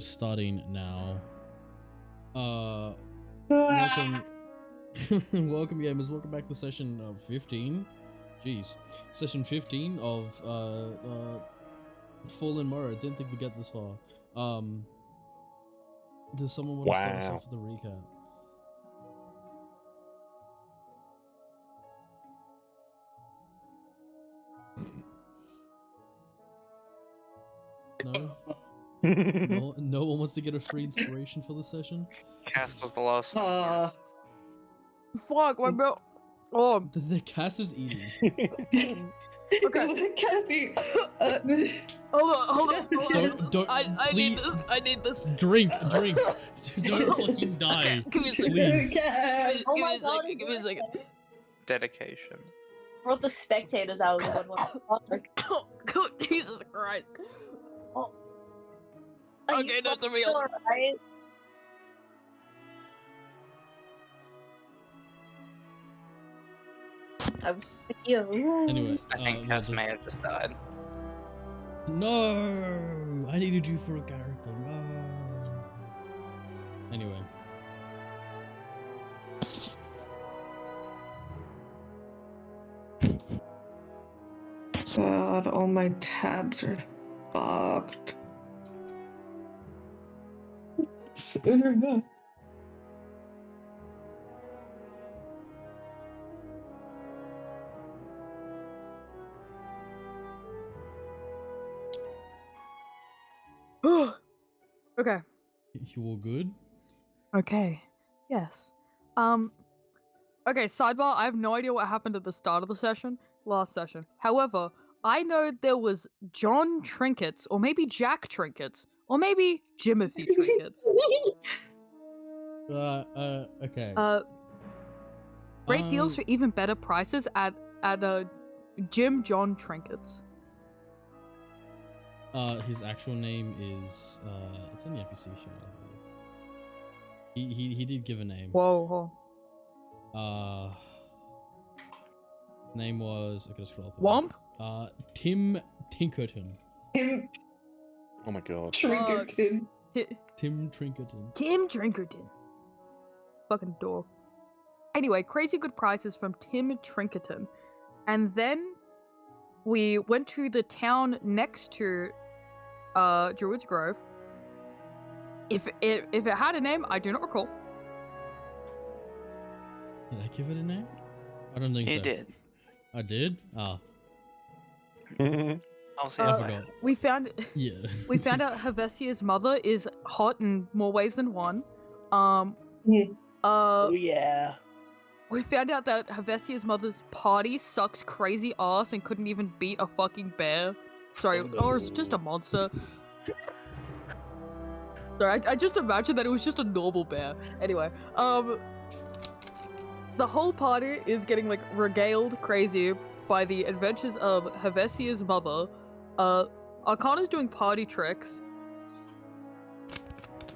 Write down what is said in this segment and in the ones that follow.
starting now. Welcome, welcome gamers. Welcome back to session 15. Jeez, session 15 of Fallen Morrow. Didn't think we'd get this far. Does someone want to start us off with a recap? No? No one wants to get a free inspiration for the session? Cass was the last one. Fuck, my bro. Oh. The Cass is eating. Okay. Kathy. Hold on. Don't. I please, need this. I need this. Drink. Don't fucking die. Give me a second. Please. Give me a second. Dedication. Brought the spectators out of the one. Oh, Jesus Christ. Oh. Okay, that's a real. Right? I was with you. Anyway, I think Cass may have just died. No, I needed you for a character. No. Anyway. God, all my tabs are fucked. Okay. You all good? Okay. Yes. Okay, sidebar, I have no idea what happened at the start of the session, last session. However, I know there was John Trinkets, or maybe Jack Trinkets, or maybe Jimothy Trinkets. Okay. Great deals for even better prices at Jim John Trinkets. His actual name is it's in the NPC show. He did give a name. Whoa. Name was, I gotta scroll up. Womp? Tim Tinkerton. Tim Oh my god. Trinkerton. Tim Trinkerton. Tim Trinkerton. Fucking dog. Anyway, crazy good prices from Tim Trinkerton. And then we went to the town next to Druid's Grove. If it had a name, I do not recall. Did I give it a name? I don't think so. You did. I did? Ah. I'll see I if I forgot. We found Yeah. we found out Hevesia's mother is hot in more ways than one. Oh yeah. We found out that Hevesia's mother's party sucks crazy ass and couldn't even beat a fucking bear. Sorry, or it's just a monster. Sorry, I just imagined that it was just a normal bear. Anyway, the whole party is getting like regaled crazy by the adventures of Hevesia's mother. Arcana's doing party tricks.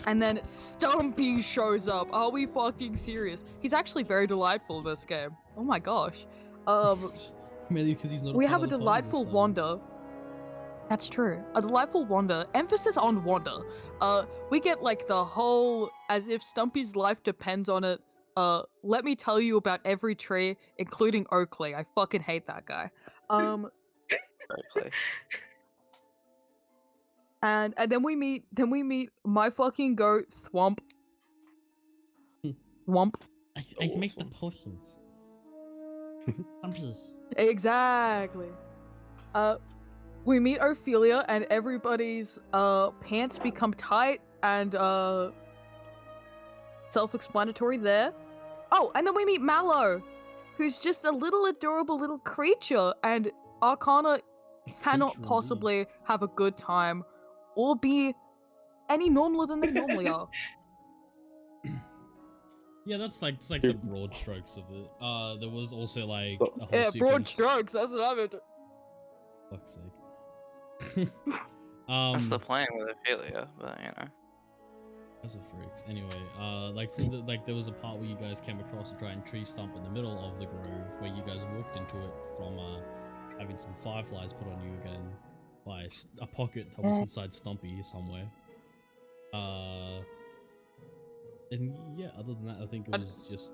And then Stumpy shows up. Are we fucking serious? He's actually very delightful in this game. Oh my gosh. Maybe because he's not. We have a delightful wander. That's true. A delightful wander. Emphasis on wander. We get like the whole, as if Stumpy's life depends on it. Let me tell you about every tree, including Oakley. I fucking hate that guy. Oakley. And then we meet my fucking goat Thwomp. Thwomp. I make the potions. Exactly. We meet Ophelia and everybody's pants become tight and self-explanatory there. Oh, and then we meet Mallow, who's just a little adorable little creature, and Arcana cannot possibly have a good time or be any normaler than they normally are. Yeah, that's like the broad strokes of it. There was also like a whole Yeah, sequence. broad strokes. That's what I'm into. Fuck's sake. I'm still playing with Ophelia, but you know. Those are freaks. Anyway, there was a part where you guys came across a giant tree stump in the middle of the grove, where you guys walked into it from having some fireflies put on you again by a pocket that was inside Stumpy somewhere. And yeah, other than that, I think it was just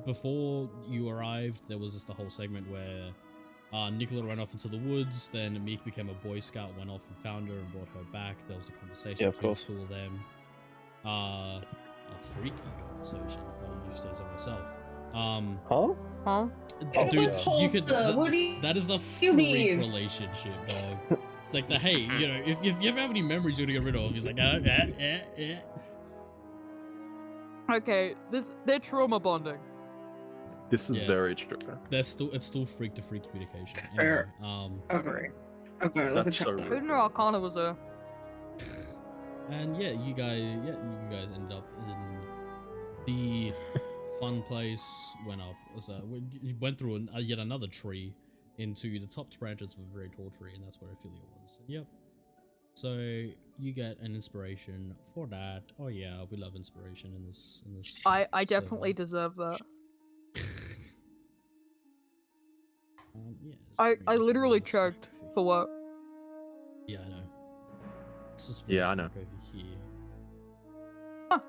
before you arrived, there was just a whole segment where Nicola ran off into the woods. Then Meek became a Boy Scout, went off and found her and brought her back. There was a conversation between the two of them. A freaky conversation, if I would say so myself. Huh? Dude, you could. What that is a freak mean? relationship, dog. It's like the hey, you know, if you ever have any memories you're gonna get rid of, he's like, Okay, they're trauma bonding. This is Yeah. very true. it's still freak to freak communication. Fair. Anyway, Okay. Okay, look That's at so that. rude. Who knew Arcana was there? and yeah, you guys ended up in the fun place. Went up, you went through yet another tree into the top branches of a very tall tree, and that's where Ophelia was. Yep. So you get an inspiration for that. Oh yeah, we love inspiration in this. I definitely deserve that. Yeah, I literally choked for what? Yeah, I know. Let's just Yeah, I know. back over here. Huh.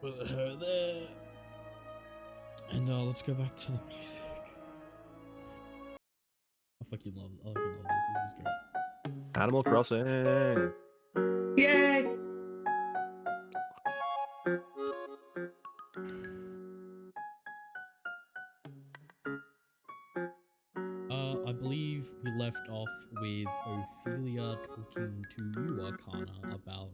Put her there. And let's go back to the music. I fucking love this. This is great. Animal Crossing. Yay! I believe we left off with Ophelia talking to you, Arcana, about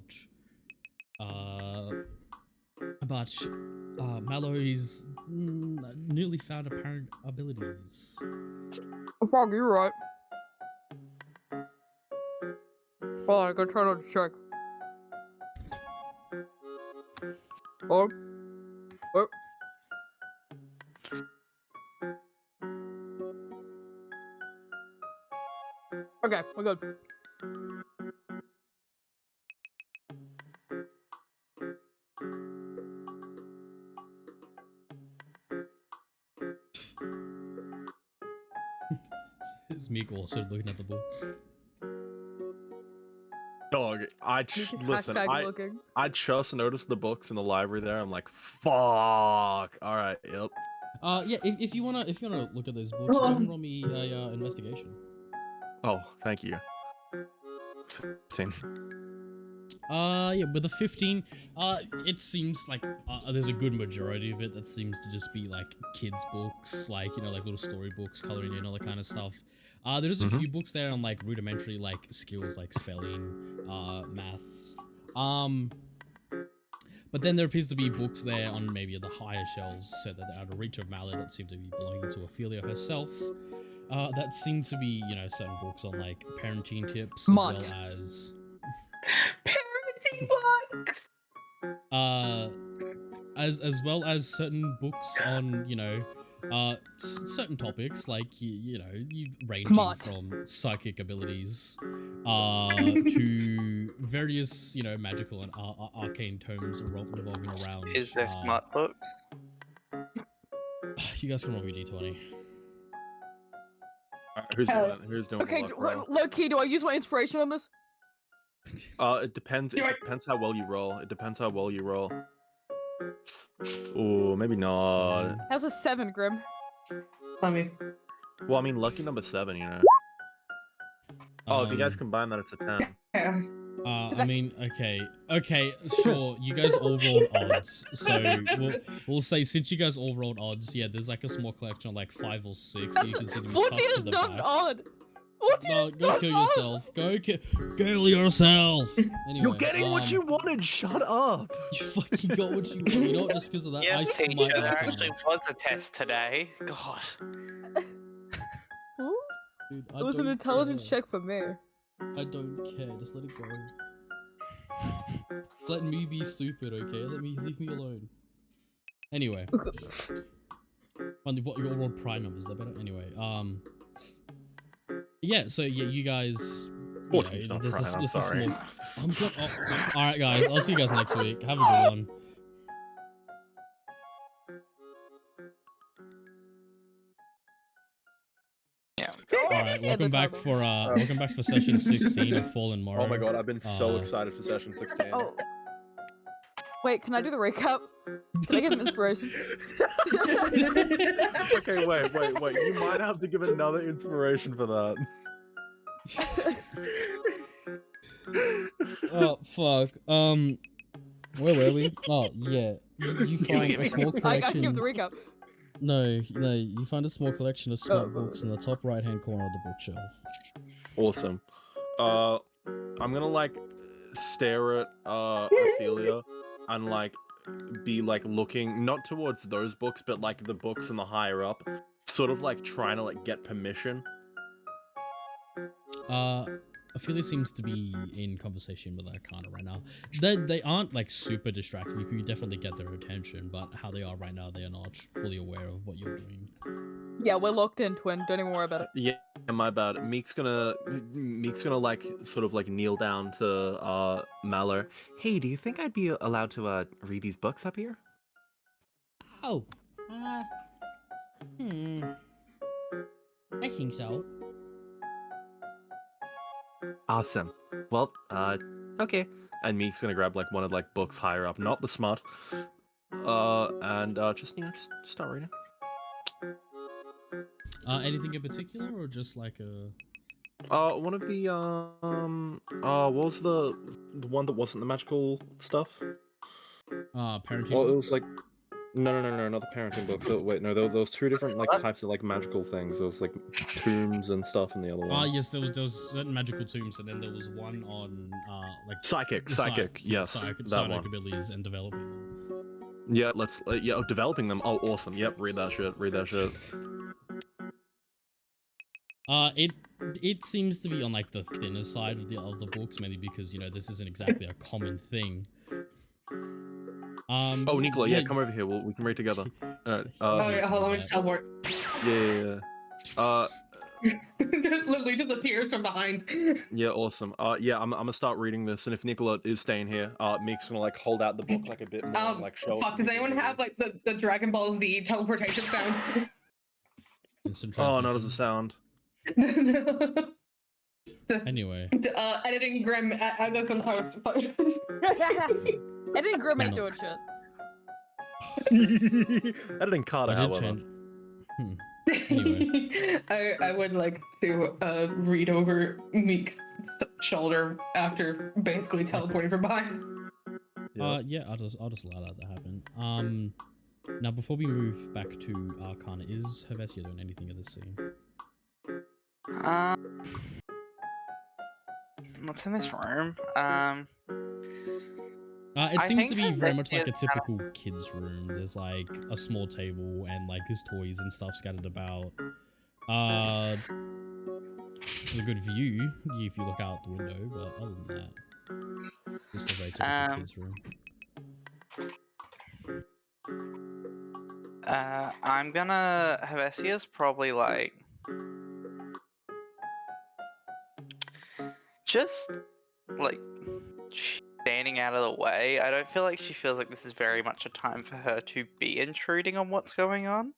Mallow's newly found apparent abilities. Oh, fuck, you're right. Hold on, I gotta try not to check. Oh. Oh. Okay, we're good. It's Meek also looking at the books. Dog, Meek is listen. hashtag looking. I just noticed the books in the library there. I'm like, fuck. All right, yep. Yeah, if you wanna look at those books, go and roll me a investigation. Oh, thank you. 15. Yeah, with the 15, it seems like there's a good majority of it that seems to just be like kids' books, like, you know, like little storybooks, coloring in, all that kind of stuff. There's a few books there on like rudimentary like skills like spelling, maths. But then there appears to be books there on maybe the higher shelves, so that they're out of reach of Mallet, that seem to be belonging to Ophelia herself. That seem to be, you know, certain books on like parenting tips, as well as Parenting books! as well as certain books on, you know, certain topics, like, you know, ranging from psychic abilities to various, you know, magical and arcane tomes revolving around. Is there smart books? You guys can roll me d20. Who's doing it? Who's doing Okay, what, bro? low-key, do I use my inspiration on this? It depends. It depends how well you roll. It depends how well you roll. Oh, maybe not. How's a 7, Grim? Let me. Well, I mean, lucky number 7, you know. Oh, if you guys combine that, it's a 10. Yeah. I mean, okay, sure. You guys all rolled odds, so we'll say since you guys all rolled odds, yeah, there's like a small collection of like 5 or 6 that you can see them top 14 to is the not back. odd. 14 No, is go not kill odd. yourself. Go kill yourself. Anyway, You're getting what you wanted. Shut up. You fucking got what you want. You know what? Just because of that, I Yes, smite teacher, there Arcana. actually was a test today. God. Ooh, Dude, I it was an don't intelligence care. check for me. I don't care. Just let it go. Let me be stupid, okay? Leave me alone. Anyway, what your rolled prime numbers? Is that better? Anyway, yeah. So yeah, you guys. You know, 14's not this is prime, I'm sorry. small. I'm good. All right, guys. I'll see you guys next week. Have a good one. Yeah. All right, welcome back for session 16 of Fallen Morrow. Oh my god, I've been so excited for session 16. Oh, Wait, can I do the recap? Can I get an inspiration? Okay, wait. You might have to give another inspiration for that. Oh fuck. Where were we? Oh yeah. You find a small I can give collection. the recap. No. You find a small collection of smart books in the top right-hand corner of the bookshelf. Awesome. I'm gonna like stare at Ophelia and like be like looking not towards those books, but like the books in the higher up, sort of like trying to like get permission. Ophelia seems to be in conversation with Arcana right now. They aren't like super distracted. You could definitely get their attention, but how they are right now, they are not fully aware of what you're doing. Yeah, we're locked in, twin. Don't even worry about it. Yeah, my bad. Meek's gonna like sort of like kneel down to Mallow. Hey, do you think I'd be allowed to read these books up here? Oh, I think so. Awesome. Well, okay. And Meek's gonna grab like one of like books higher up, not the smart. And just just start reading. Anything in particular, or just like a? One of the what was the one that wasn't the magical stuff? Parenting. Well, it books? was like no, not the parenting books. So, wait, no, there was two different like types of like magical things. There was like tombs and stuff, in the other one. Yes, there was certain magical tombs, and then there was one on like Psychic, yes, that psionic one. abilities and developing them. Yeah, let's developing them. Oh, awesome. Yep, read that shit. It seems to be on like the thinner side of the books, mainly because this isn't exactly a common thing. Oh, Nicola, yeah, come over here. We can read together. Oh yeah, hold on, let me just teleport. Yeah. Literally just appears from behind. Yeah, awesome. Yeah, I'm gonna start reading this, and if Nicola is staying here, Meek's gonna like hold out the book like a bit more, and, like show. Fuck, does anyone have like the Dragon Ball Z teleportation sound? Oh, not as a sound. Anyway. Editing Grim at the post. Editing Grim ain't doing shit. Editing Carter, however. Anyway. I would like to read over Meek's shoulder after basically teleporting from behind. Yeah, I'll just allow that to happen. Now before we move back to Arcana, is Hervesia doing anything in this scene? What's in this room? It seems to be very much like a typical kid's room. There's like a small table and like his toys and stuff scattered about. It's a good view if you look out the window, but other than that, just a very typical kid's room. I'm gonna... Hervesia's probably like... just like standing out of the way. I don't feel like she feels like this is very much a time for her to be intruding on what's going on,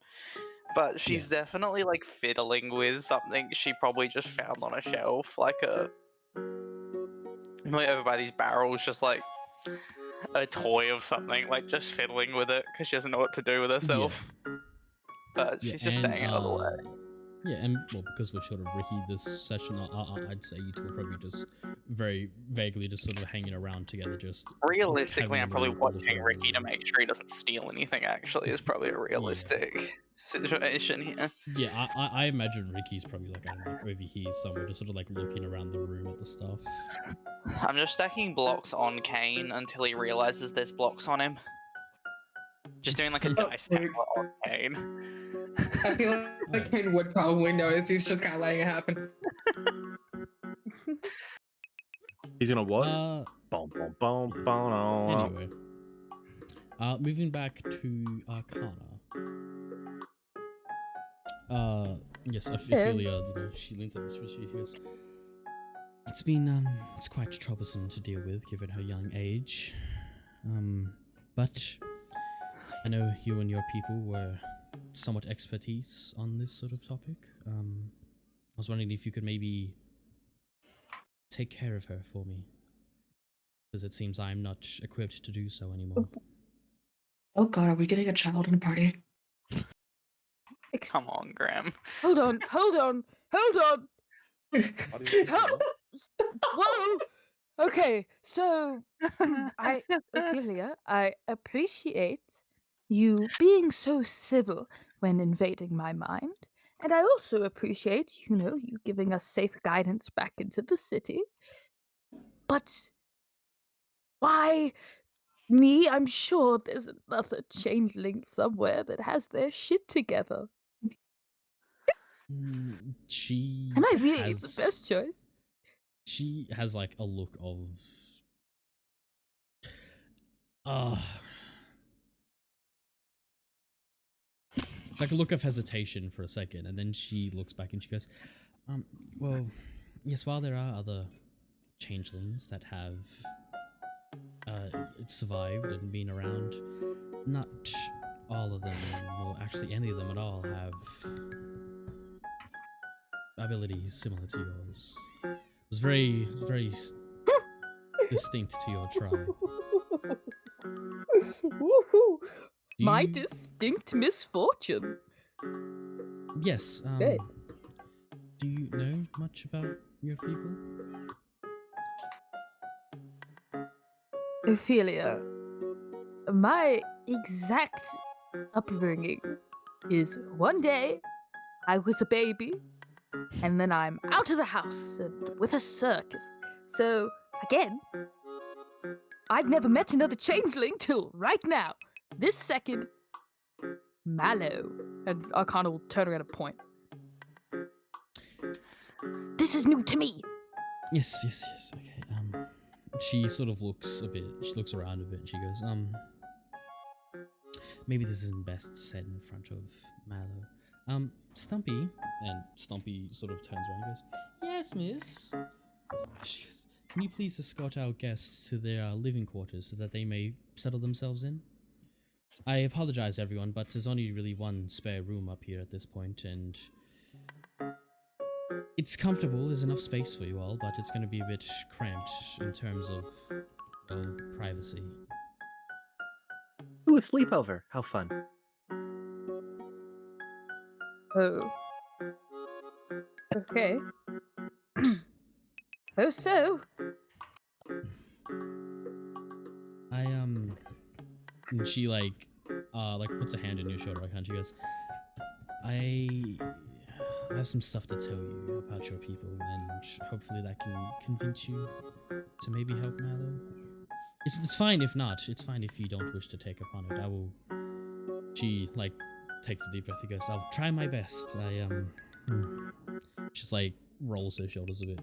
but she's definitely like fiddling with something she probably just found on a shelf, like over by these barrels, just like a toy of something, like just fiddling with it because she doesn't know what to do with herself. But she's just staying out of the way. Yeah, and well, because we're short of Ricky this session, I'd say you two are probably just very vaguely just sort of hanging around together, just... Realistically, I'm probably watching Ricky to make sure he doesn't steal anything, actually, is probably a realistic situation here. Yeah, I imagine Ricky's probably like, I don't know, over here somewhere, just sort of like looking around the room at the stuff. I'm just stacking blocks on Kane until he realizes there's blocks on him. Just doing like a dice stack on Kane. I feel like Kane would probably notice. He's just kind of letting it happen. He's gonna what? Anyway. Moving back to Arcana. Yes, Ophelia, she leans on the switch, she goes, it's been, it's quite troublesome to deal with, given her young age. But I know you and your people were somewhat expertise on this sort of topic. I was wondering if you could maybe take care of her for me. because it seems I'm not equipped to do so anymore. Oh god, are we getting a child in a party? Come on, Graham. Hold on, hold on, hold on. How do you think How- that? Whoa. Okay, so Ophelia, I appreciate you being so civil when invading my mind, and I also appreciate, you giving us safe guidance back into the city. But why me? I'm sure there's another changeling somewhere that has their shit together. She Am I really the has best choice? she has like a look of uh it's like a look of hesitation for a second, and then she looks back and she goes, well, yes, while there are other changelings that have survived and been around, not all of them, or actually any of them at all, have abilities similar to yours. It was very, very distinct to your tribe. Woohoo! Do My you- distinct misfortune. Yes, Hey. do you know much about your people? Ophelia, my exact upbringing is one day I was a baby, and then I'm out of the house and with a circus. So, again, I've never met another changeling till right now. This second, Mallow. And Arcana will turn around and point. This is new to me. Yes, okay, she sort of looks around a bit and she goes, maybe this isn't best said in front of Mallow. Stumpy, and Stumpy sort of turns around and goes, yes, miss. She goes, can you please escort our guests to their living quarters so that they may settle themselves in? I apologize, everyone, but there's only really one spare room up here at this point, and it's comfortable, there's enough space for you all, but it's going to be a bit cramped in terms of, well, privacy. Ooh, a sleepover. How fun. Oh. Okay. Oh, so. And she like puts a hand on your shoulder, and she goes, I have some stuff to tell you about your people, and hopefully that can convince you to maybe help Mallow. It's fine if not. It's fine if you don't wish to take upon it. I will. She like takes a deep breath and goes, I'll try my best. She's like rolls her shoulders a bit.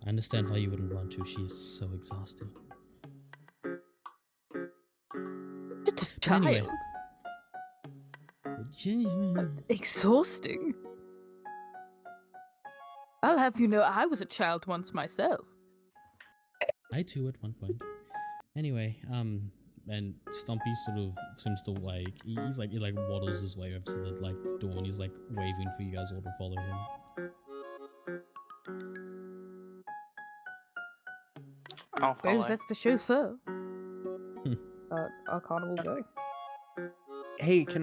I understand why you wouldn't want to. She is so exhausting. Just a But child. anyway. Exhausting. I'll have you know, I was a child once myself. I too at one point. Anyway, and Stumpy sort of seems to like he waddles his way over to the like door and he's like waving for you guys all to follow him. I'll Suppose follow. that's the chauffeur. Arcana will go. Hey, can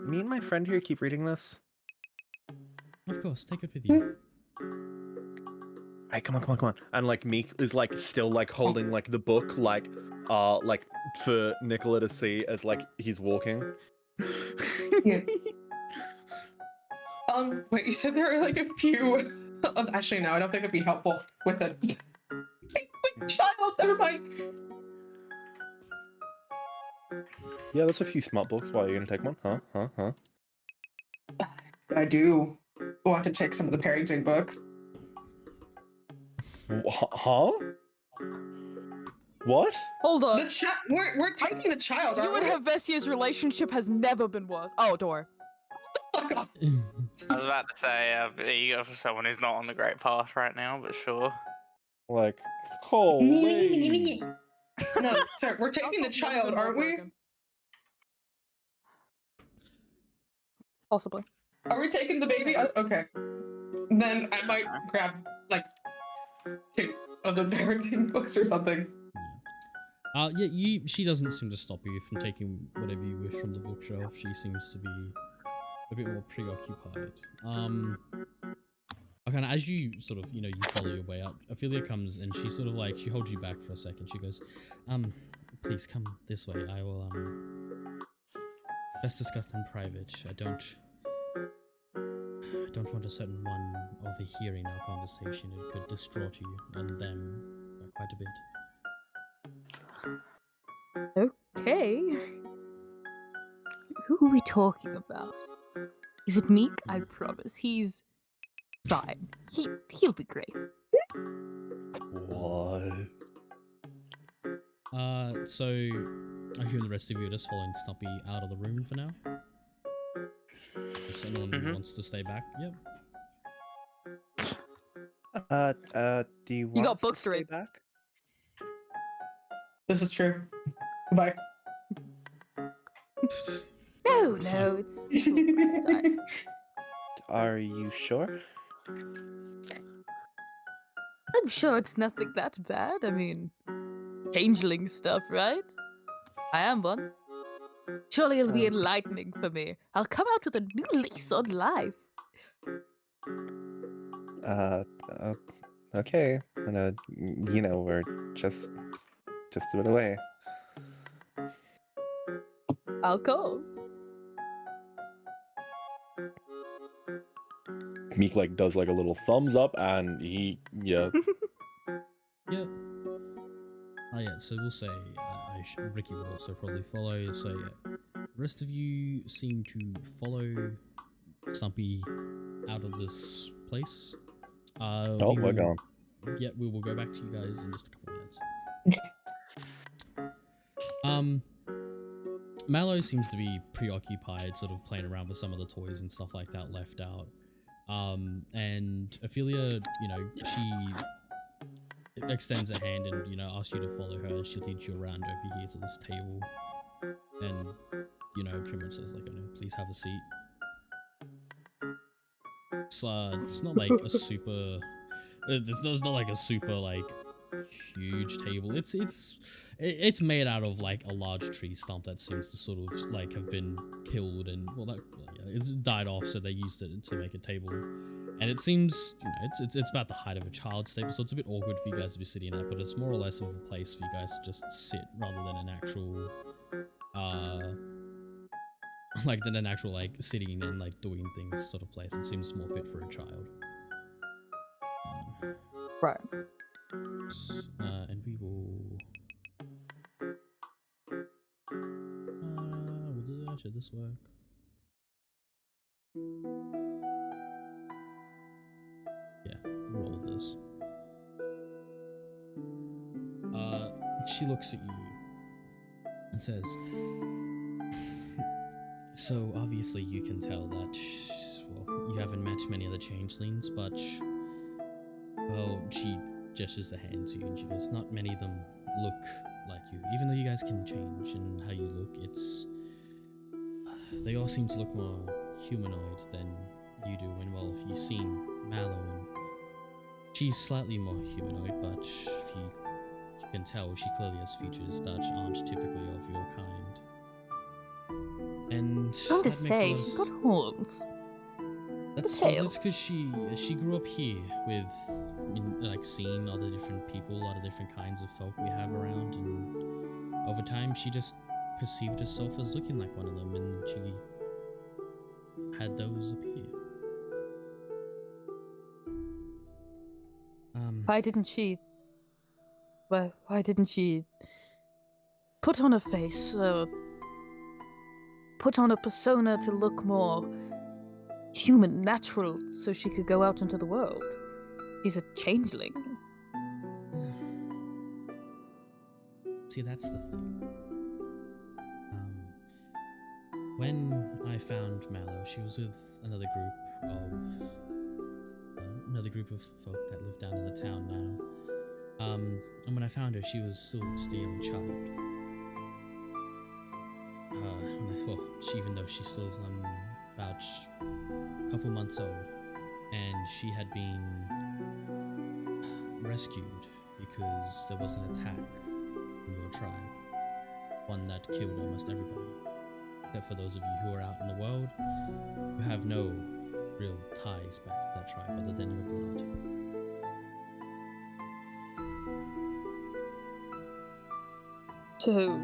me and my friend here keep reading this? Of course, take it with you. Alright, come on. And like Meek is like still like holding like the book like for Nicola to see as like he's walking. Yeah. Wait, you said there are like a few. Actually, no, I don't think it'd be helpful with a child. Never mind. Yeah, there's a few smart books. Why are you gonna take one? Huh? I do want to take some of the parenting books. Huh? What? Hold on. We're taking the child. You and Helvetia's relationship has never been worse. Oh, door. Fuck off. I was about to say, you go for someone who's not on the great path right now, but sure. Like, holy. No, sir, we're taking the child, aren't we? Possibly. Are we taking the baby? Okay. Then I might grab like two the parenting books or something. Yeah, she doesn't seem to stop you from taking whatever you wish from the bookshelf. She seems to be a bit more preoccupied. Okay, as you sort of, you follow your way out, Ophelia comes and she sort of like, she holds you back for a second. She goes, please come this way. I will, best discussed in private. I don't want a certain one overhearing our conversation. It could distraught you on them quite a bit. Okay. Who are we talking about? Is it Meek? I promise. He's fine. He'll be great. What? So I assume the rest of you are just following Stumpy out of the room for now? If anyone wants to stay back, yep. Do you want got us to books to stay read. back? This is true. Bye. No, it's fine. Are you sure? I'm sure it's nothing that bad. I mean, changeling stuff, right? I am one. Surely it'll be enlightening for me. I'll come out with a new lease on life. Okay. We're just do it away. I'll call. Meek like does like a little thumbs up, and he Yeah. Oh yeah, so we'll say Ricky would also probably follow. So yeah, the rest of you seem to follow Stumpy out of this place. We're gone. Yeah, we will go back to you guys in just a couple of minutes. Mallow seems to be preoccupied, sort of playing around with some of the toys and stuff like that left out. And Ophelia, she extends a hand and, asks you to follow her. She'll lead you around over here to this table. And, pretty much says, like, please have a seat. It's not like a super... It's not like a super, like, huge table. It's made out of, like, a large tree stump that seems to sort of, like, have been killed and, it's died off, so they used it to make a table. And it seems, it's about the height of a child's table, so it's a bit awkward for you guys to be sitting at, but it's more or less of a place for you guys to just sit rather than an actual, like, sitting and, like, doing things sort of place. It seems more fit for a child. Right. And we will... we'll do that. Should this work? Yeah, roll this. She looks at you and says, so obviously you can tell that, well, you haven't met many of the changelings, but, well, she gestures a hand to you and she goes, not many of them look like you. Even though you guys can change in how you look, they all seem to look more humanoid than you do. And well, if you've seen Mallow, she's slightly more humanoid, but if you can tell, she clearly has features that aren't typically of your kind. And I'm to say, she's got horns. That's because she grew up here with, like, seeing other different people, a lot of different kinds of folk we have around, and over time she just perceived herself as looking like one of them, and she had those appear. Why didn't she put on a face, put on a persona to look more human, natural, so she could go out into the world? She's a changeling. See, that's the thing. When I found Mallow, she was with another group of folk that live down in the town now. And when I found her, she was still just a young child. Even though she still is about a couple months old, and she had been rescued because there was an attack in your tribe, one that killed almost everybody, except for those of you who are out in the world who have no real ties back to that tribe other than your blood. So,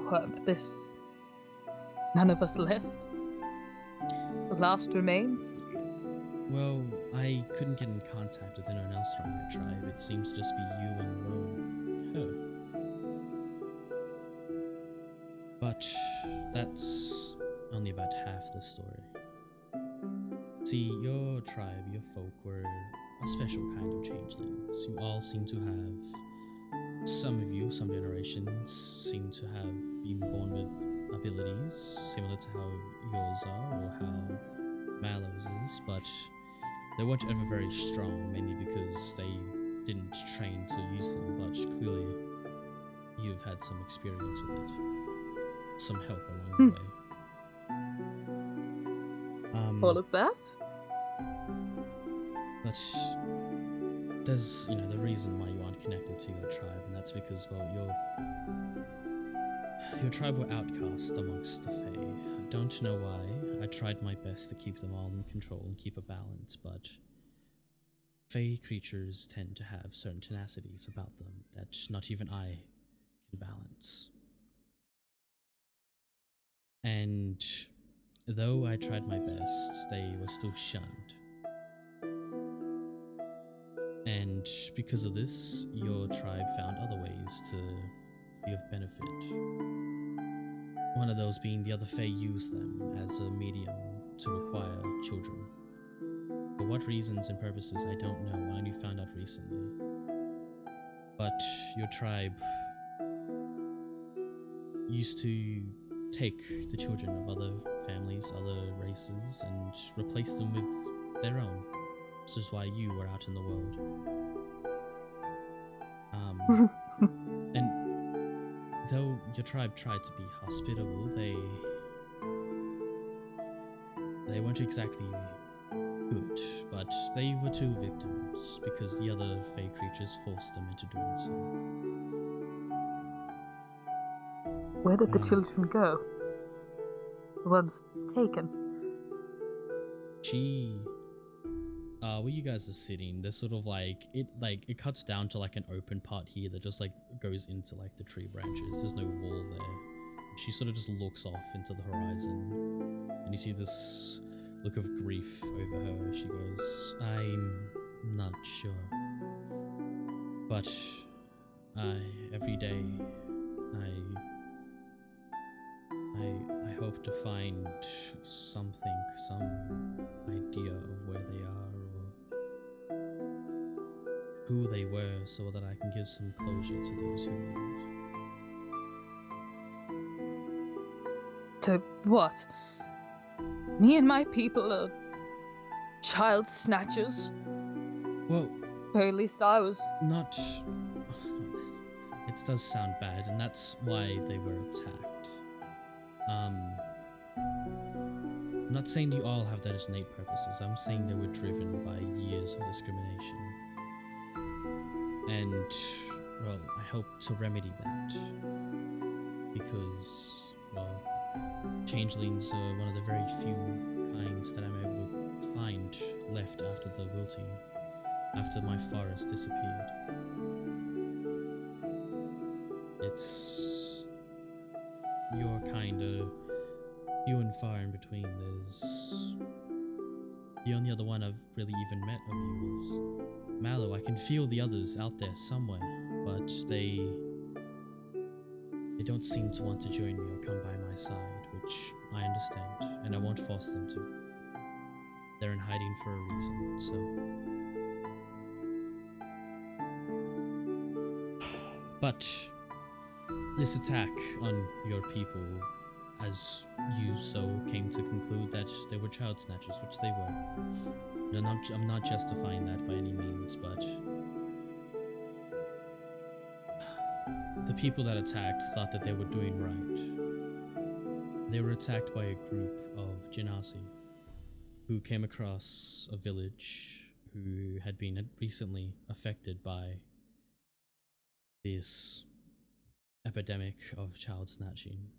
what, this... None of us left? The last remains? Well, I couldn't get in contact with anyone else from your tribe. It seems to just be you and her. But that's only about half the story. See, your tribe, your folk, were a special kind of changelings. You all seem to have, some of you, some generations, seem to have been born with abilities similar to how yours are or how Mallow's is, but they weren't ever very strong, mainly because they didn't train to use them, but clearly you've had some experience with it. Some help along the way. All of that? But there's, the reason why you aren't connected to your tribe, and that's because, well, your tribe were outcast amongst the Fae. I don't know why. I tried my best to keep them all in control and keep a balance, but Fae creatures tend to have certain tenacities about them that not even I can balance. And though I tried my best, they were still shunned. And because of this, your tribe found other ways to be of benefit. One of those being the other Fae used them as a medium to acquire children. For what reasons and purposes I don't know, I only found out recently. But your tribe used to take the children of other families, other races, and replace them with their own. This is why you were out in the world. And though your tribe tried to be hospitable, they weren't exactly good, but they were two victims because the other Fae creatures forced them into doing so. Where did the children go? The ones taken? Where you guys are sitting, there's sort of it cuts down to like an open part here that just like goes into like the tree branches. There's no wall there. She sort of just looks off into the horizon, and you see this look of grief over her. She goes, "I'm not sure, but every day I hope to find something, some idea of where they are or who they were, so that I can give some closure to those who need it." To what? Me and my people are child snatchers? Well, Or at least I was. not... It does sound bad, and that's why they were attacked. I'm not saying you all have that as innate purposes. I'm saying they were driven by years of discrimination. And, well, I hope to remedy that. Because, well, changelings are one of the very few kinds that I'm able to find left after the wilting, after my forest disappeared. It's your kind of few and far in between. There's the only other one I've really even met of you is Mallow. I can feel the others out there somewhere, but they don't seem to want to join me or come by my side, which I understand, and I won't force them to. They're in hiding for a reason, so... But this attack on your people, as you so came to conclude that they were child snatchers, which they were. I'm not justifying that by any means, but the people that attacked thought that they were doing right. They were attacked by a group of Genasi who came across a village who had been recently affected by this epidemic of child snatching.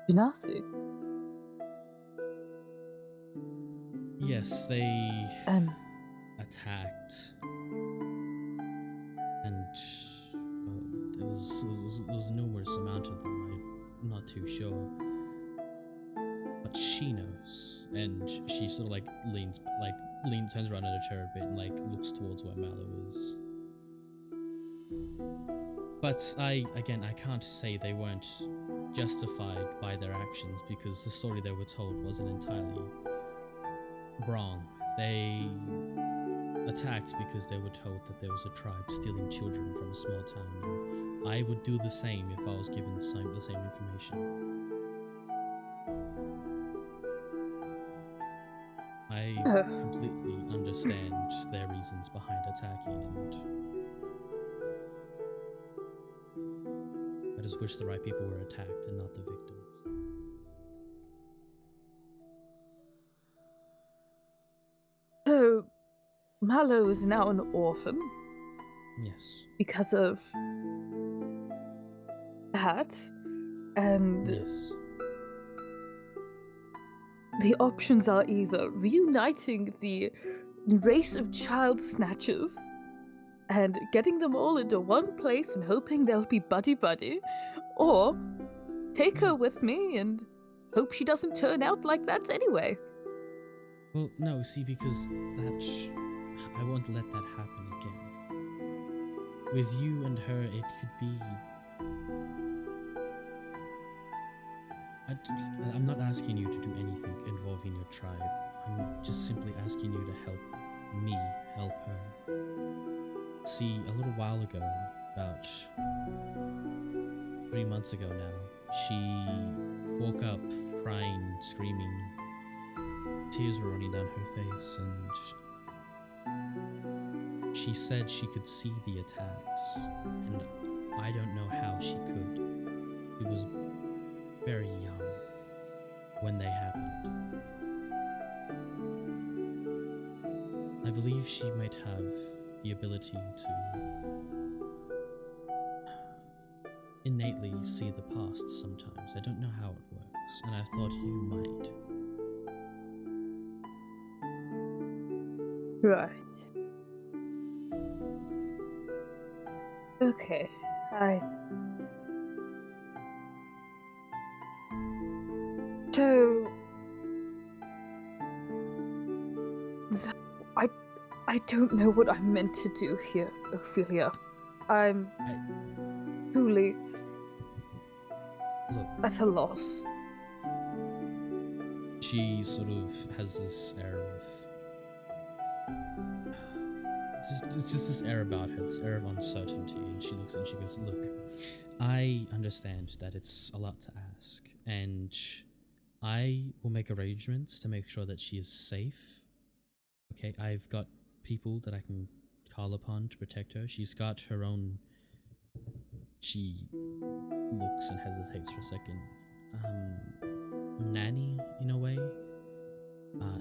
Genasi. Yes, they And attacked, and there was a numerous amount of them. I'm not too sure, but she knows, and she sort of like turns around in her chair a bit and like looks towards where Mallow is. But I can't say they weren't justified by their actions, because the story they were told wasn't entirely wrong. They attacked because they were told that there was a tribe stealing children from a small town, and I would do the same if I was given the same information. I completely understand their reasons behind attacking, and I just wish the right people were attacked and not the victims. so Mallow is now an orphan Yes. because of that, and Yes. the options are either reuniting the race of child snatchers and getting them all into one place and hoping they'll be buddy-buddy, or take her with me and hope she doesn't turn out like that anyway. Well, no, see, because I won't let that happen again. With you and her, it could be... I'm not asking you to do anything involving your tribe. I'm just simply asking you to help me help her. See, a little while ago, about 3 months ago now, she woke up crying, screaming. Tears were running down her face, and she said she could see the attacks, and I don't know how she could. She was very young when they happened. I believe she might have the ability to innately see the past sometimes. I don't know how it works, and I thought you might. Right. Okay, So... I don't know what I'm meant to do here, Ophelia. I'm truly Look, at a loss. she sort of has this air of... It's just this air about her, this air of uncertainty, and she looks and she goes, look, I understand that it's a lot to ask, and I will make arrangements to make sure that she is safe. Okay, I've got people that I can call upon to protect her. She's got her own... She looks and hesitates for a second. Nanny, in a way.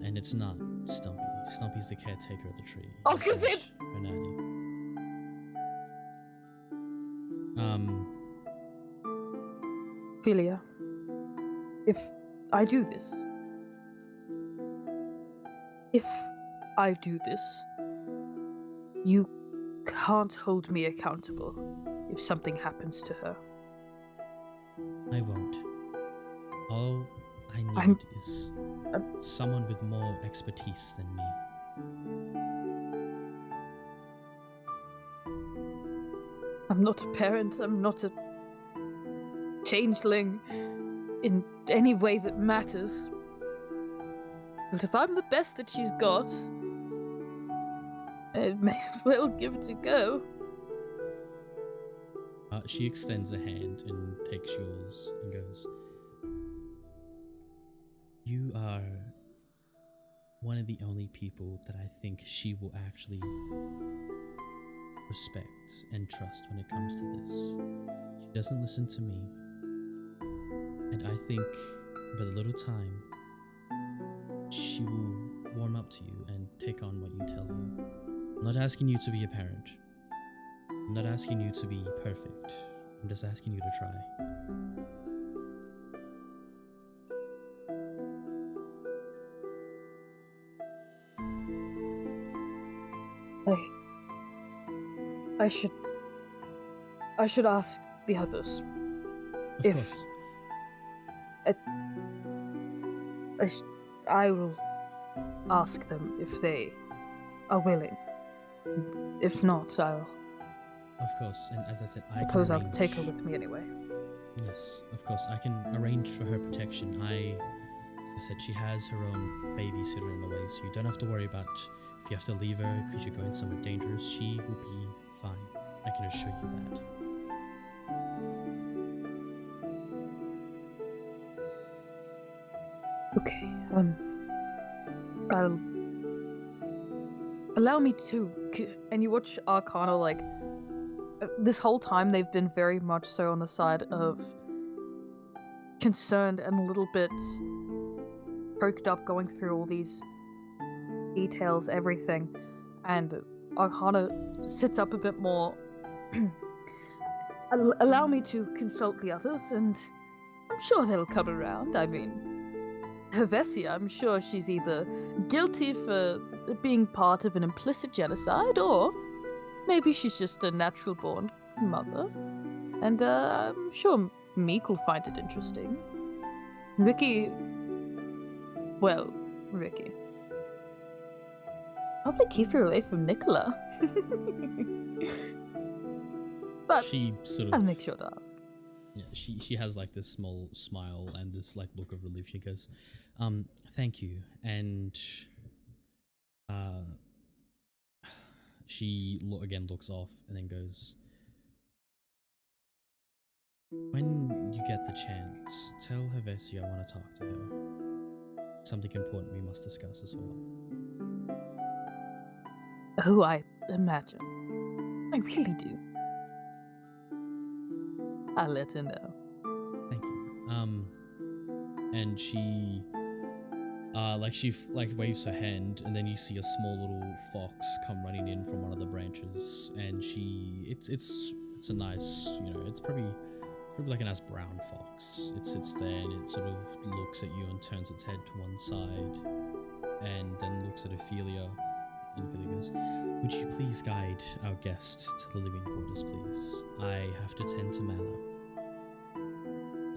And it's not Stumpy. Stumpy's the caretaker of the tree. I was gonna say- She's her nanny. Ophelia, if I do this, you can't hold me accountable if something happens to her. I won't. All I need is someone with more expertise than me. I'm not a parent, I'm not a changeling in any way that matters. But if I'm the best that she's got, I may as well give it a go. She extends a hand and takes yours and goes, you are one of the only people that I think she will actually respect and trust when it comes to this. She doesn't listen to me, and I think with a little time, she will warm up to you and take on what you tell her. I'm not asking you to be a parent. I'm not asking you to be perfect. I'm just asking you to try. I should ask the others. Of If- course. I will ask them if they are willing. If not, I'll Of course. And as I said, I suppose can I'll arrange. take her with me anyway. Yes, of course. I can arrange for her protection. As I said, she has her own babysitter in the way, so you don't have to worry about if you have to leave her because you're going somewhere dangerous. She will be fine. I can assure you that. Okay, I'll allow me to. And you watch Arcana, like, this whole time they've been very much so on the side of concerned and a little bit choked up going through all these details, everything. And Arcana sits up a bit more. Allow me to consult the others, and I'm sure they'll come around. I mean, Helvetia, I'm sure she's either guilty for being part of an implicit genocide, or maybe she's just a natural-born mother. And I'm sure Meek will find it interesting. Ricky... Well, Ricky. Probably keep her away from Nicola. But She sort of. I'll make sure to ask. Yeah, she has like this small smile and this like look of relief. She goes, thank you. And she again looks off and then goes, when you get the chance, tell Helvetia I want to talk to her. Something important we must discuss as well. Oh, I imagine. I really do. I'll let her know. Thank you. And she waves her hand, and then you see a small little fox come running in from one of the branches, and it's a nice, it's probably like a nice brown fox. It sits there and it sort of looks at you and turns its head to one side, and then looks at Ophelia, and Ophelia goes, "Would you please guide our guest to the living quarters, please? I have to tend to Mallow."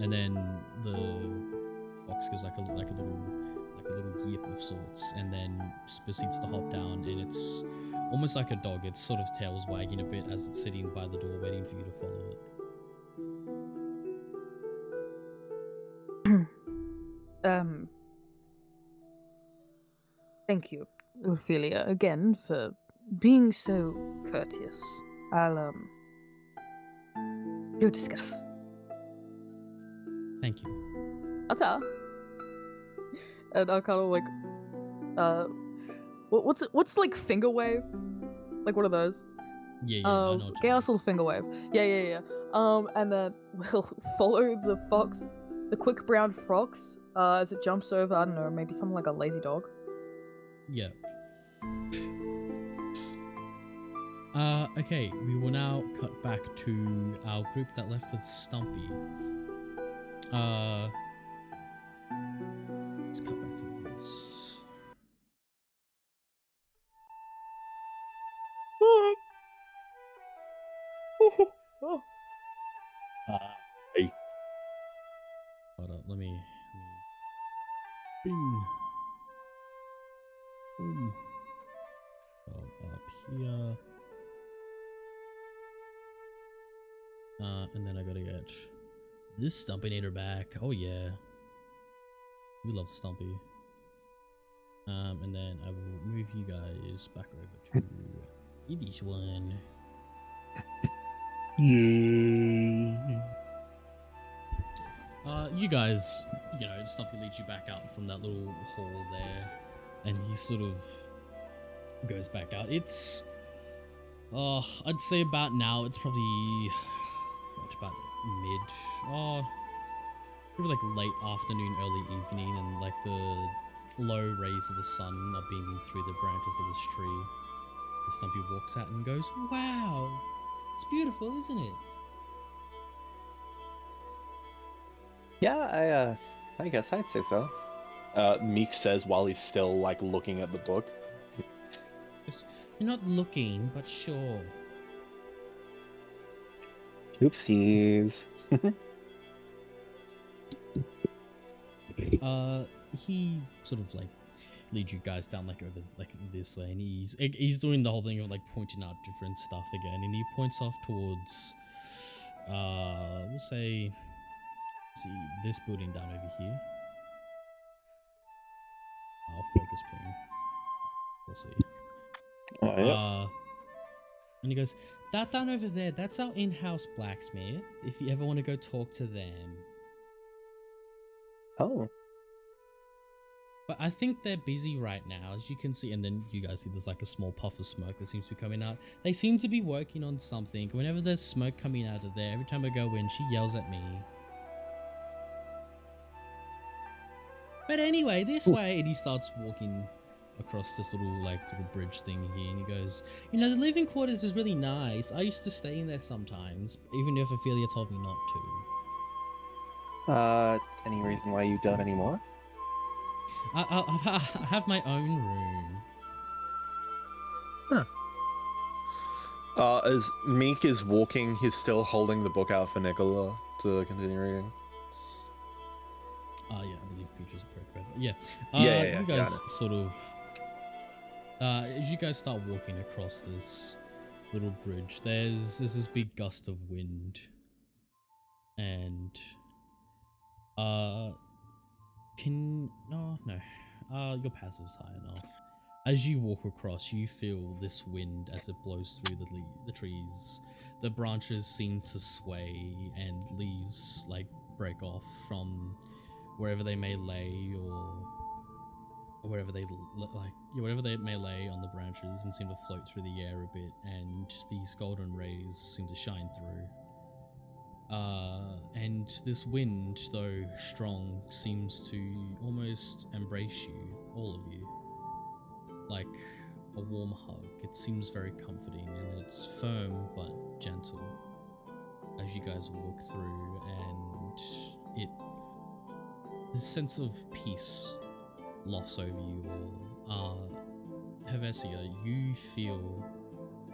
And then the fox gives like a little yip of sorts, and then proceeds to hop down, and it's almost like a dog. Its sort of tail's wagging a bit as it's sitting by the door waiting for you to follow it. Thank you, Ophelia, again for being so courteous. I'll go discuss. Thank you. Ata. And I'll kind of like, what's like finger wave? Like one of those. Yeah, I know. What you Chaos little finger wave. Yeah. And then we'll follow the fox, the quick brown fox, as it jumps over. I don't know, maybe something like a lazy dog. Yeah. Okay, we will now cut back to our group that left with Stumpy. Let's cut back to this. Hey. Hold up, let me bing. Boom. Go up here. And then I gotta get this Stumpinator back. Oh yeah. We love Stumpy. And then I will move you guys back over to this one. Yay. You guys, Stumpy leads you back out from that little hall there, and he sort of goes back out. It's, I'd say about now, it's probably, about probably like late afternoon, early evening, and like the low rays of the sun are beaming through the branches of this tree. The Stumpy walks out and goes, "Wow, it's beautiful, isn't it?" Yeah, I guess I'd say so. Meek says while he's still like looking at the book. Yes, "You're not looking, but sure." Oopsies. He sort of like leads you guys down like over like this way, and he's doing the whole thing of like pointing out different stuff again, and he points off towards we'll say, see this building down over here. I'll focus ping. We'll see. Oh, yeah. And he goes, "That down over there, that's our in-house blacksmith. If you ever want to go talk to them." Oh. But I think they're busy right now, as you can see. And then you guys see there's like a small puff of smoke that seems to be coming out. They seem to be working on something. Whenever there's smoke coming out of there, every time I go in, she yells at me. But anyway, this way. And he starts walking across this little bridge thing here, and he goes, "You know, the living quarters is really nice. I used to stay in there sometimes, even if Ophelia told me not to." Any reason why you don't anymore? I have my own room. As Meek is walking, he's still holding the book out for Nicola to continue reading. Yeah, I believe Peaches are correct. Yeah. Yeah, You got guys sort of, as you guys start walking across this little bridge, there's this big gust of wind, and your passive's high enough. As you walk across, you feel this wind as it blows through the trees. The branches seem to sway, and leaves like break off from wherever they may lay, or wherever they wherever they may lay on the branches, and seem to float through the air a bit. And these golden rays seem to shine through. And this wind, though strong, seems to almost embrace you, all of you, like a warm hug. It seems very comforting, and it's firm but gentle as you guys walk through, and this sense of peace lofts over you all. Hevesia, you feel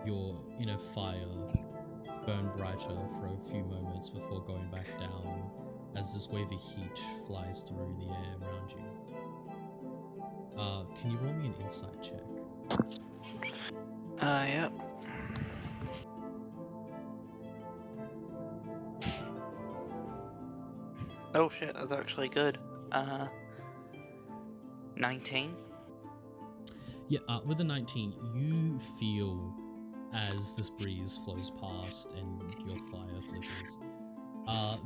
your inner fire burn brighter for a few moments before going back down, as this wave of heat flies through the air around you. Can you roll me an insight check? Yep. Oh shit, that's actually good. 19. Yeah, with a 19, you feel, as this breeze flows past and your fire flickers,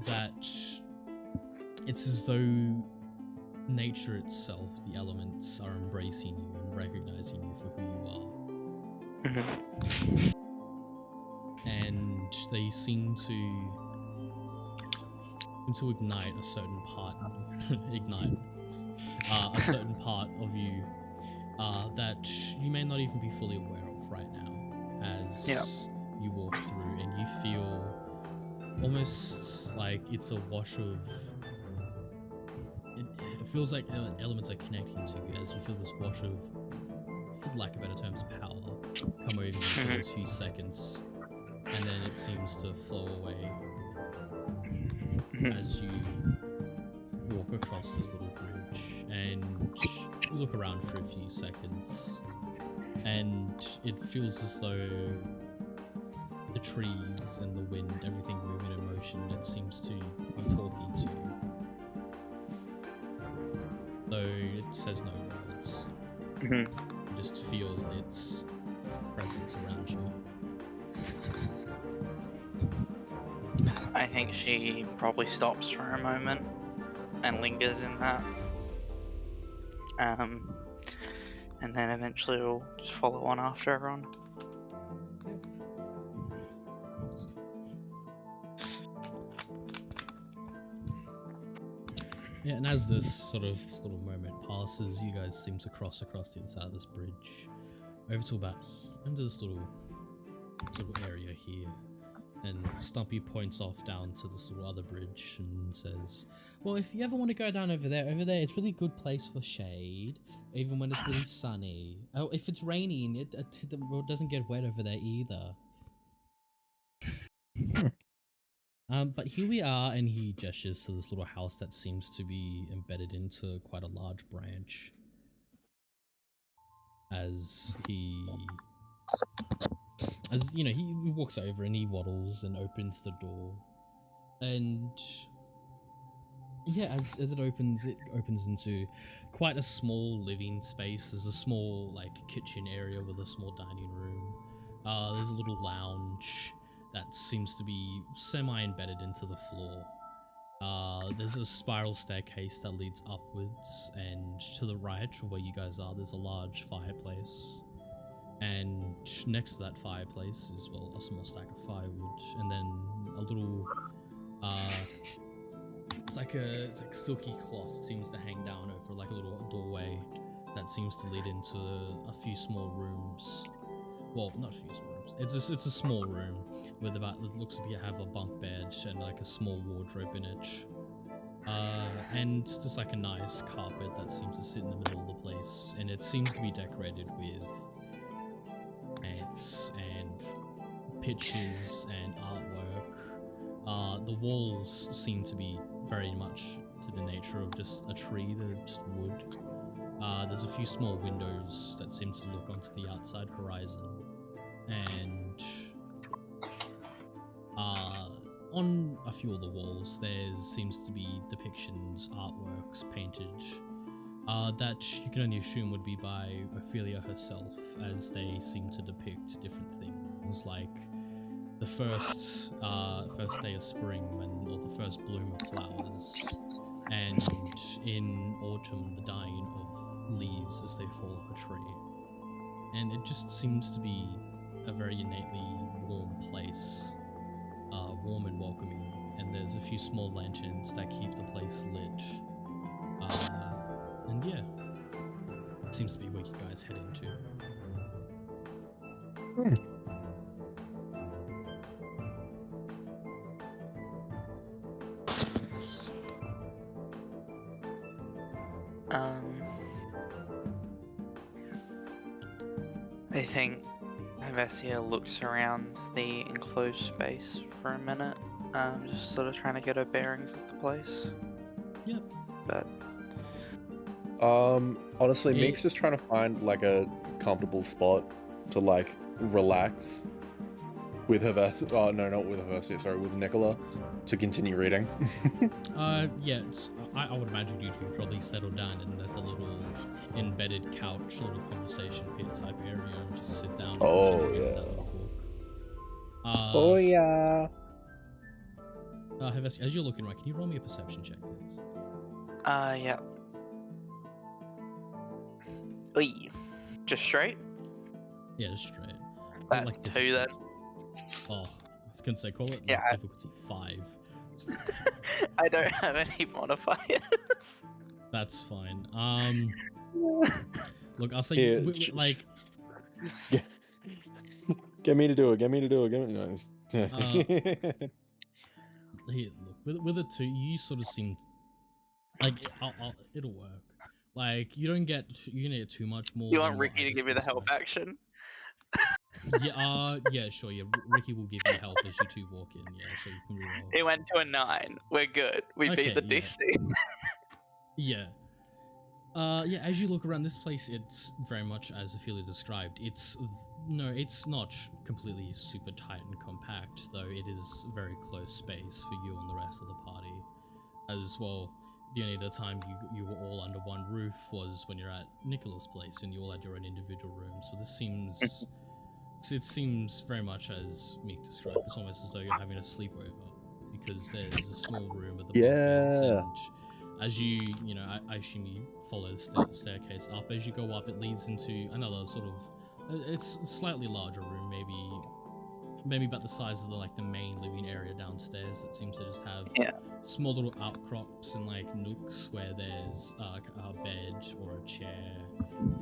that it's as though nature itself, the elements, are embracing you and recognizing you for who you are. And they seem to ignite a certain part, a certain part of you that you may not even be fully aware of right now, as you walk through, and you feel almost like it's a wash of. It feels like elements are connecting to you, as you feel this wash of, for lack of better terms, power come over you for those few seconds, and then it seems to flow away as you walk across this little bridge, and you look around for a few seconds, and it feels as though the trees and the wind, everything moving in motion, it seems to be talking to you, though it says no words. You just feel its presence around you. I think she probably stops for a moment and lingers in that. And then eventually we'll just follow on after everyone. Yeah, and as this sort of little moment passes, you guys seem to cross across the other side of this bridge, over to about under this little area here. And Stumpy points off down to this little other bridge and says, well, if you ever want to go down over there, it's really good place for shade, even when it's really sunny. Oh, if it's raining, the road doesn't get wet over there either. But here we are, and he gestures to this little house that seems to be embedded into quite a large branch. As he walks over and he waddles and opens the door. And yeah, as it opens into quite a small living space. There's a small kitchen area with a small dining room. There's a little lounge that seems to be semi-embedded into the floor. There's a spiral staircase that leads upwards, and to the right of where you guys are, there's a large fireplace. And next to that fireplace is, well, a small stack of firewood, and then a little, it's like silky cloth seems to hang down over like a little doorway that seems to lead into a few small rooms. Well, not a few small rooms. It's a small room with it looks to have a bunk bed and like a small wardrobe in it. And just like a nice carpet that seems to sit in the middle of the place, and it seems to be decorated with ants and pictures and artwork. The walls seem to be very much to the nature of just a tree, they're just wood. There's a few small windows that seem to look onto the outside horizon, and on a few of the walls there seems to be depictions, artworks painted that you can only assume would be by Ophelia herself, as they seem to depict different things, like the first day of spring, or the first bloom of flowers, and in autumn the dying of leaves as they fall off a tree. And it just seems to be a very innately warm place, warm and welcoming, and there's a few small lanterns that keep the place lit. And yeah, it seems to be where you guys head into. I think Hevessia looks around the enclosed space for a minute, just sort of trying to get her bearings of the place. Yep. But honestly, Yeah. Meek's just trying to find like a comfortable spot to like relax with Hevessia. Oh no, not with Hevessia. Sorry, with Nicola, to continue reading. Yeah, I would imagine you two probably settle down, and there's a little embedded couch, a little conversation pit type area, and just sit down and continue reading that little book. Oh yeah. Hevessia, as you're looking right, can you roll me a perception check, please? yeah. Oi. Just straight? Yeah, just straight. That's Like 2 difficulty- then. Oh, I was gonna say, call it Yeah. difficulty 5. I don't have any modifiers. That's fine. Look, I'll say, Here, like, Get me to do it. Get me to do it. Get me. No. here, look, with it too, you sort of seem like it'll work. Like, you're gonna get too much more. You than want what Ricky I to just give me the help described. action? Yeah, yeah, sure, yeah. Ricky will give you help as you two walk in, yeah, so you can reroll. It went to a 9. We're good. We beat the Okay, yeah. DC. Yeah. Yeah, as you look around this place, it's very much as Ophelia described. It's not completely super tight and compact, though it is very close space for you and the rest of the party. As well, the only other time you were all under one roof was when you're at Nicola's place, and you all had your own individual rooms. So this seems, it seems very much as Meek described. It's almost as though you're having a sleepover, because there's a small room with the bunk beds, Yeah. and as you I assume you follow the staircase up. As you go up, it leads into another sort of, it's a slightly larger room, maybe about the size of the main living area downstairs that seems to just have Yeah. small little outcrops and nooks where there's a bed or a chair,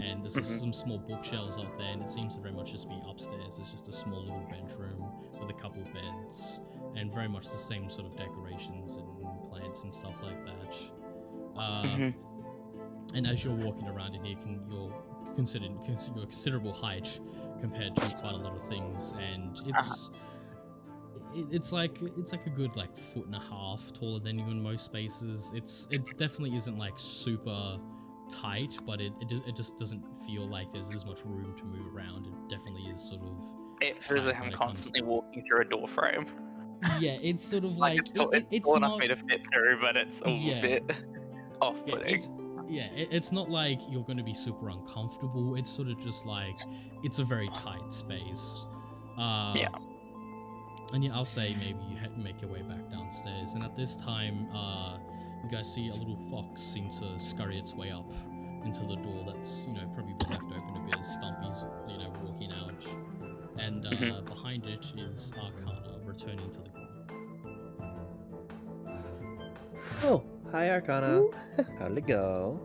and there's some small bookshelves up there, and it seems to very much just be upstairs. It's just a small little bedroom with a couple beds, and very much the same sort of decorations and plants and stuff like that. And as you're walking around in here, you're considered a considerable height compared to quite a lot of things, and it's like a good foot and a half taller than you in most spaces. It definitely isn't super tight, but it just doesn't feel like there's as much room to move around. It definitely is sort of. It feels like I'm constantly walking through a door frame. Yeah, it's sort of it's not enough for me to fit through, but it's a bit off-putting. It's not like you're going to be super uncomfortable. It's sort of just it's a very tight space. And yeah, I'll say maybe you make your way back downstairs, and at this time, you guys see a little fox seem to scurry its way up into the door that's, probably been left open a bit as Stumpy's, walking out. And behind it is Arcana returning to the group. Oh, hi Arcana. How'd it go?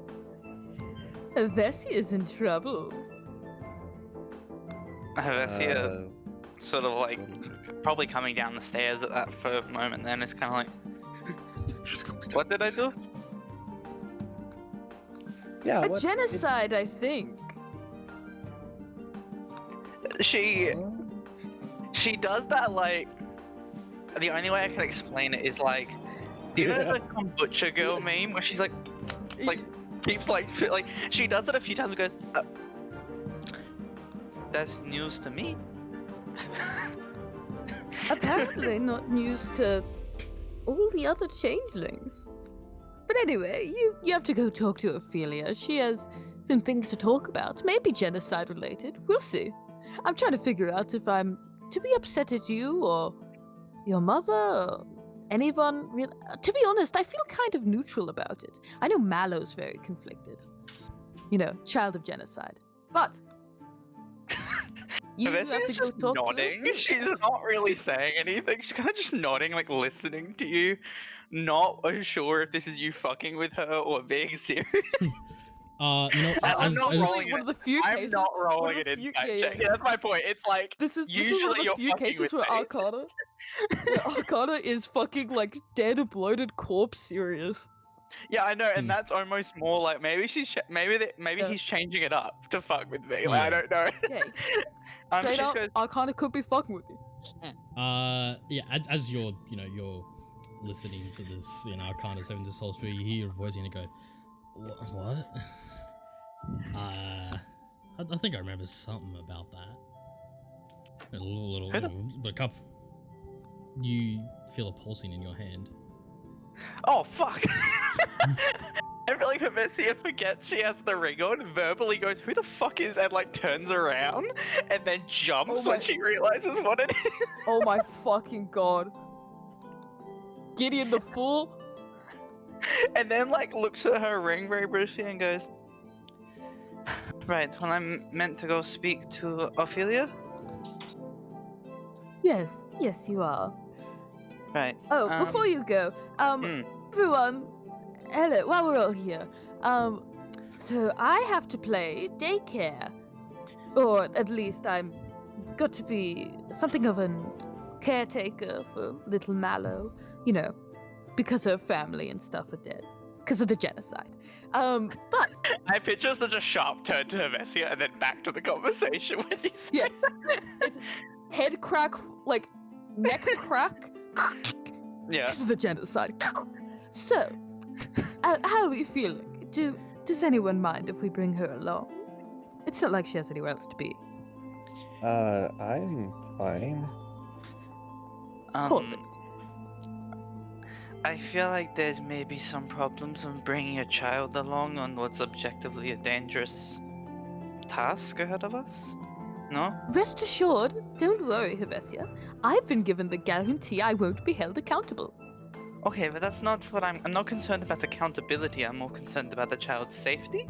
Vessia's in trouble. Vessia sort of probably coming down the stairs at that first moment then is kind of what did I do? Yeah, A genocide, I think. She does that the only way I can explain it is do you know the kombucha girl meme where she's keeps she does it a few times and goes, that's news to me. Apparently not news to all the other changelings. But anyway, you have to go talk to Ophelia. She has some things to talk about. Maybe genocide related. We'll see. I'm trying to figure out if I'm to be upset at you or your mother or anyone. To be honest, I feel kind of neutral about it. I know Mallow's very conflicted. Child of genocide. But you have to go just talk nodding. to She's not really saying anything. She's kind of just nodding, listening to you. Not sure if this is you fucking with her or being serious. I'm not rolling one of the few I'm cases. not one rolling of it the in. few- yeah. Yeah, that's my point. It's This is usually one of you're the few fucking cases with where me. Arcana is fucking dead, bloated corpse serious. Yeah, I know, and that's almost more maybe she's maybe he's changing it up to fuck with me. I don't know. Yeah. She Straight up, goes, Arcana could be fucking with you. Yeah, as you're listening to this, Arcana's having this whole spiel, you hear your voice and you go, what? I think I remember something about that. A little, but a couple. You feel a pulsing in your hand. oh fuck! I feel like Vessia forgets she has the ring on, verbally goes, who the fuck is, and turns around, and then jumps when she realizes what it is. Oh my fucking god. Gideon the Fool? And then looks at her ring very briefly and goes, right, well I'm meant to go speak to Ophelia? Yes, you are. Right. Oh, before you go, everyone, hello, while we're all here, so I have to play daycare. Or at least I'm got to be something of a caretaker for little Mallow, because her family and stuff are dead. Because of the genocide. But I picture such a sharp turn to Vessia and then back to the conversation when you say yeah, it's head crack, neck crack. Yeah. Because of the genocide. So, how are we feeling? Does anyone mind if we bring her along? It's not like she has anywhere else to be. I'm fine. Corbett. I feel like there's maybe some problems on bringing a child along on what's objectively a dangerous task ahead of us. No? Rest assured, don't worry, Hevesia. I've been given the guarantee I won't be held accountable. Okay, but that's not what I'm not concerned about accountability, I'm more concerned about the child's safety.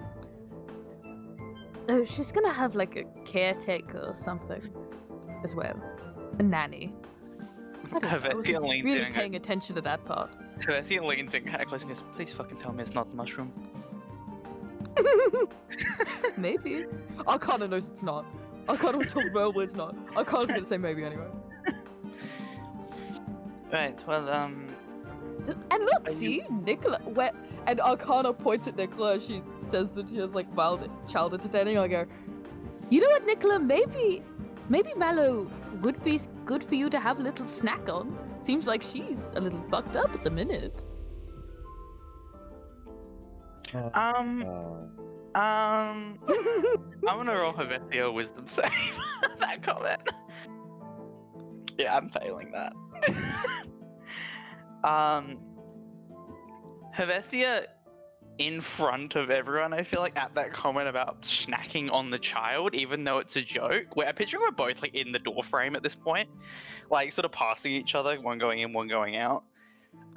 Oh, she's gonna have a caretaker or something as well. A nanny. I don't know. I Hevestia wasn't leans really in. paying attention to that part. Hevestia leans in kind of close and goes, "Please fucking tell me it's not the mushroom." Maybe. Arcana knows it's not. Arcana was told well it's not. Arcana's gonna say maybe anyway. Right. Well, And look, Are see, Nicola. Where and Arcana points at Nicola. She says that she has like child entertaining. I go, you know what, Nicola? Maybe Mallow would be good for you to have a little snack on. Seems like she's a little fucked up at the minute. I'm gonna roll Hevestia a wisdom save. That comment. Yeah, I'm failing that. Hevestia, in front of everyone, I feel like at that comment about snacking on the child, even though it's a joke, where I'm picturing we're both like in the door frame at this point, like sort of passing each other, one going in, one going out.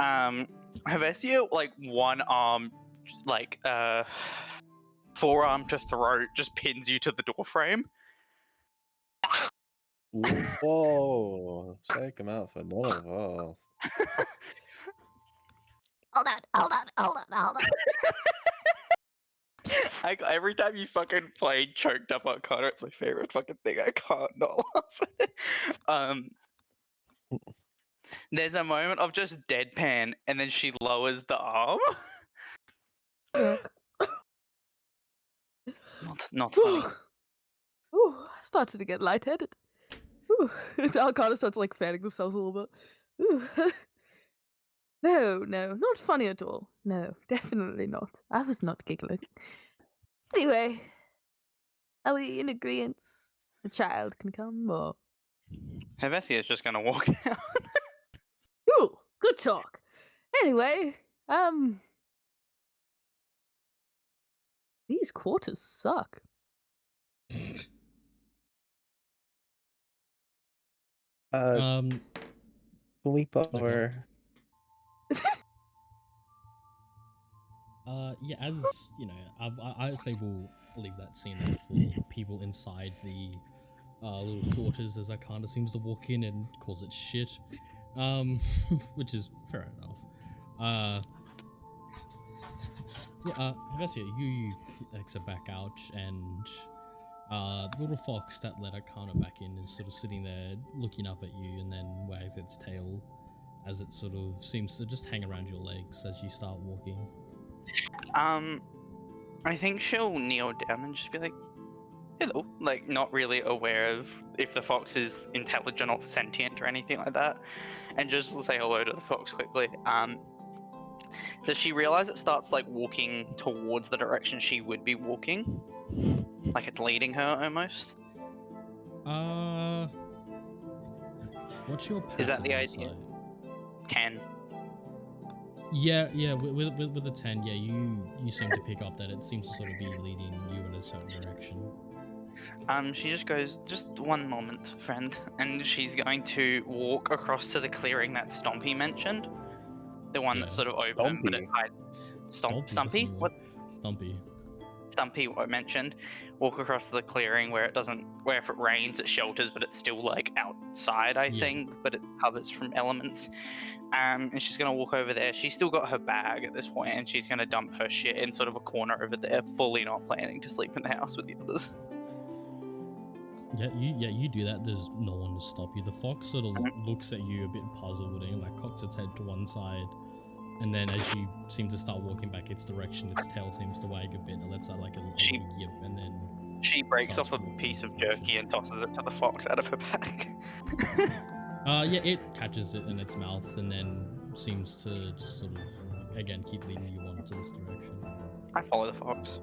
Hevestia, like one arm, like forearm to throat, just pins you to the door frame. Whoa! Shake him out for none of us. Hold on. Every time you fucking play choked up on Connor, it's my favorite fucking thing. I can't not laugh at it. There's a moment of just deadpan, and then she lowers the arm. Not funny. Ooh, started to get lightheaded. Ooh, Arcana starts like fanning themselves a little bit. Ooh. No, not funny at all. No, definitely not. I was not giggling. Anyway, are we in agreement? The child can come, or Hevestia is just gonna walk out. cool, good talk. Anyway, these quarters suck. Sleepover. Yeah, as you know, I'd say we'll leave that scene there for the people inside the little quarters, as Arcana seems to walk in and calls it shit, which is fair enough. Hevestia, you exit back out, and the little fox that let Arcana back in is sort of sitting there looking up at you, and then wags its tail as it sort of seems to just hang around your legs as you start walking. I think she'll kneel down and just be like, "Hello," like not really aware of if the fox is intelligent or sentient or anything like that, and just say hello to the fox quickly. Does she realize it starts like walking towards the direction she would be walking? Like it's leading her almost? What's your passive Is that the insight? idea? 10. Yeah, with the 10, yeah, you seem to pick up that it seems to sort of be leading you in a certain direction. She just goes, "Just one moment, friend," and she's going to walk across to the clearing that Stompy mentioned. The one that's sort of open, but it hides. Stumpy? What? Stumpy. Stumpy, what I mentioned. Walk across to the clearing where it doesn't, where if it rains it shelters, but it's still like outside, I think, but it covers from elements. And she's gonna walk over there. She's still got her bag at this point, and she's gonna dump her shit in sort of a corner over there, fully not planning to sleep in the house with the others. Yeah, you do that. There's no one to stop you. The fox sort of looks at you a bit puzzled and like cocks its head to one side, and then as you seem to start walking back its direction, its tail seems to wag a bit and lets out like a yip, and then she breaks off a piece of jerky and tosses it to the fox out of her bag. Yeah, it catches it in its mouth and then seems to just sort of again keep leading you on to this direction. I follow the fox.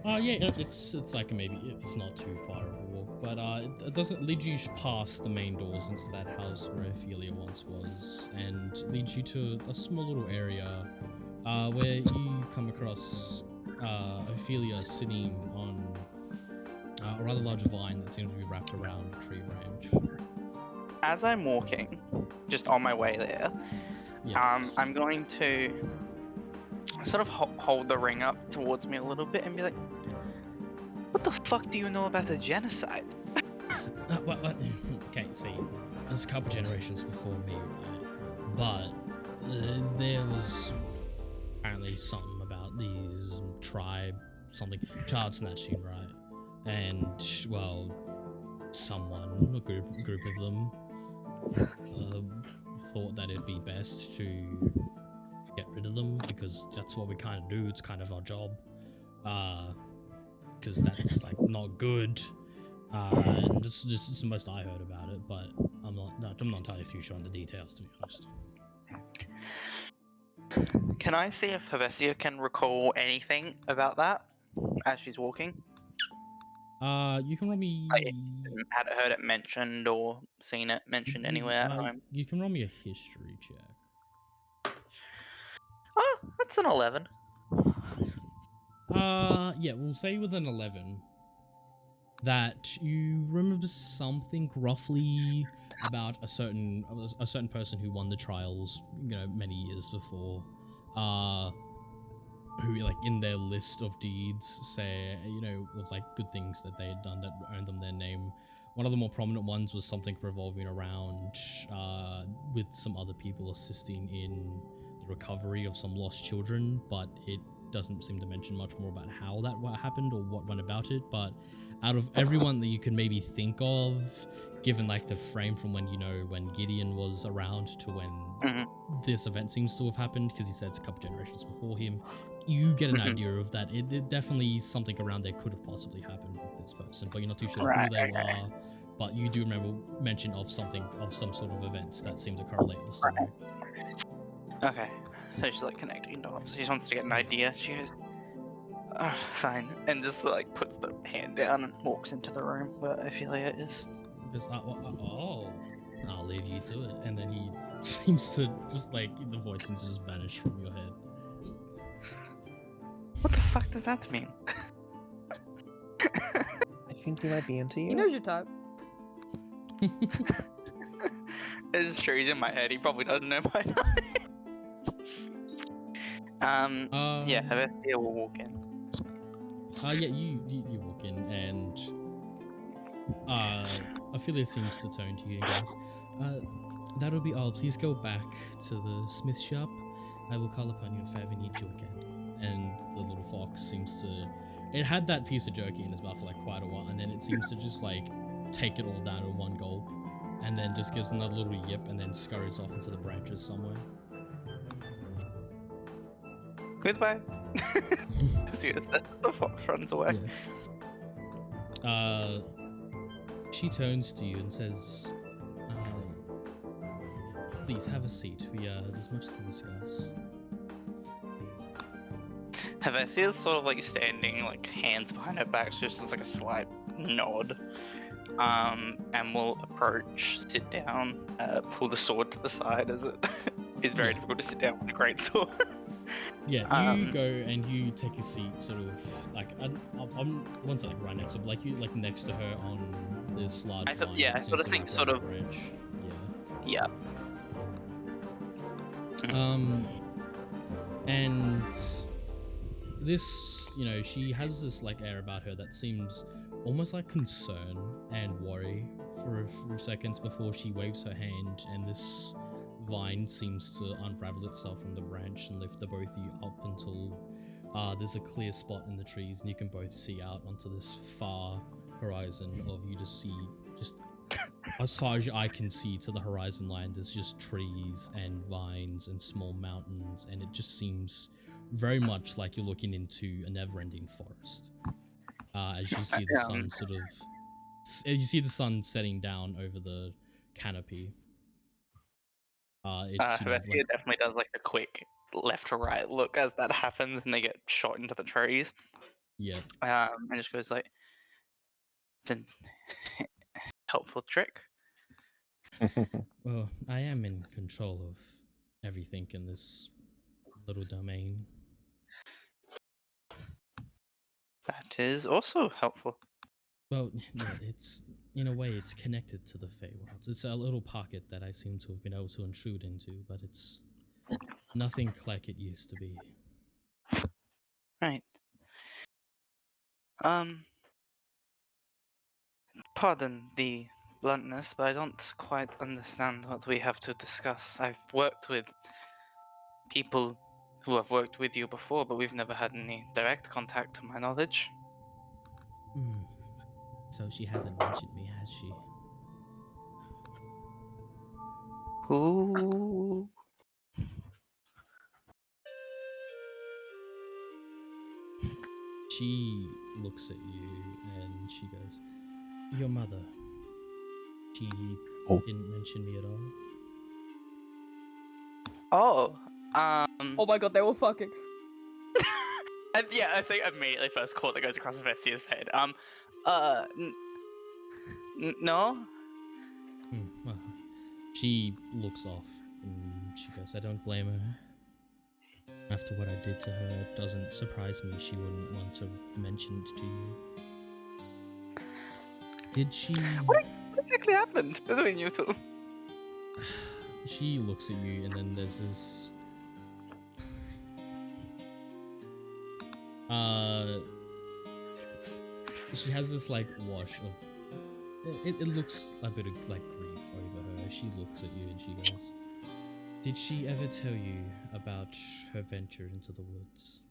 Yeah, it's like maybe it's not too far of a walk, but it doesn't lead you past the main doors into that house where Ophelia once was, and leads you to a small little area where you come across Ophelia sitting on a rather large vine that seems to be wrapped around a tree branch. As I'm walking, just on my way there, I'm going to sort of hold the ring up towards me a little bit and be like, "What the fuck do you know about a genocide?" Okay, see, there's a couple generations before me, but there was apparently something about these child snatching, right? And well, a group of them, thought that it'd be best to get rid of them because that's what we kind of do. It's kind of our job, because that's like not good. And it's the most I heard about it, but I'm not entirely too sure on the details, to be honest. Can I see if Hevesia can recall anything about that as she's walking? You can roll me. Had heard it mentioned or seen it mentioned anywhere at home? You can roll me a history check. Oh, that's an 11. Yeah, we'll say with an 11 that you remember something roughly about a certain person who won the trials, many years before, who like in their list of deeds say, of like good things that they had done that earned them their name. One of the more prominent ones was something revolving around with some other people assisting in the recovery of some lost children, but it doesn't seem to mention much more about how that happened or what went about it. But out of everyone that you can maybe think of, given like the frame from when Gideon was around to when this event seems to have happened, because he said it's a couple generations before him, you get an idea of that. It definitely something around there could have possibly happened with this person, but you're not too sure who they are. But you do remember mention of some sort of events that seem to correlate with the story. Okay, so she's like connecting dots. She just wants to get an idea. She goes, oh, fine, and just like puts the hand down and walks into the room where Ophelia is. Because I'll leave you to it, and then he seems to just like the voice seems to just vanish from your head. What the fuck does that mean? I think he might be into you. He knows your type. It's true, he's in my head. He probably doesn't know my type. Yeah, Hevesia will walk in. Yeah, you walk in, and Ophelia seems to turn to you and goes, that'll be all. Please go back to the smith shop. I will call upon you if I ever need you again. And the little fox seems to... It had that piece of jerky in his mouth for like quite a while, and then it seems to just like take it all down in one gulp, and then just gives another little yip, and then scurries off into the branches somewhere. Goodbye. Serious, the fox runs away. Yeah. She turns to you and says, please have a seat. There's much to discuss. Hevesia's sort of like standing, like hands behind her back, so just like a slight nod. And will approach, sit down, pull the sword to the side, as it is very difficult to sit down with a great sword. Yeah, you go and you take a seat, sort of like I'm once like right next to, like you like next to her on this large. I sort of think sort of. Bridge. Yeah. And this, she has this like air about her that seems almost like concern and worry for a few seconds before she waves her hand, and this vine seems to unravel itself from the branch and lift the both of you up until there's a clear spot in the trees, and you can both see out onto this far horizon of you just see just as far as your eye can see to the horizon line. There's just trees and vines and small mountains, and it just seems very much like you're looking into a never-ending forest. As you see the sun the sun setting down over the canopy. Hevesia definitely does like a quick left to right look as that happens, and they get shot into the trees. Yeah. And just goes like, it's a helpful trick. Well, I am in control of everything in this little domain. That is also helpful. Well, yeah, it's in a way it's connected to the Feywilds. It's a little pocket that I seem to have been able to intrude into, but it's nothing like it used to be. Right. Pardon the bluntness, but I don't quite understand what we have to discuss. I've worked with people who have worked with you before, but we've never had any direct contact to my knowledge. Hmm. So she hasn't mentioned me, has she? Ooh. She looks at you and she goes, "Your mother. She Oh. didn't mention me at all." Oh, Oh my god, they were fucking. and yeah, I think immediately first call that goes across Vestia's head. No. Well, she looks off and she goes, "I don't blame her. After what I did to her, it doesn't surprise me she wouldn't want to mention it to you." Did she? What exactly happened between you two? She looks at you and then there's this she has this like wash of it looks a bit of like grief over her. She looks at you and she goes, "Did she ever tell you about her venture into the woods?"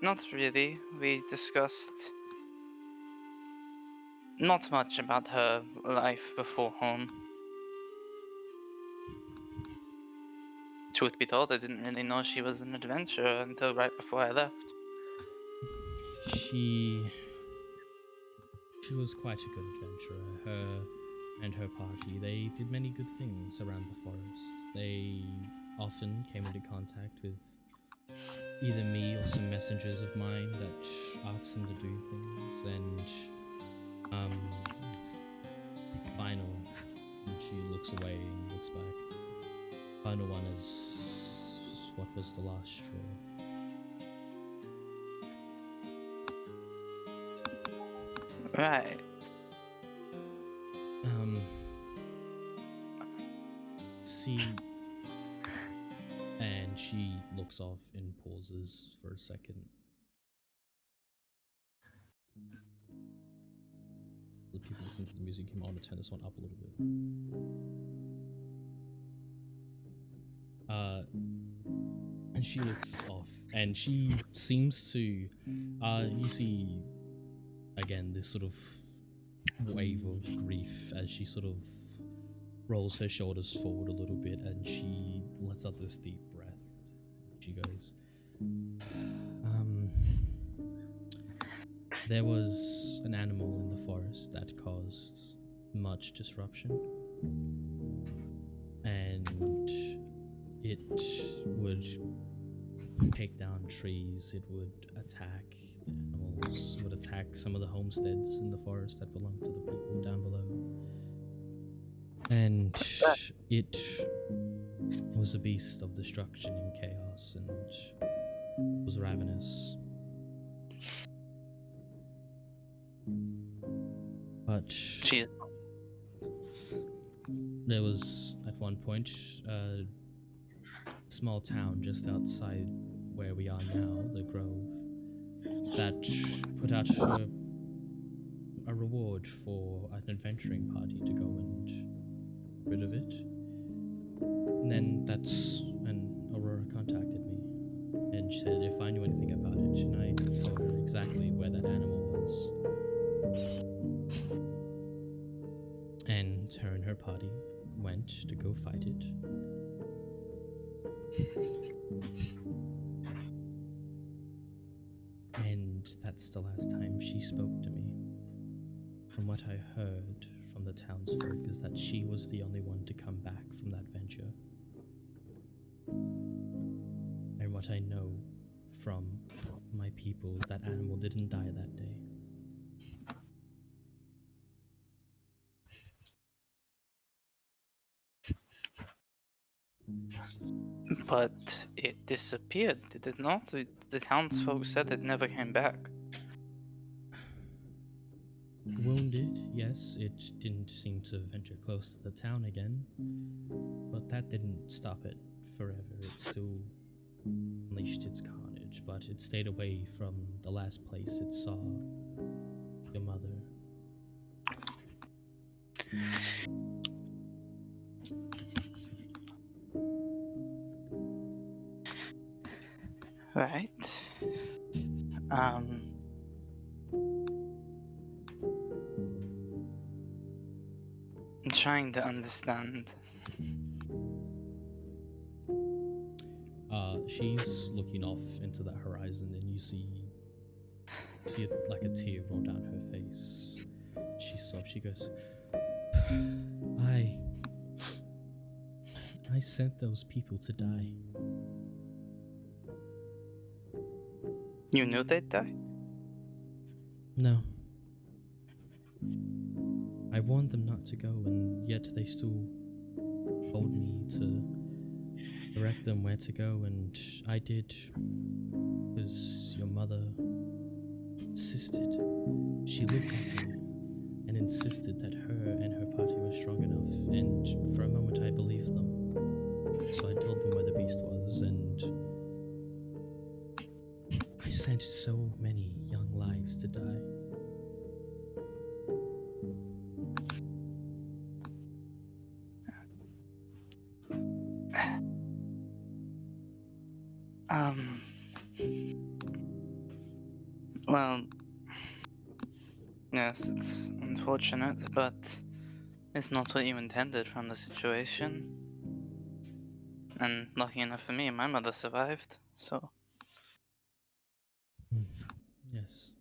Not really. We discussed not much about her life before home. Truth be told, I didn't really know she was an adventurer until right before I left. She was quite a good adventurer. Her and her party, they did many good things around the forest. They often came into contact with either me or some messengers of mine that asked them to do things, and final, and she looks away and looks back. Final one is what was the last straw. Right. See, and she looks off and pauses for a second. The people listen to the music. I want to turn this one up a little bit. And she looks off, and she seems to, you see, again, this sort of wave of grief as she sort of rolls her shoulders forward a little bit, and she lets out this deep breath. She goes, there was an animal in the forest that caused much disruption, and it would take down trees, it would attack the animals, it would attack some of the homesteads in the forest that belonged to the people down below. And it was a beast of destruction and chaos, and was ravenous. But Jeez. there was, at one point, a small town just outside where we are now, the Grove, that put out a reward for an adventuring party to go and get rid of it. And then that's when Aurora contacted me and said if I knew anything about it, and I told her exactly where that animal was. And her and her party went to go fight it. And that's the last time she spoke to me. From what I heard from the townsfolk is that she was the only one to come back from that venture. And what I know from my people is that animal didn't die that day. But it disappeared, did it not? The townsfolk said it never came back. Wounded, yes, it didn't seem to venture close to the town again, but that didn't stop it forever. It still unleashed its carnage, but it stayed away from the last place it saw your mother. Right. I'm trying to understand. She's looking off into that horizon, and you see like a tear roll down her face. She sobs. She goes, I sent those people to die. You knew they'd die? No. I warned them not to go, and yet they still told me to direct them where to go, and I did, because your mother insisted. She looked at me and insisted that her and her party were strong enough, and for a moment I believed them. So I told them where the beast was, and I sent so many young lives to die. Well, yes, it's unfortunate, but it's not what you intended from the situation. And lucky enough for me, my mother survived, so. Yes.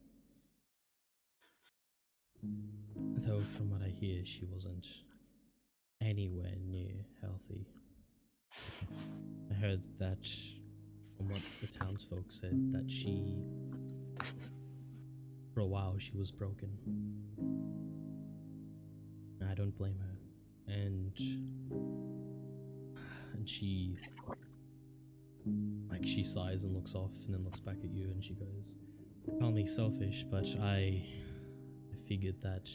Though from what I hear, she wasn't anywhere near healthy. I heard that from what the townsfolk said, that for a while she was broken. I don't blame her. And she sighs and looks off and then looks back at you and she goes, call me selfish, but I figured that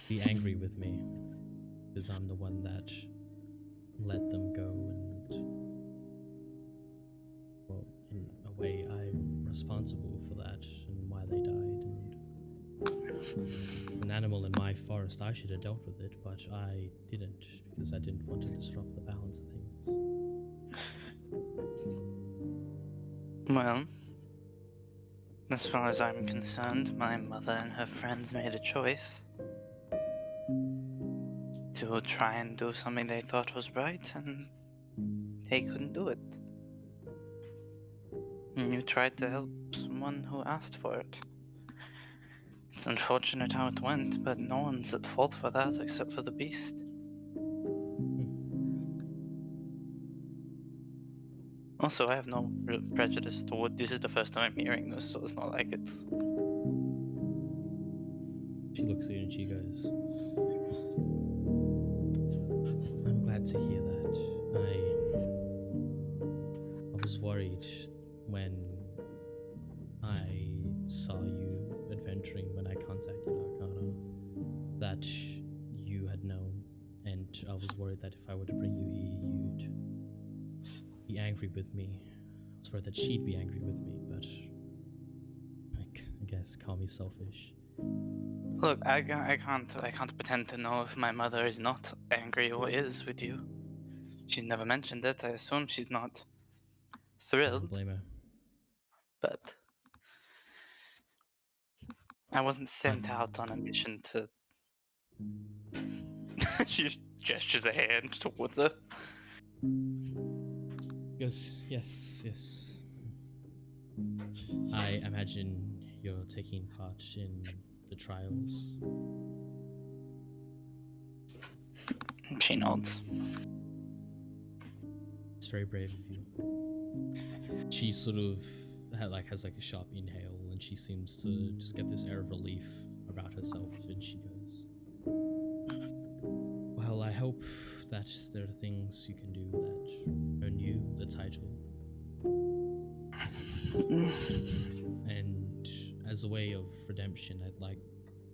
be angry with me because I'm the one that let them go, and well, in a way I'm responsible for that and why they died, and an animal in my forest, I should have dealt with it, but I didn't because I didn't want to disrupt the balance of things. Well, as far as I'm concerned, my mother and her friends made a choice to try and do something they thought was right, and they couldn't do it. And you tried to help someone who asked for it. It's unfortunate how it went, but no one's at fault for that except for the beast. Also, I have no real prejudice toward this. Is the first time I'm hearing this, so it's not like it's. She looks at you and she goes, I'm glad to hear that. I was worried when I saw you adventuring when I contacted Arcana that you had known, and I was worried that if I were to bring you here, you'd be angry with me. I was worried that she'd be angry with me, but I guess call me selfish. Look, I can't pretend to know if my mother is not angry or is with you. She's never mentioned it. I assume she's not I thrilled. don't blame her. But I wasn't sent out on a mission to. She just gestures a hand towards her. Goes, yes. I imagine you're taking part in the trials. She nods. It's very brave of you. She sort of has a sharp inhale, and she seems to just get this air of relief about herself, and she goes, well, I hope that there are things you can do that earn you the title. And as a way of redemption, I'd like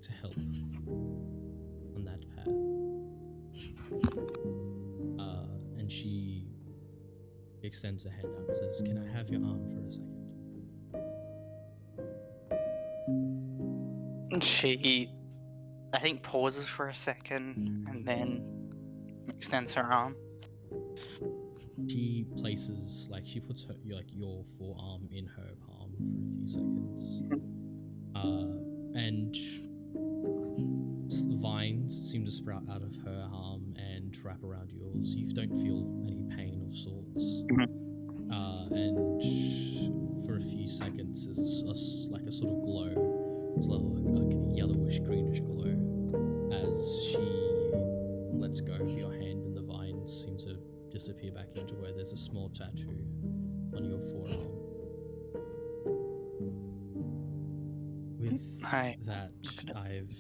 to help on that path. And she He extends a hand out and says, "Can I have your arm for a second?" She, I think, pauses for a second and then extends her arm. She places, like, she puts her, your forearm in her palm for a few seconds. And vines seem to sprout out of her arm and wrap around yours. You don't feel any pain of sorts. And for a few seconds, there's like a sort of glow. It's like a yellowish, greenish glow as she lets go of your hand, and the vines seem to disappear back into where there's a small tattoo on your forearm. With that, I've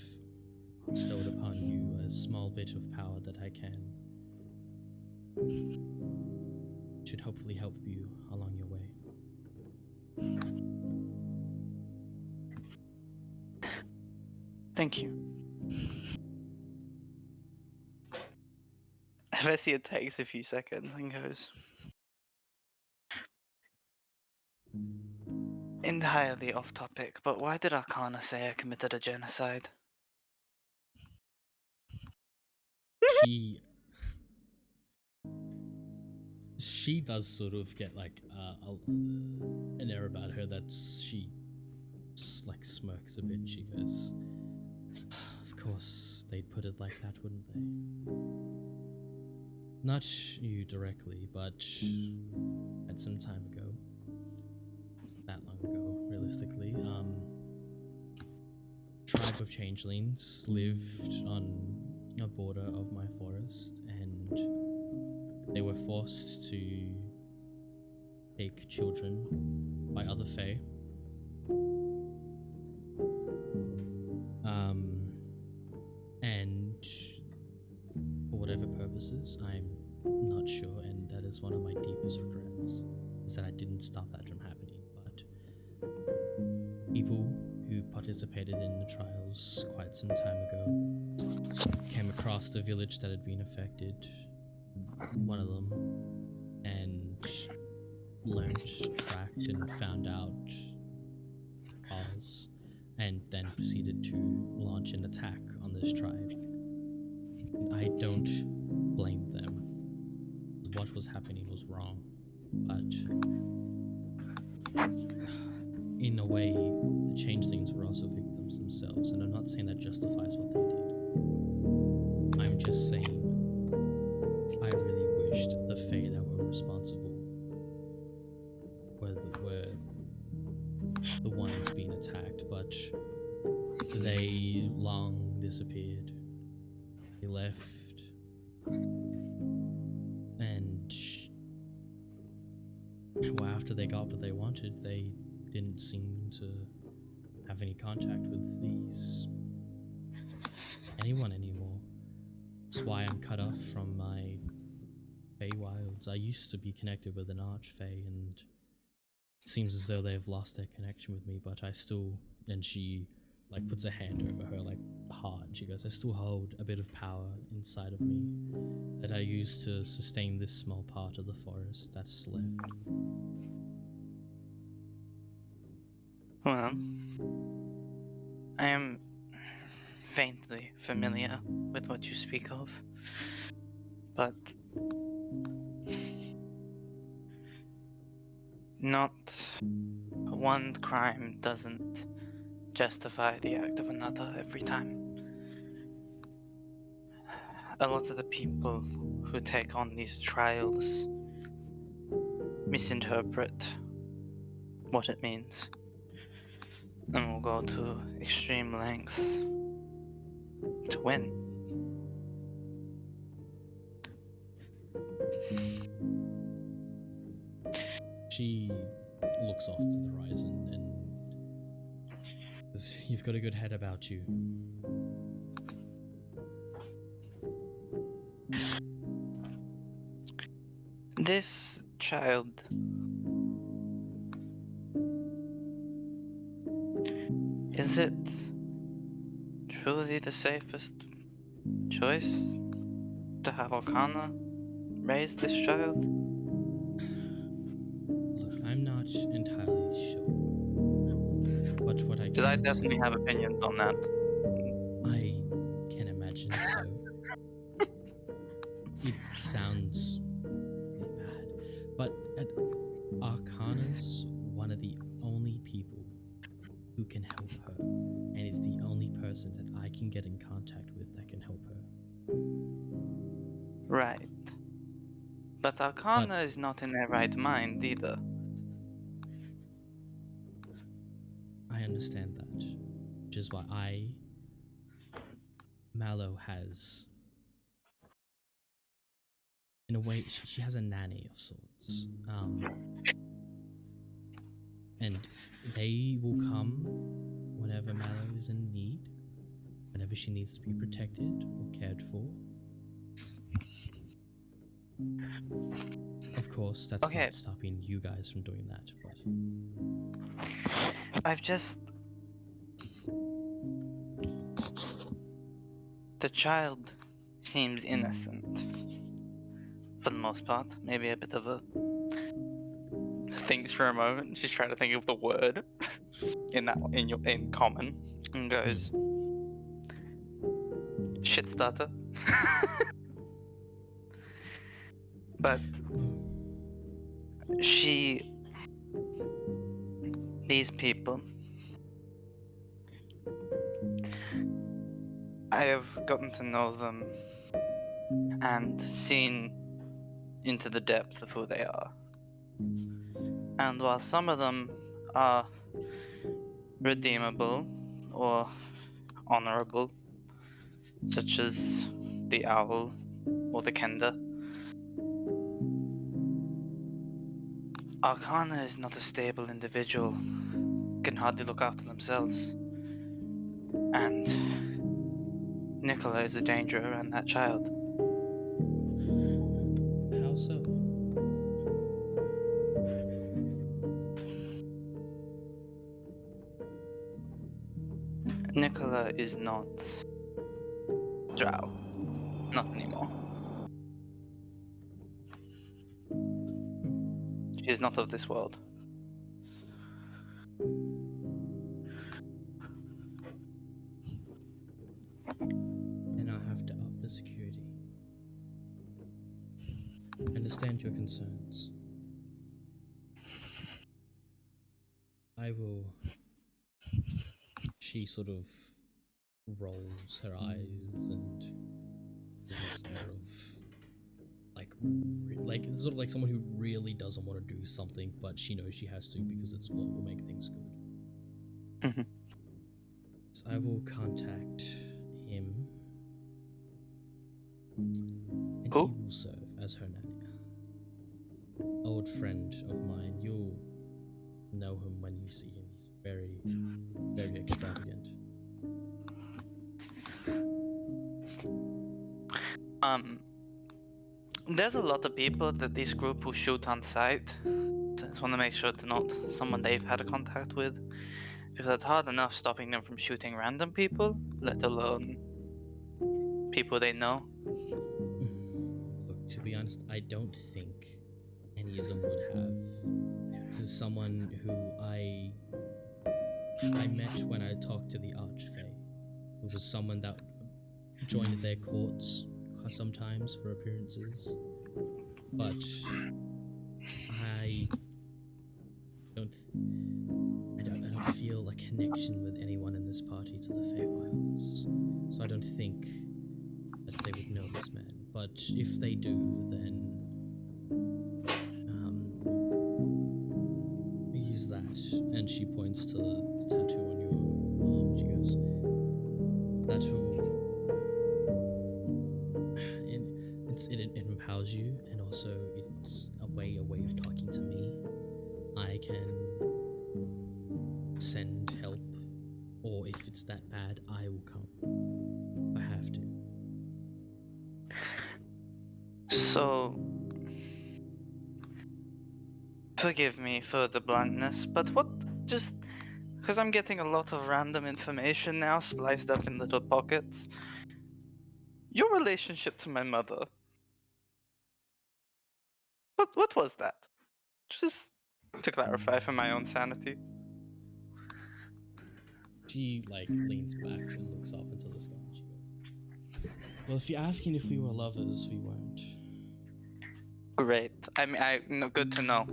bestowed upon you a small bit of power that I can. Should hopefully help you along your way. Thank you. Vesia takes a few seconds and goes, entirely off topic, but why did Arcana say I committed a genocide? She does sort of get like an air about her that she like smirks a bit. She goes, "Of course they'd put it like that, wouldn't they? Not you directly, but at some time ago, that long ago, realistically, tribe of changelings lived on a border of my forest, and they were forced to take children by other fae. And for whatever purposes, I'm not sure, and that is one of my deepest regrets, is that I didn't stop that from happening. But people who participated in the trials quite some time ago came across the village that had been affected, one of them, and learned, tracked, and found out cause, and then proceeded to launch an attack on this tribe. And I don't blame them. What was happening was wrong, but in a way, the changelings were also victims themselves, and I'm not saying that justifies what they did. I'm just saying I really wished the Fae that were responsible were the ones being attacked, but they long disappeared. They left, and well, after they got what they wanted, they didn't seem to have any contact with anyone anymore. That's why I'm cut off from my Fey wilds. I used to be connected with an Archfey, and it seems as though they've lost their connection with me, but I still, and she like puts a hand over her like heart, and she goes, I still hold a bit of power inside of me that I use to sustain this small part of the forest that's left. Well, I am faintly familiar with what you speak of, but not one crime doesn't justify the act of another every time. A lot of the people who take on these trials misinterpret what it means and will go to extreme lengths to win. She looks off to the horizon and says, you've got a good head about you. This child is it truly the safest choice to have Arcana raise this child? not entirely sure. But what I Because I can definitely say, have opinions on that. I can imagine so. It sounds really bad. But at Arcana's one of the only people who can help her, and is the only person that I can get in contact with that can help her. Right. But Arcana is not in their right mind either. I understand that, which is why Mallow has, in a way, she has a nanny of sorts. And they will come whenever Mallow is in need, whenever she needs to be protected or cared for. Of course, that's Okay. not stopping you guys from doing that, but The child seems innocent. For the most part. Maybe a bit of a. Thinks for a moment. She's trying to think of the word in common. And goes. Shit starter. But these people, I have gotten to know them and seen into the depth of who they are. And while some of them are redeemable or honorable, such as the owl or the Kenda, Arcana is not a stable individual, can hardly look after themselves. And Nicola is a danger around that child. how so? Nicola is not Drow. Not anymore. She is not of this world. Then I'll have to up the security. I understand your concerns. I will. She sort of rolls her eyes and has this air of like sort of like someone who really doesn't want to do something, but she knows she has to because it's what will make things good. So I will contact him, and Who? he will serve as her nanny. Old friend of mine. You'll know him when you see him. He's very, very extravagant. There's a lot of people that this group will shoot on sight. So I just want to make sure to note someone they've had a contact with. Because it's hard enough stopping them from shooting random people, let alone people they know. Look, to be honest, I don't think any of them would have. This is someone who I met when I talked to the Archfey. It was someone that joined their courts sometimes for appearances, but I don't feel a connection with anyone in this party to the Feywilds, so I don't think that they would know this man. But if they do, then use that. And she points to the tattoo on your arm. She goes, "That will it empowers you, and also it's a way of talking to me. I can send help, or if it's that bad, I will come. I have to." So, forgive me for the bluntness, but just because I'm getting a lot of random information now spliced up in little pockets. Your relationship to my mother. What was that? Just To clarify for my own sanity. She like leans back and looks up into the sky. And she goes, "Well, if you're asking if we were lovers, we weren't." Great. I mean, no, good to know.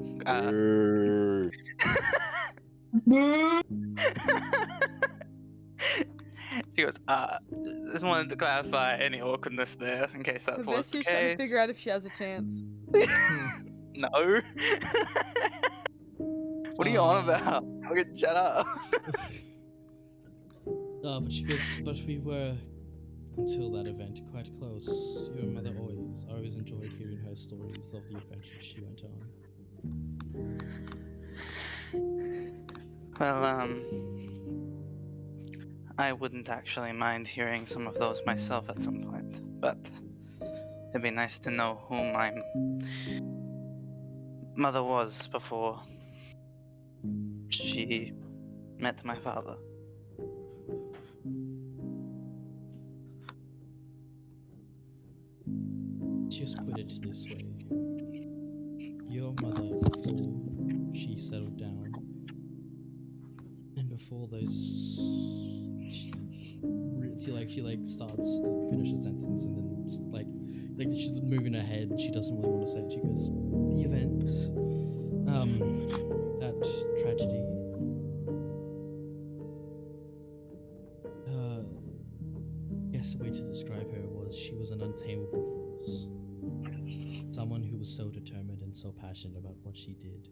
She goes, just wanted to clarify any awkwardness there, in case that was the Hibiscus trying to case. figure out if she has a chance. No. What are you on about? Okay, shut up. But she goes, "But we were, until that event, quite close. Your mother always enjoyed hearing her stories of the adventures she went on." Well, I wouldn't actually mind hearing some of those myself at some point, but it'd be nice to know who my mother was before she met my father. Just put it this way. Your mother, before she settled down, and before those, she starts to finish a sentence, and then like she's moving her head. She doesn't really want to say it. She goes, "The event, that tragedy. Guess the way to describe her was she was an untamable force. Someone who was so determined and so passionate about what she did.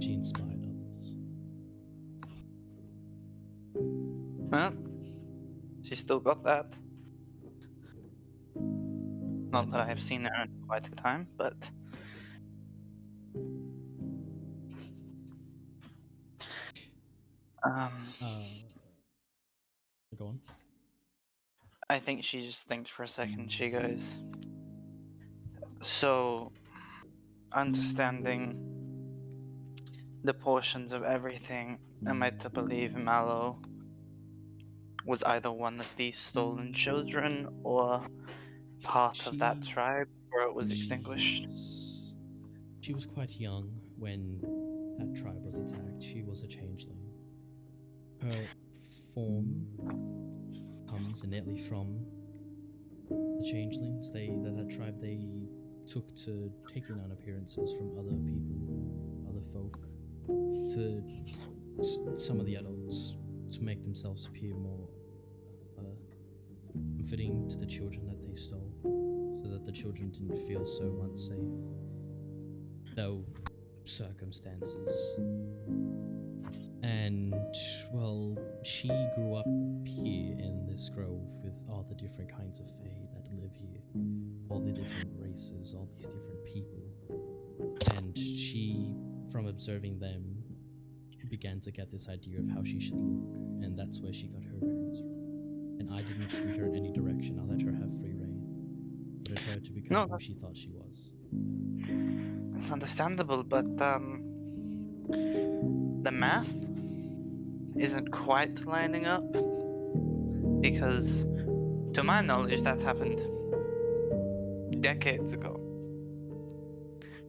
She inspired others." Well, she still got that. Not that I have seen her in quite a time, but Go on. I think she just thinks for a second. She goes, so understanding the portions of everything, am I to believe Mallow was either one of these stolen children or part of that tribe where it was extinguished? She was quite young when that tribe was attacked. She was a changeling. Her form comes innately from the changelings. That tribe, they took to taking on appearances from other people, other folk, to some of the adults, to make themselves appear more fitting to the children that they stole, so that the children didn't feel so unsafe, though circumstances. And, well, she grew up here in this grove with all the different kinds of fae that live here, all the different races, all these different people. And she, from observing them, began to get this idea of how she should look, and that's where she got her appearance from. And I didn't steer her in any direction. I let her have free reign. Wanted her to become who she thought she was. It's understandable, but the math isn't quite lining up, because to my knowledge that happened decades ago.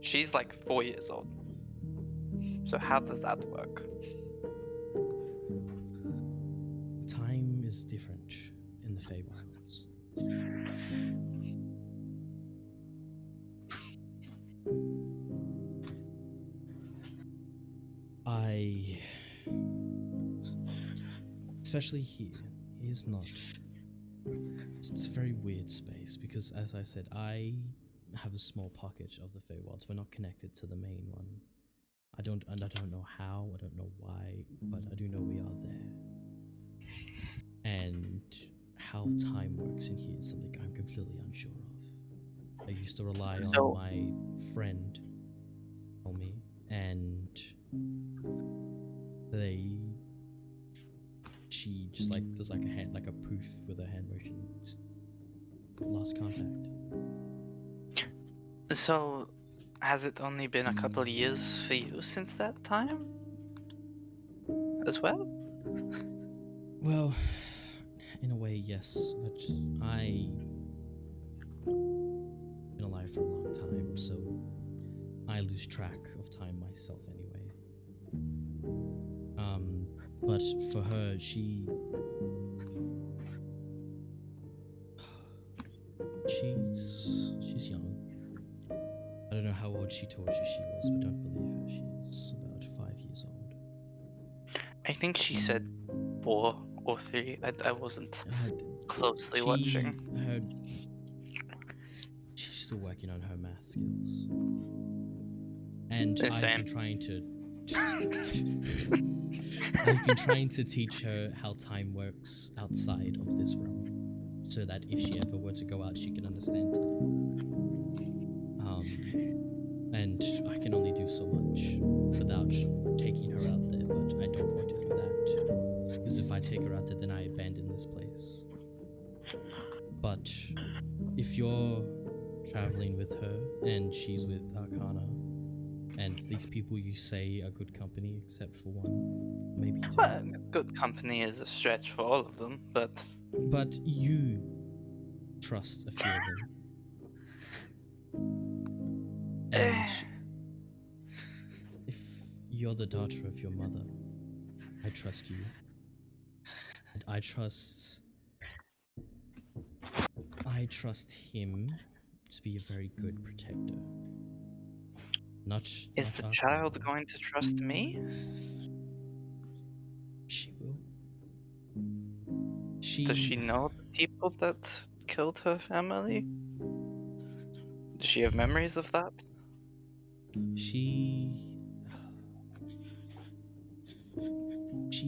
She's like 4 years old. So how does that work? Time is different in the Feywilds. Especially here, is not. It's a very weird space because, as I said, I have a small pocket of the Feywilds. We're not connected to the main one. I don't know how, I don't know why, but I do know we are there. And how time works in here is something I'm completely unsure of. I used to rely on my friend, tell me, and she just like does like a hand, like a poof with her hand motion. Just lost contact. So, has it only been a couple of years for you since that time? As well? Well, in a way, yes, but I've been alive for a long time, so I lose track of time myself anyway. But for her, she's young. I don't know how old she told you she was, but don't believe her. She's about 5 years old. I think she said 4 or 3. I wasn't closely watching. She's still working on her math skills. And The I've same. been trying to I've been trying to teach her how time works outside of this realm, so that if she ever were to go out, she can understand time. And I can only do so much without taking her out there, but I don't want to do that, because if I take her out there, then I abandon this place. But if you're traveling with her and she's with Arcana, and these people you say are good company, except for one, maybe 2. Well, good company is a stretch for all of them, but you trust a few of them. And if you're the daughter of your mother, I trust you. And I trust him to be a very good protector. is the child going to trust me? She will. Does she know the people that killed her family? Does she have memories of that? She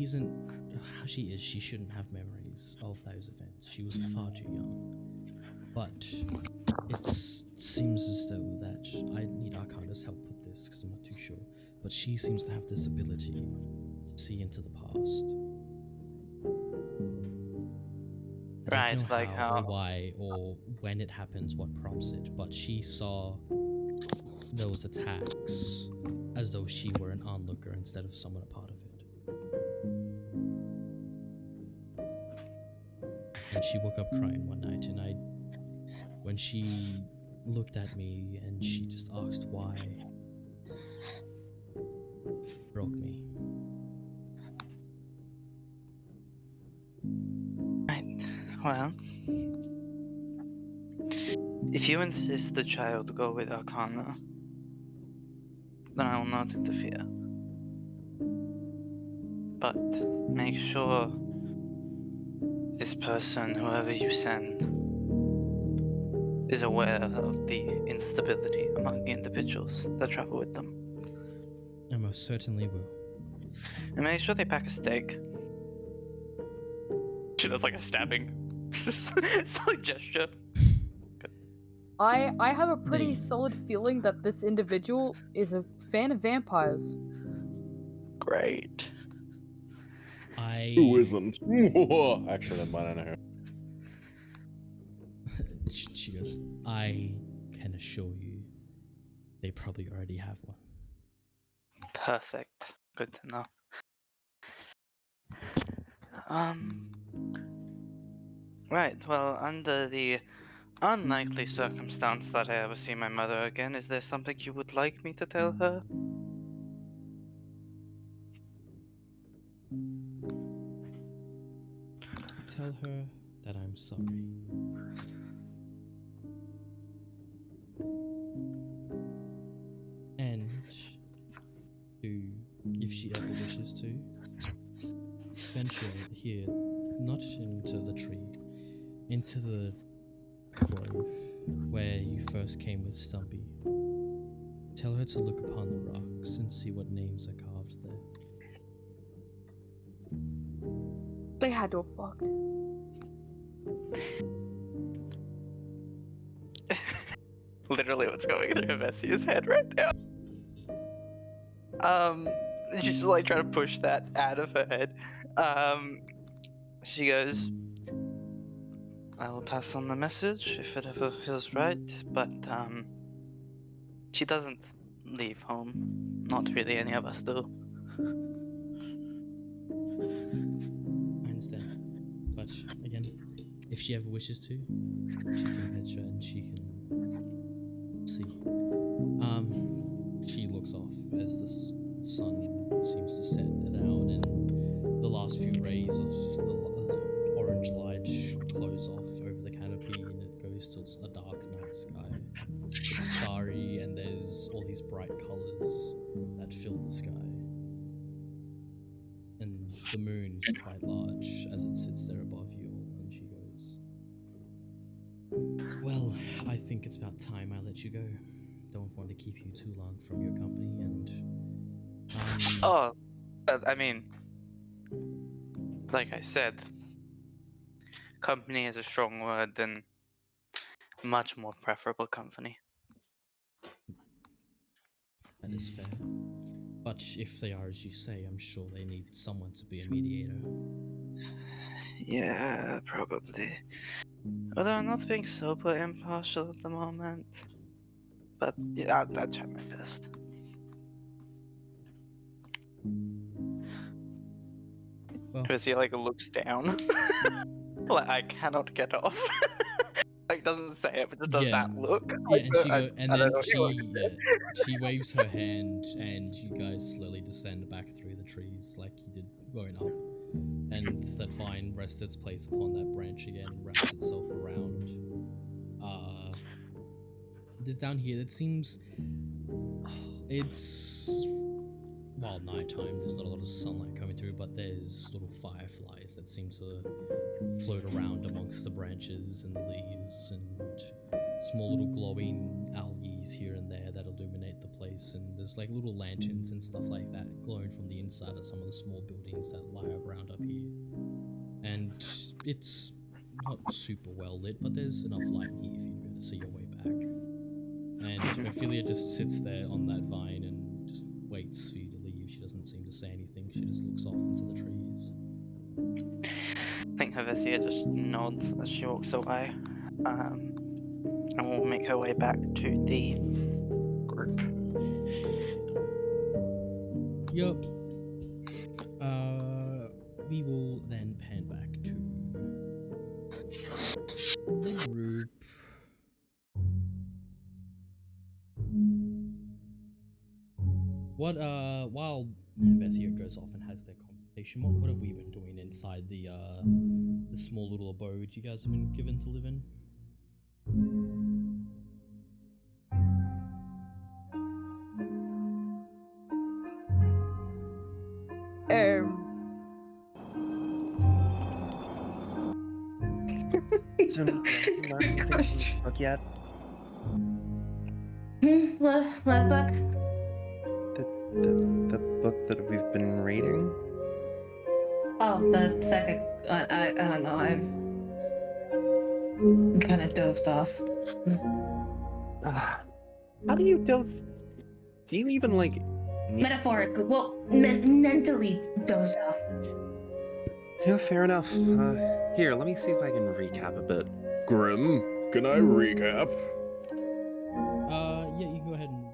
isn't how she is. She shouldn't have memories of those events. She was far too young. But it seems as though that I need Arcana's help with this, because I'm not too sure. But she seems to have this ability to see into the past. I don't know Right, like how or how why or when it happens, what prompts it, but she saw those attacks as though she were an onlooker instead of someone a part of it. And she woke up crying one night, and when she looked at me and she just asked why, it broke me. Right. Well, if you insist the child go with Arcana, then I will not interfere. But make sure this person, whoever you send, is aware of the instability among the individuals that travel with them. I most certainly will. And make sure they pack a steak. She does like a stabbing silly gesture. I have a pretty They- solid feeling that this individual is a fan of vampires. Great. Who isn't? Actually, never mind, I know. She goes, I can assure you, they probably already have one. Perfect. Good to know. Right, well, under the unlikely circumstance that I ever see my mother again, is there something you would like me to tell her? Tell her that I'm sorry. And if she ever wishes to, venture here, not into the tree, into the grove where you first came with Stumpy. Tell her to look upon the rocks and see what names are carved there. They had to have fucked. Literally what's going through Hevesia's head right now. She's just like trying to push that out of her head. She goes, I will pass on the message if it ever feels right, but she doesn't leave home. Not really any of us do. I understand. But again, if she ever wishes to, she can venture and she can see. She looks off as the sun seems to set down, and the moon is quite large as it sits there above you all. And she goes, well, I think it's about time I let you go. Don't want to keep you too long from your company, and Oh, I mean, like I said, company is a strong word than much more preferable company. that is fair. But if they are as you say, I'm sure they need someone to be a mediator. Yeah, probably. Although I'm not being super impartial at the moment. But yeah, I'll try my best. Well, Because he like looks down. Like I cannot get off. Like doesn't say it, but just does that look. Yeah, Like, and she I go, and don't then know what you she waves her hand, and you guys slowly descend back through the trees like you did going up, and that vine rests its place upon that branch again and wraps itself around. Down here, it seems it's well nighttime. There's not a lot of sunlight coming through, but there's little fireflies that seem to float around amongst the branches and the leaves, and small little glowing algae here and there that illuminate the place, and there's like little lanterns and stuff like that glowing from the inside of some of the small buildings that lie around up here. And it's not super well lit, but there's enough light here for you to be able to see your way back. And Ophelia just sits there on that vine and just waits for you to leave. She doesn't seem to say anything. She just looks off into the trees. I think Havesia just nods as she walks away. And will make her way back to the group. Yup. We will then pan back to the group. What while Vesia goes off and has their conversation, what have we been doing inside the small little abode you guys have been given to live in? Good question. Book yet? What book? The book that we've been reading? Oh, the second. I don't know. I'm kind of dozed off. How do you doze? Do you even like Metaphoric. Well, mentally dozed off. Yeah, fair enough. Here, let me see if I can recap a bit. Grim, can I recap? Yeah, you go ahead and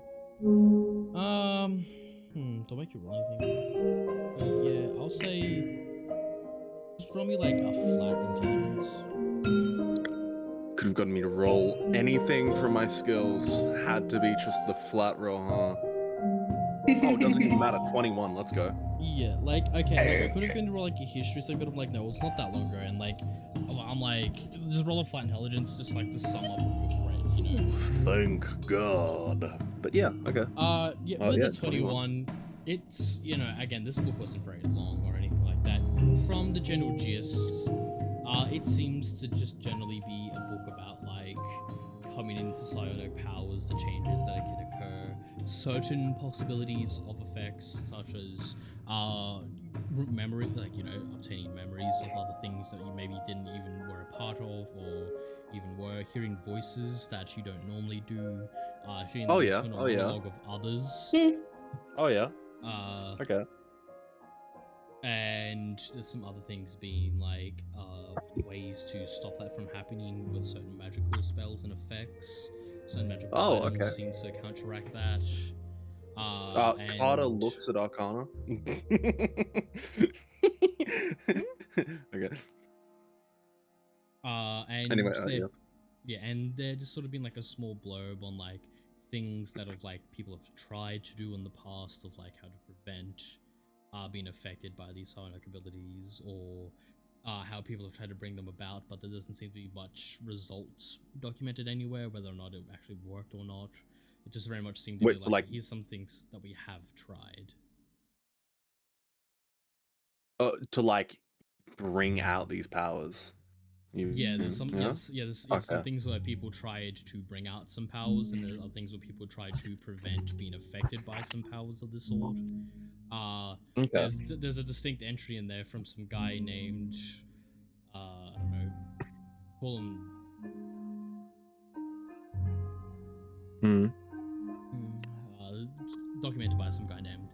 don't make you roll anything. Yeah, I'll say just roll me like a flat intelligence. Could have gotten me to roll anything from my skills. Had to be just the flat roll, huh? Oh, it doesn't even matter. 21, let's go. Yeah, like, okay, like, I could have been to roll like a history, so I could have like, no, it's not that long ago, and like, I'm like, just roll a flat intelligence, just like to sum up a good rate, you know? Thank God. But yeah, okay. Yeah, Oh, with yeah, the 21, it's, you know, again, this book wasn't very long or anything like that. From the general gist, it seems to just generally be a book about, like, coming into psionic powers, the changes that can occur, certain possibilities of effects, such as, memory, like, you know, obtaining memories of other things that you maybe didn't even were a part of, or even were hearing voices that you don't normally do, hearing the internal monologue of others. Oh yeah. Okay. And there's some other things being like ways to stop that from happening with certain magical spells and effects. Certain magical items seem to counteract that. Carter looks at Arcana. Okay. And anyway, yes. Yeah, and they're just sort of been like a small blurb on like things that have like people have tried to do in the past of like how to prevent being affected by these psionic abilities, or how people have tried to bring them about, but there doesn't seem to be much results documented anywhere, whether or not it actually worked or not. It just very much seemed to be like, here's some things that we have tried. To like bring out these powers. Yeah, there's some Yeah? there's some Okay. things where people tried to bring out some powers, and there's other things where people tried to prevent being affected by some powers of the sword. Okay. There's a distinct entry in there from some guy named I don't know, call him Hmm. uh, documented by some guy named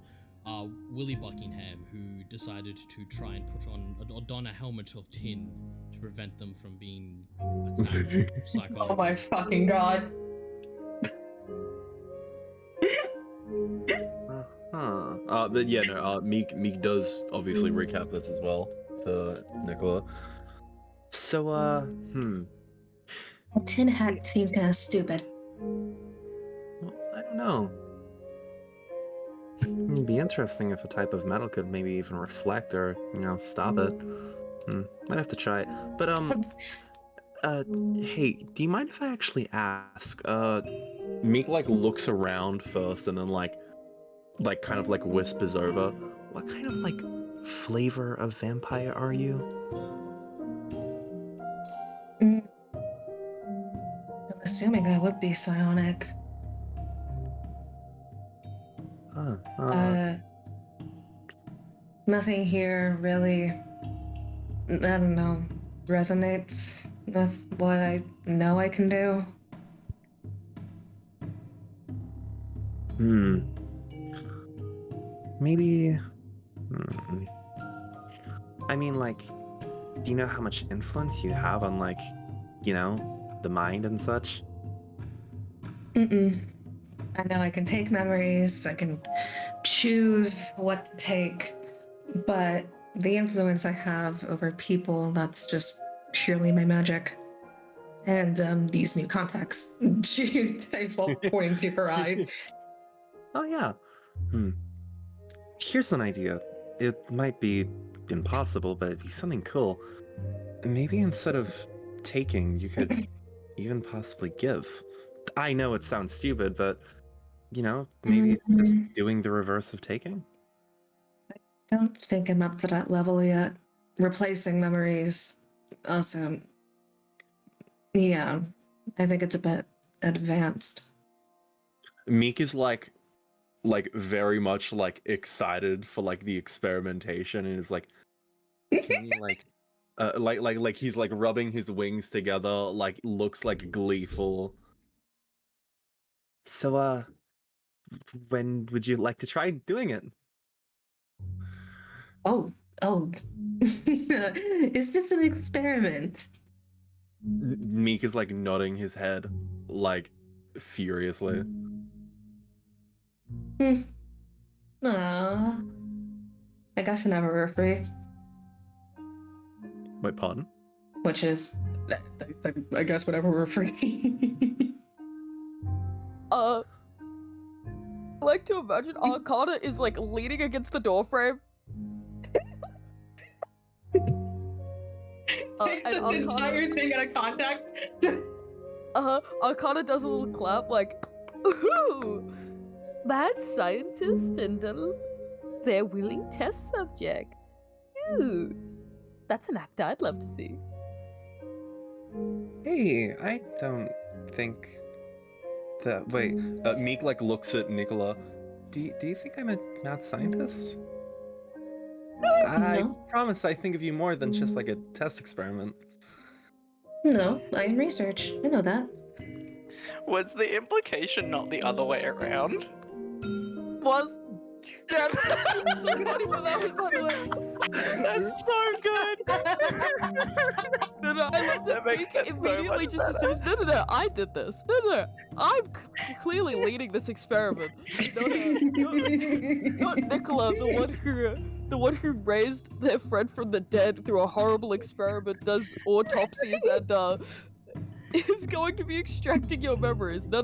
Willie Buckingham, who decided to try and put on or don a helmet of tin to prevent them from being attacked psychotically. Oh my fucking god. But yeah, no. Meek does obviously recap this as well to Nicola. So, Tin Hat seems kind of stupid. well, I don't know. It'd be interesting if a type of metal could maybe even reflect or, stop it. Might have to try it. But, hey, do you mind if I actually ask? Meek, like, looks around first and then, like, kind of, like, whispers over. What kind of, like, flavor of vampire are you? I'm assuming I would be psionic. Nothing here really, I don't know, resonates with what I know I can do. Maybe. I mean, like, do you know how much influence you have on, like, the mind and such? Mm-mm. I know I can take memories, I can choose what to take, but the influence I have over people, that's just purely my magic. And these new contacts. She says while pointing to her eyes. Oh, yeah. Here's an idea. It might be impossible, but it'd be something cool. Maybe instead of taking, you could even possibly give. I know it sounds stupid, but, maybe it's just doing the reverse of taking. Don't think I'm up to that level yet. Replacing memories, also, yeah, I think it's a bit advanced. Meek is like very much like excited for like the experimentation and is like, can you like he's like rubbing his wings together, like looks like gleeful. So, when would you like to try doing it? Oh. Is this an experiment? Meek is like nodding his head, like furiously. Aw. I guess I never were free. Wait, pardon? Which is, I guess, whatever we're free. I like to imagine Arcana is like leaning against the doorframe. Take the entire thing out of contact. Arcana does a little clap like, ooh, mad scientist and their willing test subject. Cute. That's an act I'd love to see. Hey, I don't think that. Wait, Meek like looks at Nicola. do you think I'm a mad scientist? I No. promise I think of you more than just like a test experiment. No, I am research. I know that. Was the implication not the other way around? Was Yeah, so funny for that one, by the way. that's so good. No, I love that makes Meek that so immediately much just better. assumes, no, I did this. No, I'm clearly leading this experiment. Not Nicola, the one who raised their friend from the dead through a horrible experiment, does autopsies and is going to be extracting your memories. No.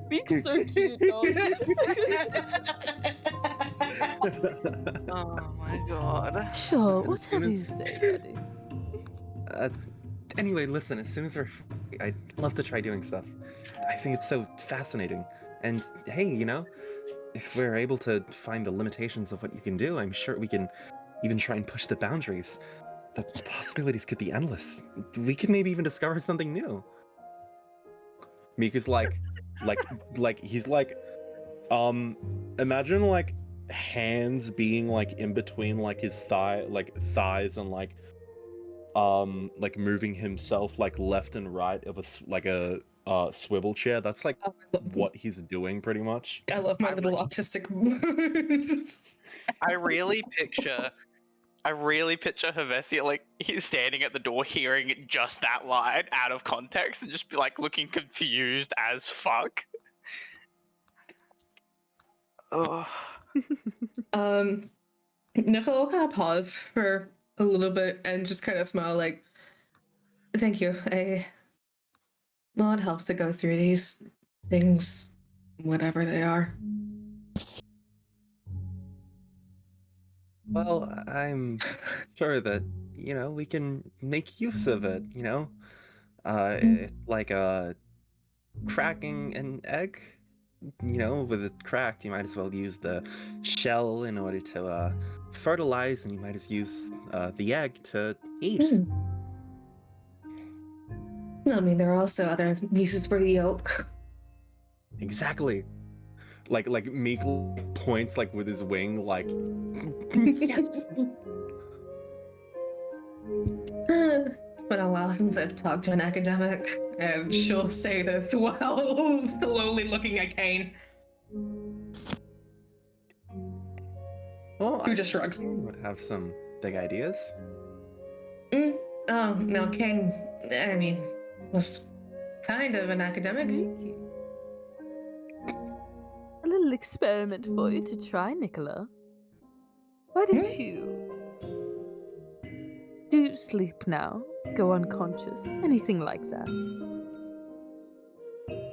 Meek's so cute, dog. Oh my god. Sure, Listen, whatever as you soon say, buddy. Anyway, listen, as soon as we're free, I'd love to try doing stuff. I think it's so fascinating. And hey, if we're able to find the limitations of what you can do, I'm sure we can even try and push the boundaries. The possibilities could be endless. We could maybe even discover something new. Mika's like he's like, imagine like hands being like in between like his thighs and like moving himself like left and right of a swivel chair. That's like what he's doing pretty much. I love my little autistic moods. I really picture Hervesia like he's standing at the door hearing just that line out of context and just be like looking confused as fuck. Oh. Nicola will kind of pause for a little bit and just kind of smile like, thank you. Well, it helps to go through these things, whatever they are. Well, I'm sure that, we can make use of it, It's like cracking an egg. With it cracked, you might as well use the shell in order to fertilize, and you might as use the egg to eat. I mean, there are also other uses for the yolk. Exactly. Like Meek points like with his wing, like yes. It's been a while since I've talked to an academic, and she'll say this while slowly looking at Kane. Well, Who just shrugs. Would have some big ideas. Oh, no, Kane, I mean, was kind of an academic. Thank you. A little experiment for you to try, Nicola. Why don't you do sleep now? Go unconscious? Anything like that?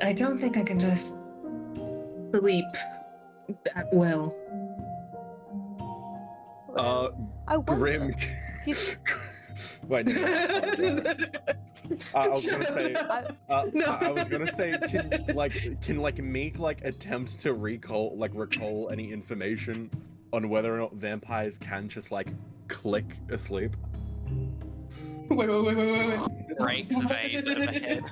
I don't think I can just sleep at will. I wonder. Grim. Wait, no, I was gonna say. I was gonna say, can Meek like attempt to recall any information on whether or not vampires can just like click asleep? Wait. Breaks vase overhead.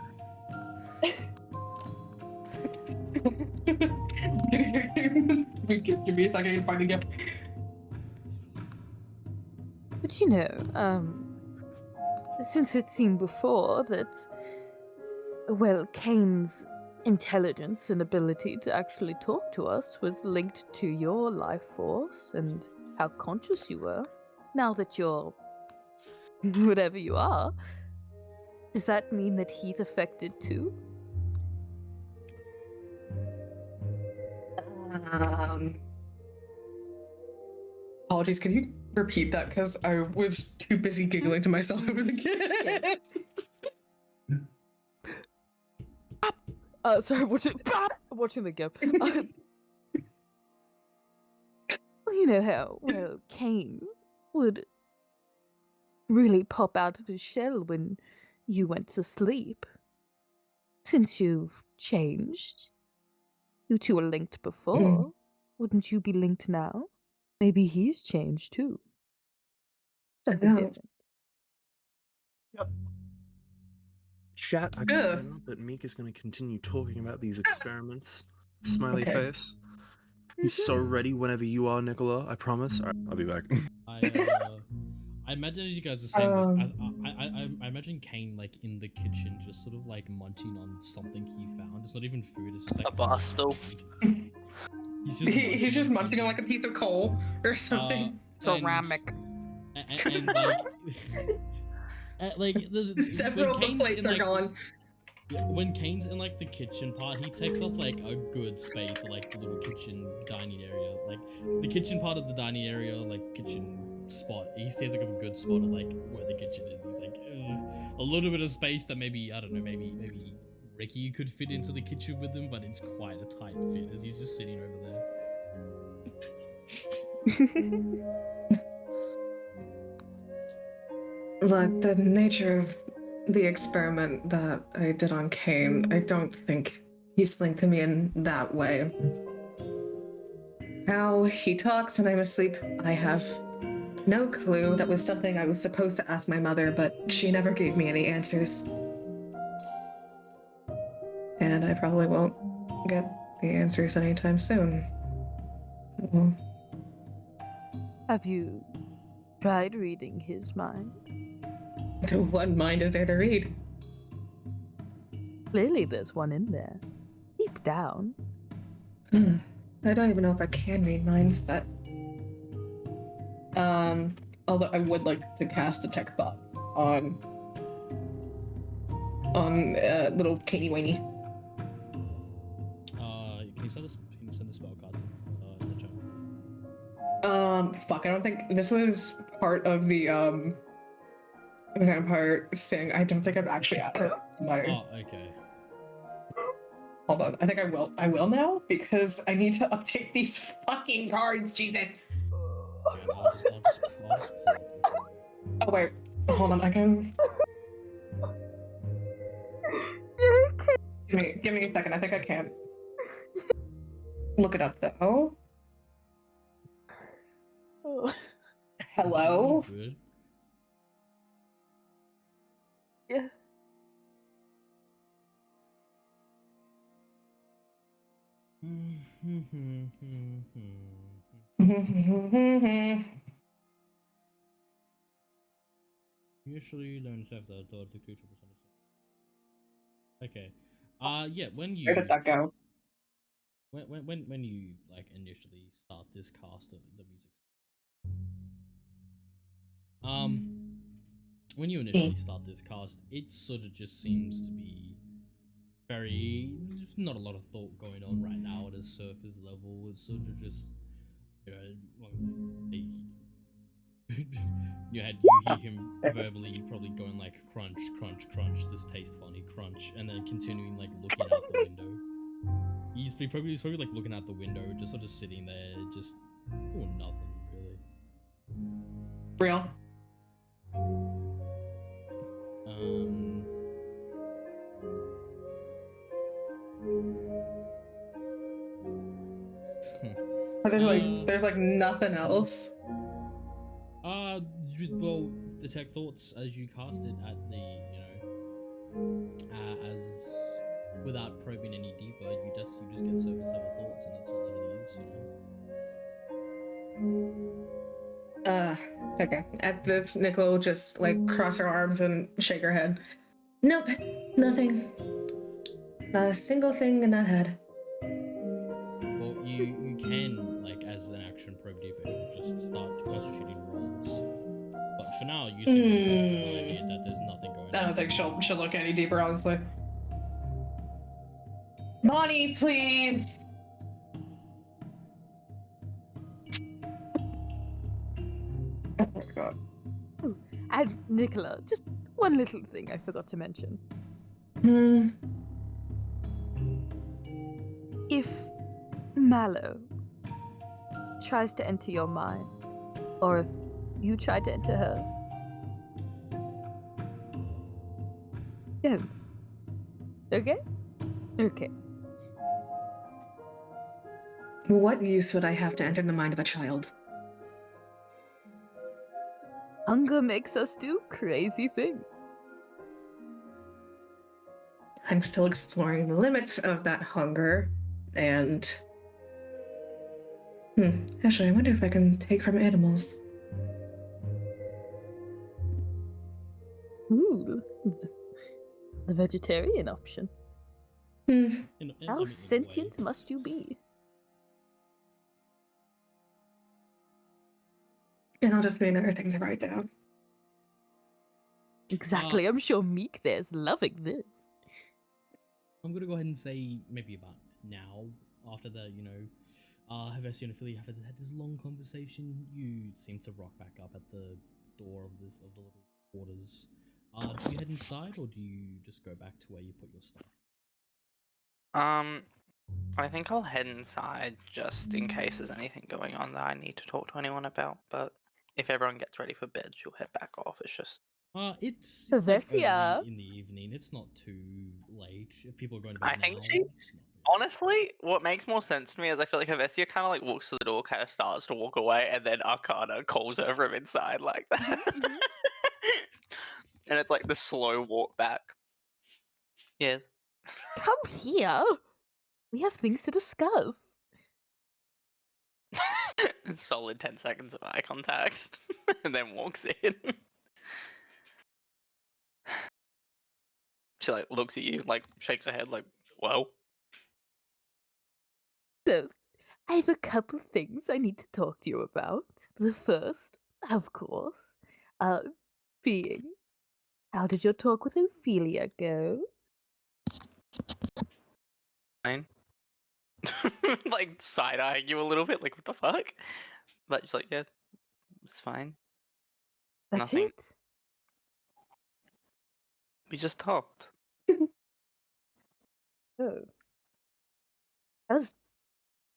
Give me a second to find again. But since it seemed before that, well, Kane's intelligence and ability to actually talk to us was linked to your life force and how conscious you were, now that you're whatever you are, does that mean that he's affected too? Apologies, can you repeat that? Because I was too busy giggling to myself over the kid. Sorry, watching the game. Well, you know how, Kane would really pop out of his shell when you went to sleep. Since you've changed, you two were linked before. Wouldn't you be linked now? Maybe he's changed too. Something different. Yep. Chat, I can't know that Meek is going to continue talking about these experiments. Smiley face. He's so ready whenever you are, Nicola. I promise. All right, I'll be back. I imagine as you guys are saying this, I imagine Kane like in the kitchen, just sort of like munching on something he found. It's not even food. It's just like A bar stool. He's just munching on like a piece of coal or something. Ceramic. And like Several of the plates are gone. Yeah, when Kane's in like the kitchen part, he takes up like a good space, like the little kitchen dining area, like the kitchen part of the dining area, like kitchen spot. He stays like a good spot of like where the kitchen is. He's like a little bit of space that maybe I don't know, maybe Ricky could fit into the kitchen with him, but it's quite a tight fit as he's just sitting over there. Look, the nature of the experiment that I did on Kane, I don't think he's linked to me in that way. How he talks when I'm asleep, I have no clue. That was something I was supposed to ask my mother, but she never gave me any answers. And I probably won't get the answers anytime soon. So, Have you tried reading his mind? what mind is there to read? Clearly, there's one in there. Deep down. I don't even know if I can read minds, but although I would like to cast detect thoughts on little Caney Waney. Can you send the spell card in the chat? Fuck, I don't think this was part of the vampire thing. I don't think I've actually added it to my. Oh, okay. Hold on, I think I will. I will now because I need to update these fucking cards. Jesus. Yeah, no, I'll just pull up the Oh wait, hold on. I can. Give me a second. I think I can. Look it up though. Oh. Hello. Good. Yeah. Usually learns have the creature was understood. Okay. Yeah, when you Where did that go? when you like initially start this cast of the music. When you initially start this cast, it sort of just seems to be very there's not a lot of thought going on right now at a surface level. It's sort of just you hear him verbally probably going like crunch, crunch, crunch, this tastes funny, crunch, and then continuing like looking out the window. He's probably like looking out the window, just sort of sitting there, just doing nothing really. Real. There's like nothing else. Well, detect thoughts as you cast it at the, as without probing any deeper, you just get surface level thoughts, and that's all that it is. Okay. At this, Nicola will just like cross her arms and shake her head. Nope, nothing. Not a single thing in that head. Well, you can, like, as an action probe deeper, just start constituting rolls. But for now, you seem to the idea that there's nothing going on. I don't think she'll look any deeper, honestly. Bonnie, please. Oh my god. Oh, and Nicola, just one little thing I forgot to mention. If Mallow tries to enter your mind, or if you try to enter hers, don't. Okay? Okay. What use would I have to enter the mind of a child? Hunger makes us do crazy things. I'm still exploring the limits of that hunger, and actually, I wonder if I can take from animals. Ooh, the vegetarian option. How sentient must you be? And I'll just be another thing to write down. Exactly. I'm sure Meek there's loving this. I'm gonna go ahead and say maybe about now, after the, Hevesi and Ophelia have had this long conversation, you seem to rock back up at the door of the little quarters. Do you head inside, or do you just go back to where you put your stuff? I think I'll head inside just in case there's anything going on that I need to talk to anyone about, but if everyone gets ready for bed, she'll head back off. It's just... It's like early in the evening. It's not too late. If people are going to bed I think now, she... it's not really. Honestly, what makes more sense to me is I feel like Hevestia kind of like walks to the door, kind of starts to walk away, and then Arcana calls her from inside like that. And it's like the slow walk back. Yes. Come here. We have things to discuss. Solid 10 seconds of eye contact, and then walks in. She like looks at you, like shakes her head, like, "Whoa." So, I have a couple things I need to talk to you about. The first, of course, being, how did your talk with Ophelia go? Fine. Like side eyeing you a little bit, like what the fuck? But she's like, yeah, it's fine. That's Nothing. it? We just talked. Oh.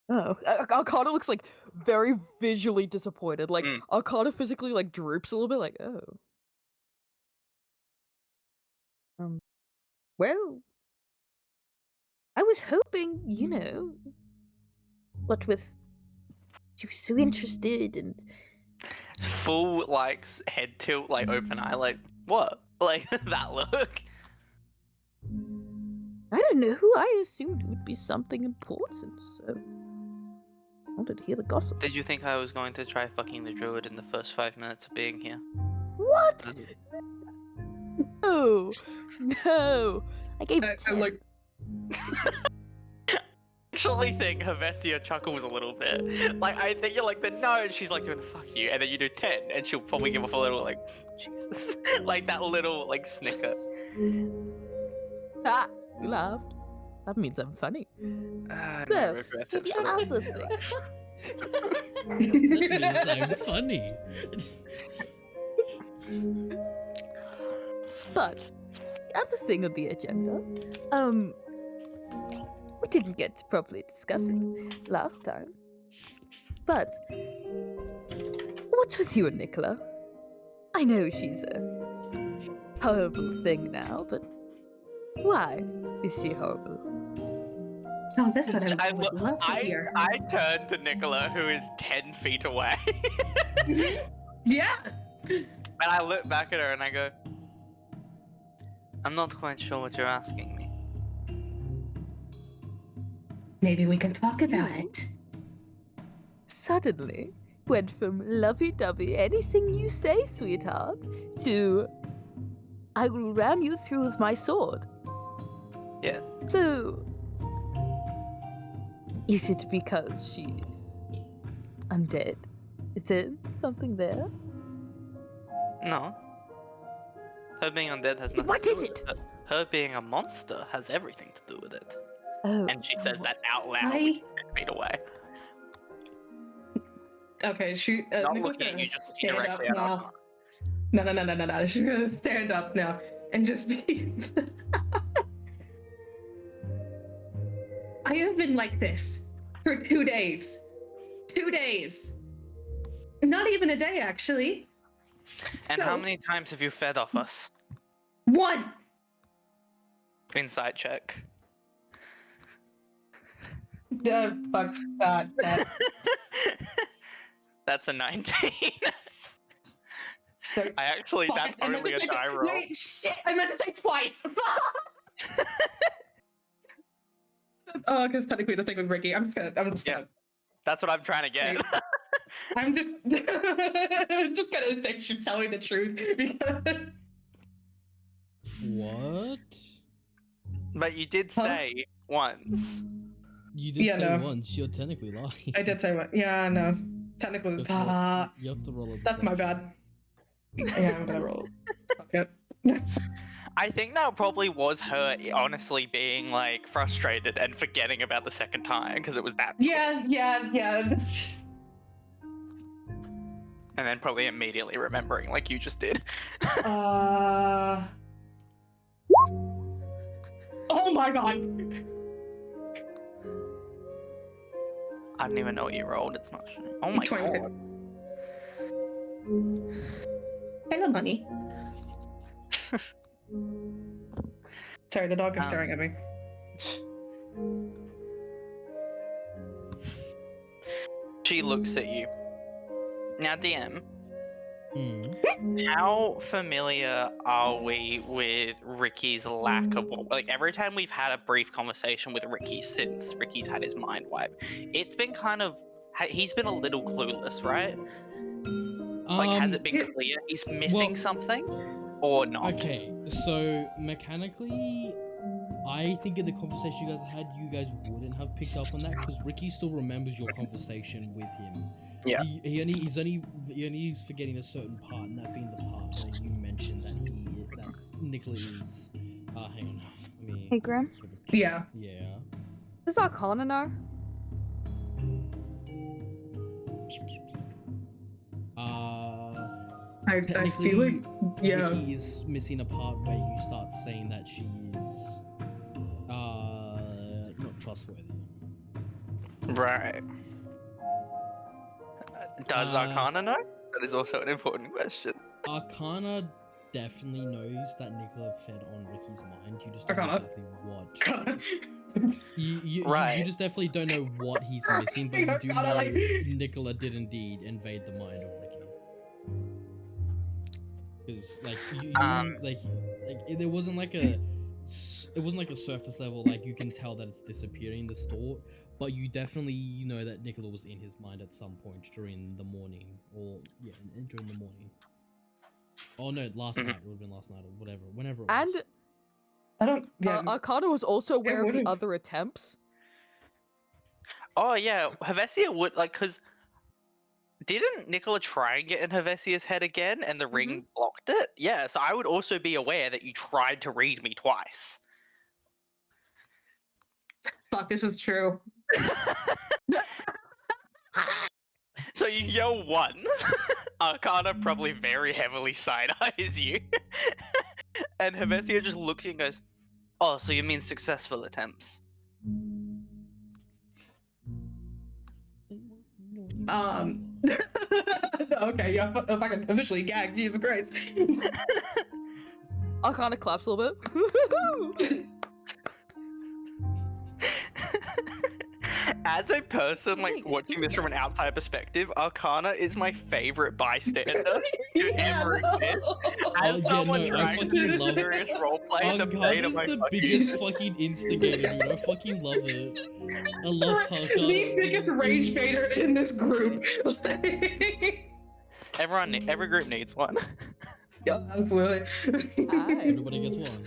Oh. Arcana looks like very visually disappointed. Like, Arcana physically like droops a little bit, like, oh. Well, I was hoping, what with you were so interested and Full like head tilt, like open eye, like what? Like that look. I don't know who I assumed it would be something important, so I wanted to hear the gossip. Did you think I was going to try fucking the druid in the first 5 minutes of being here? What? No, no. I gave. I'm like, Actually think Hevestia chuckles a little bit. Like I think you're like the no, and she's like doing the fuck you, and then you do 10, and she'll probably give off a little like Jesus, like that little like snicker. Ah, you laughed. That means I'm funny. I So, regret it. the other thing. That means I'm funny. But the other thing on the agenda, we didn't get to properly discuss it last time. But what's with you and Nicola? I know she's a horrible thing now, but why is she horrible? Oh, this one I would look- love to hear. I turn to Nicola, who is 10 feet away, yeah. and I look back at her and I go, I'm not quite sure what you're asking me. Maybe we can talk about it. Suddenly went from lovey-dovey, anything you say, sweetheart, to I will ram you through with my sword. Yes. So, is it because she's undead? Is there something there? No. Her being undead has nothing What to do is with it? it. Her being a monster has everything to do with it. Oh, And she says that out loud, I- 10 feet away. Okay, she. Not Nicholas looking at gonna you, just stand up directly at now. No. She's gonna stand up now and just be. I have been like this for 2 days. 2 days. Not even a day, actually. And how So- many times have you fed off us? 1. Insight check. Fuck that. That's a 19. Sorry. I actually, Fuck, that's I meant only to a say- die roll. Wait, shit! I meant to say twice. Oh, because technically the thing with Ricky, I'm just gonna. That's what I'm trying to get. I'm just gonna say she's telling the truth because What? But you did Huh? say once. You did Yeah, say no. once. You're technically lying. I did say what. Yeah, no. Technically, You have to roll a that's my deception. bad. Yeah, I'm gonna roll. Fuck it. I think that probably was her honestly being like frustrated and forgetting about the second time because it was that. Yeah. It's just. And then probably immediately remembering like you just did. Oh my god. I don't even know what you rolled. It's not showing. Oh my 22. god. Hello, honey. Sorry, the dog is Um, staring at me. She looks at you. Now, DM, Hmm. how familiar are we with Ricky's lack of like every time we've had a brief conversation with Ricky since Ricky's had his mind wipe, it's been kind of he's been a little clueless, right? Like, has it been clear he's missing something or not? Okay, so mechanically, I think in the conversation you guys had, you guys wouldn't have picked up on that because Ricky still remembers your conversation with him. Yeah. He's only forgetting a certain part, and that being the part where you mentioned that Nicola is. Hang on. Let me. Hey, Graham? Yeah. Yeah. Does Arcana know? I feel like, yeah. Ricky is missing a part where you start saying that she is not trustworthy. Right. Does Arcana know? That is also an important question. Arcana definitely knows that Nicola fed on Ricky's mind. You just don't know Arcana? exactly what. You Right. just definitely don't know what he's missing, but you do Arcana, know like- Nicola did indeed invade the mind of Ricky. Because like there wasn't like a surface level like you can tell that it's disappearing the store, but you definitely know that Nicola was in his mind at some point during the morning, or during the morning. Oh no, last night would have been last night or whatever, whenever it was. And I don't. Yeah. Arcana was also aware of the wouldn't. other attempts. Oh yeah, Hevesia would like because didn't Nicola try and get in Hevesia's head again, and the ring blocked it? Yeah, so I would also be aware that you tried to read me twice. Fuck, this is true. So you yell one. Arcana probably very heavily side eyes you, and Hevesia just looks at you and goes, "Oh, so you mean successful attempts?" Okay, yeah, if I can officially gag, Jesus Christ. Arcana claps a little bit. As a person like watching this from an outside perspective, Arcana is my favorite bystander to ever exist. As someone I trying to fucking do love serious roleplay, the pain Arcana's of my the fucking biggest fucking instigator, dude. I fucking love it. I love Arcana. The biggest rage baiter in this group. Every group needs one. Yeah, absolutely. Everybody gets one.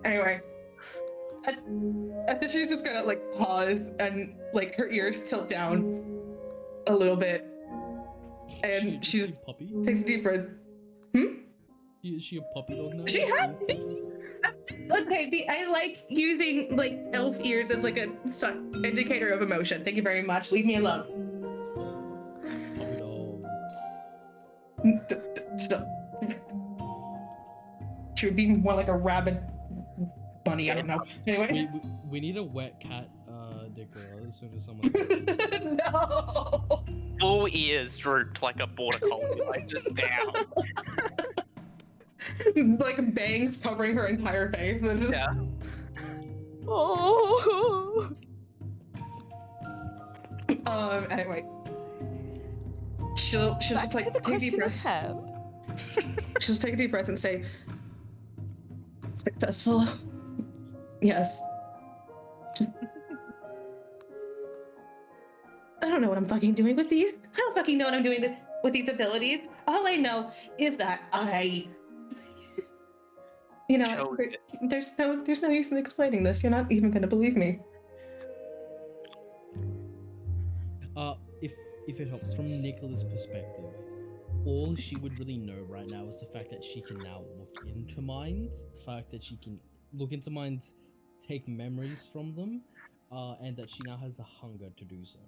Anyway, she's just gonna like pause and like her ears tilt down a little bit, and she Is just a puppy? takes a deep breath. Is she a puppy dog now? She has. Okay, I like using like elf ears as like a indicator of emotion. Thank you very much. Leave me alone. Puppy dog. Stop. She would be more like a rabid bunny. I don't know. Anyway. We need a wet cat, Nicola, as soon as someone. No. Full ears drooped like a border collie, like just down. Like bangs covering her entire face. And just... Yeah. Oh. Anyway. She'll just like take a deep breath. She'll just take a deep breath and say, "Successful. Yes. Just I don't know what I'm fucking doing with these. I don't fucking know what I'm doing with these abilities. All I know is that there's no use in explaining this. You're not even gonna believe me." If it helps, from Nicola's perspective, all she would really know right now is the fact that she can now look into minds, the fact that she can look into minds, take memories from them, and that she now has the hunger to do so.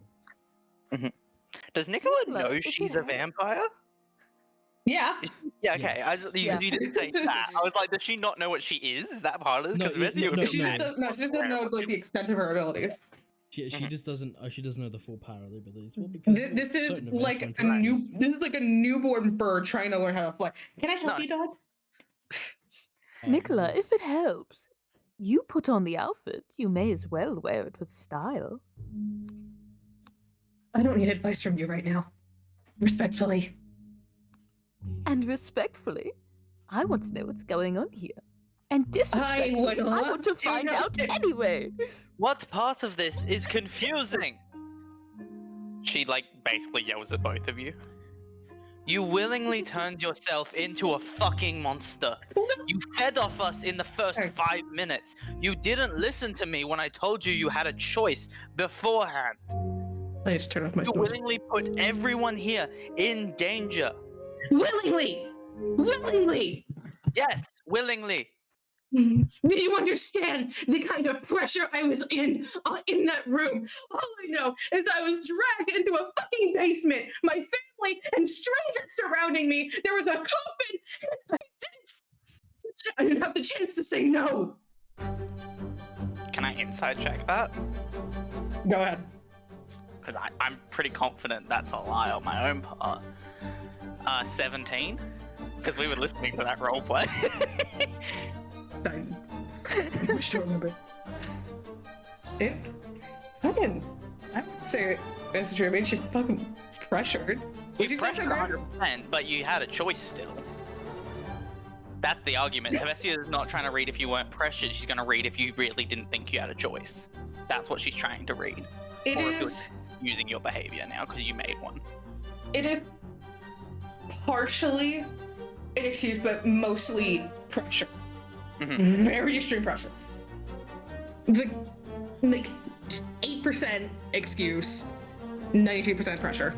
Does Nicola Nicola, know if it she's a helps. vampire? Yeah. Yeah, okay. Yes. You didn't say that. I was like, does she not know what she is? Is that part of it? No, Because yeah, no, She just doesn't know like the extent of her abilities. She just doesn't know the full power of the abilities. Well, This because is certain events like went a through. this is like a newborn bird trying to learn how to fly. Can I help No. you, dog? Nicola, if it helps, you put on the outfit. You may as well wear it with style. I don't need advice from you right now. Respectfully. And respectfully, I want to know what's going on here. And I disrespectfully, would I love want to to find know out too. anyway. What part of this is confusing? She like basically yells at both of you. You willingly turned yourself into a fucking monster. You fed off us in the first 5 minutes. You didn't listen to me when I told you you had a choice beforehand. I just turned off my You spells. willingly put everyone here in danger. Willingly! Willingly! Yes, willingly. Do you understand the kind of pressure I was in that room? All I know is I was dragged into a fucking basement. My family and strangers surrounding me. There was a coffin. And I didn't have the chance to say no. Can I inside check that? Go ahead. Because I'm pretty confident that's a lie on my own part. 17? Because we were listening to that roleplay. I wish to remember. I would say it's true. I mean, she fucking was pressured. Would you say so, Greg? 100%, but you had a choice still. That's the argument. Hevestia is not trying to read if you weren't pressured. She's going to read if you really didn't think you had a choice. That's what she's trying to read. It Or if is. you're using your behavior now because you made one. It is partially an excuse, but mostly pressure. Mhm. Very extreme pressure. The 8% excuse, 92% pressure.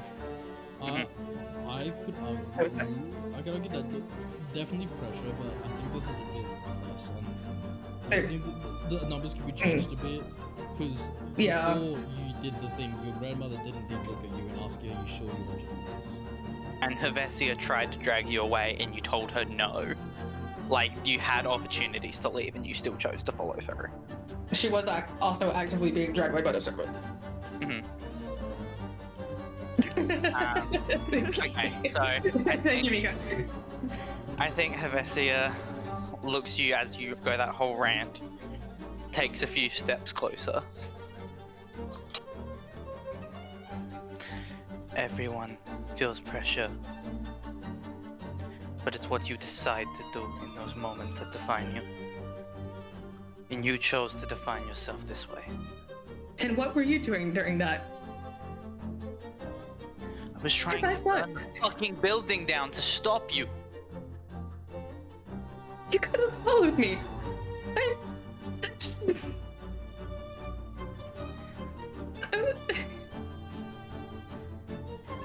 I could argue. I could argue that definitely pressure, but I think there's a little bit less on. I think the numbers could be changed a bit because Yeah. before you did the thing, your grandmother didn't look at you and ask you, "Are you sure you want to do this?" And Hevestia tried to drag you away and you told her no. Like, you had opportunities to leave and you still chose to follow through. She was also actively being dragged by the circle. Mhm. Okay, so thank you, Mika. I think Hevestia looks at you as you go that whole rant, takes a few steps closer. Everyone feels pressure, but it's what you decide to do in those moments that define you. And you chose to define yourself this way. And what were you doing during that? I was trying I to thought- burn the fucking building down to stop you. You could have followed me.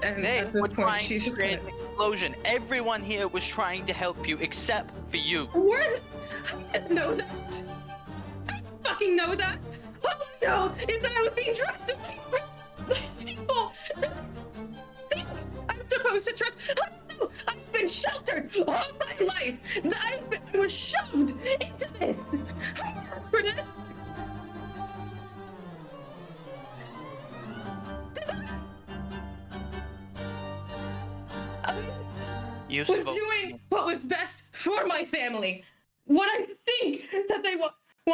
And They at this were point, trying she's to just create gonna. an explosion. Everyone here was trying to help you except for you. What? I didn't know that. I didn't fucking know that. All I know is that I was being dragged away from people that I think I'm supposed to trust. I don't know. I've been sheltered all my life. I was shoved into this. I asked for this. You Was spoke- doing what was best for my family. What I think that they want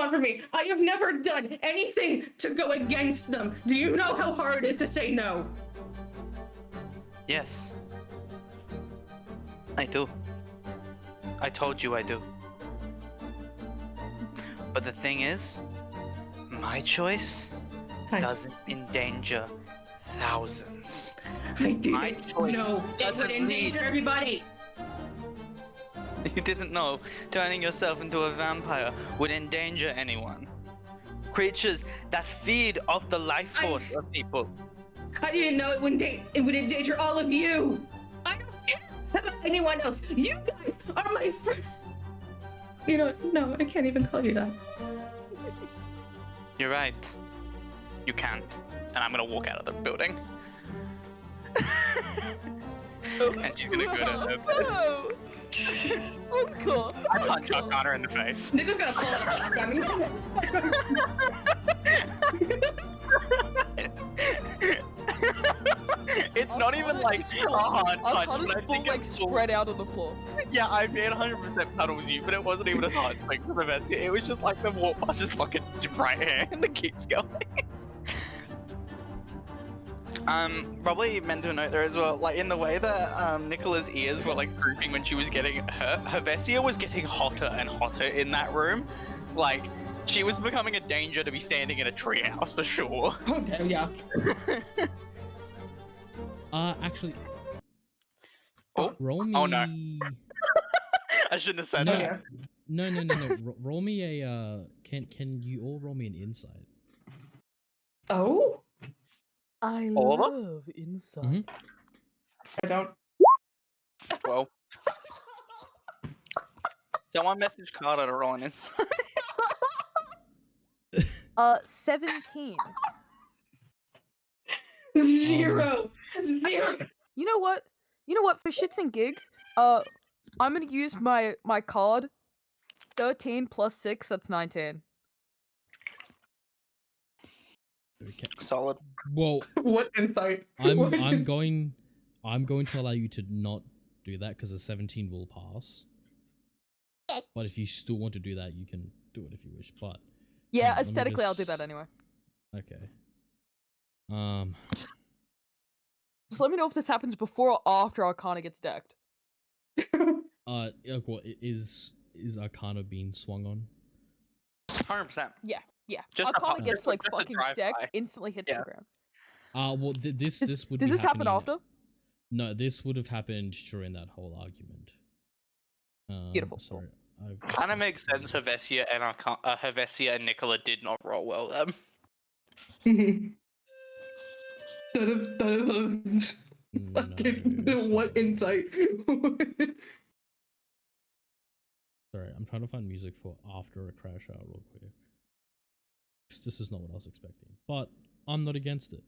from me. I have never done anything to go against them. Do you know how hard it is to say no? Yes. I do. I told you I do. But the thing is, my choice doesn't endanger thousands. I didn't My choice know it doesn't would endanger lead. everybody. You didn't know turning yourself into a vampire would endanger anyone. Creatures that feed off the life force of people. I didn't know it would endanger all of you. I don't care about anyone else. You guys are my friends. You know, no, I can't even call you that. You're right. You can't. And I'm gonna walk out of the building. And she's gonna go to her bed. No! Uncle! I punch Arcana in the face. Nico's gonna pull out a shotgun. It's not even like a hard punch, Arcana's but I full, think like, it's full. spread out on the floor. Yeah, I made 100% thought it was you, but it wasn't even a hard swing for the best. It was just like the warp bus just fucking right here and it keeps going. Probably meant to note there as well, like in the way that Nicola's ears were like drooping when she was getting hurt, Hervesia was getting hotter and hotter in that room. Like, she was becoming a danger to be standing in a treehouse for sure. Oh damn, yeah. Actually, Oh, roll me. oh no. I shouldn't have said No. that. No. Roll me a. Can you all roll me an insight? Oh, I All of love inside. Mhm. I don't. Well, someone message Carter to roll an insight. 17. Zero. Zero. You know what? For shits and gigs, I'm gonna use my card. 13 plus 6, that's 19. Okay. Solid. Well, What insight? I'm going to allow you to not do that because a 17 will pass. But if you still want to do that, you can do it if you wish. But Yeah, let me aesthetically, I'll do just- that anyway. Okay. Just let me know if this happens before or after Arcana gets decked. What is Arcana being swung on? 100%. Yeah. Just a Arcana pop- gets just a- like just a fucking drive-by. decked, instantly hits Yeah. the ground. Well, this would Does be this happen happening- after? No, this would have happened during that whole argument. Beautiful. Sorry, Kind of makes sense. Hervesia and Nicola did not roll well then. What insight? Sorry, I'm trying to find music for after a crash out real quick. This is not what I was expecting, but I'm not against it.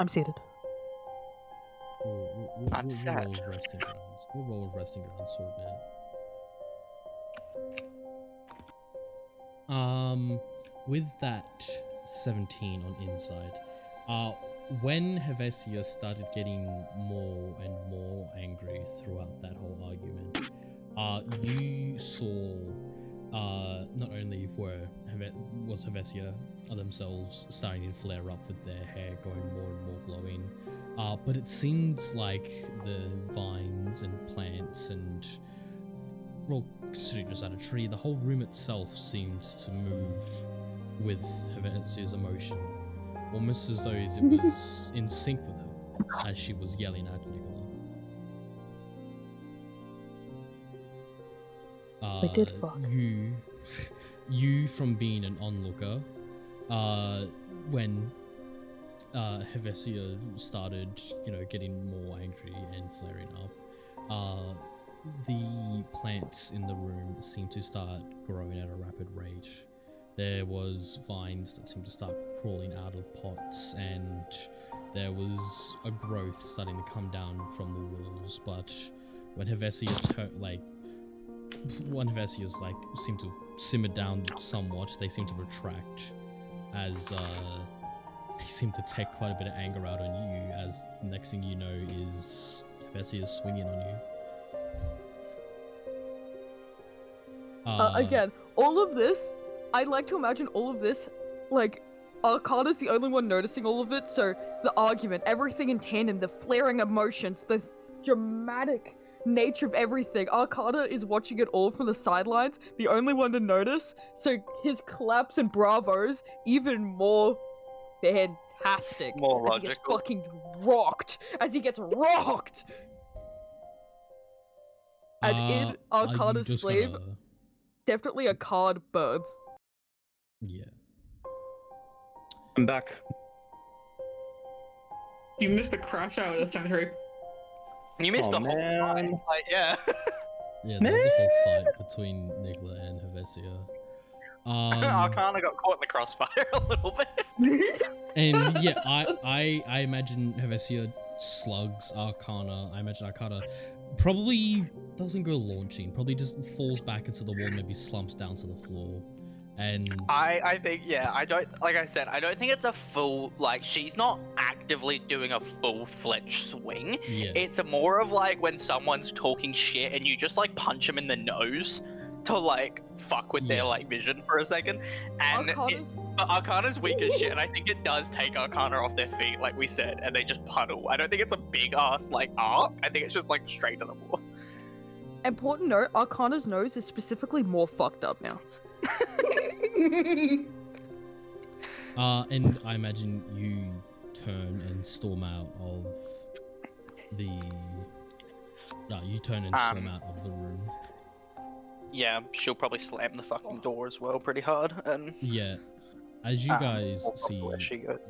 I'm seated. I'm We'll sad. roll with resting grounds. We'll roll with resting grounds for a bit. With that 17 on inside, when Hevesia started getting more and more angry throughout that whole argument, you saw not only was Hevesia themselves starting to flare up with their hair going more and more glowing, but it seems like the vines and plants and, well, considering just at a tree, the whole room itself seemed to move with Hevesia's emotion, almost as though it was in sync with her as she was yelling at Nicola. We did fuck. You from being an onlooker, when Hevesia started, getting more angry and flaring up, the plants in the room seemed to start growing at a rapid rate. There was vines that seemed to start crawling out of pots, and there was a growth starting to come down from the walls. But when Hevesia seemed to simmer down somewhat, they seemed to retract as they seemed to take quite a bit of anger out on you, as the next thing you know is Hevesia swinging on you. Again, all of this, I'd like to imagine all of this, like, Arcana's the only one noticing all of it, so the argument, everything in tandem, the flaring emotions, the dramatic nature of everything, Arcana is watching it all from the sidelines, the only one to notice, so his claps and bravos even more fantastic. More as he gets logical. fucking rocked! As he gets rocked! And in Are you Arcana's just sleeve, gonna- definitely a card burns. Yeah. I'm back. You missed the crash out of the century. You missed Aw, the whole fight. man. Like, yeah. Yeah, there was a whole fight between Nicola and Hevesia. Arcana got caught in the crossfire a little bit. And yeah, I imagine Hevesia slugs Arcana. I imagine Arcana probably doesn't go launching, probably just falls back into the wall, maybe slumps down to the floor. And I think, yeah, I don't, like I said, I don't think it's a full, like, she's not actively doing a full-fledged swing. yeah, It's more of like when someone's talking shit and you just like punch them in the nose to like fuck with their Yeah. like vision for a second. And but Arcana's weak as shit, and I think it does take Arcana off their feet, like we said, and they just puddle. I don't think it's a big ass like arc. I think it's just like straight to the floor. Important note: Arcana's nose is specifically more fucked up now. and I imagine you turn and storm out of the. You turn and storm out of the room. Yeah, she'll probably slam the fucking door as well, pretty hard. And Yeah, as you guys see, where she goes.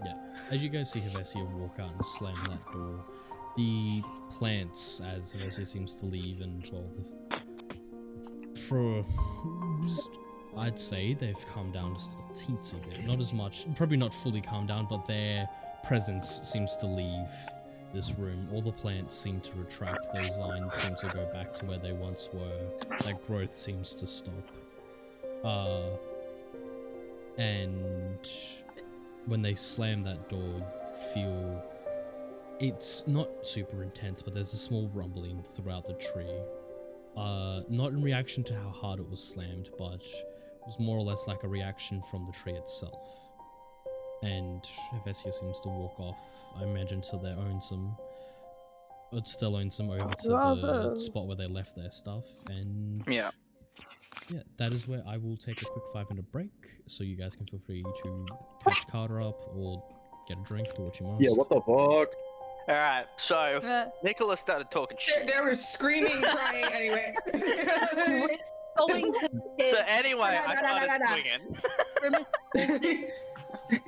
as you guys see Hevesia walk out and slam that door, the plants, as Hevesia seems to leave, and well, I'd say they've calmed down just a teensy bit. Not as much, probably not fully calmed down, but their presence seems to leave this room. All the plants seem to retract, those lines seem to go back to where they once were. Their growth seems to stop. And when they slam that door, you feel it's not super intense, but there's a small rumbling throughout the tree. Not in reaction to how hard it was slammed, but it was more or less like a reaction from the tree itself. And Hevesia seems to walk off, I imagine, till they'll own some over to the spot where they left their stuff, and Yeah, that is where I will take a quick 5-minute break, so you guys can feel free to catch Carter up or get a drink, do what you must. Yeah, what the fuck? Alright, so Nicholas started talking shit. They were screaming, crying anyway. Going to So anyway, I started swinging.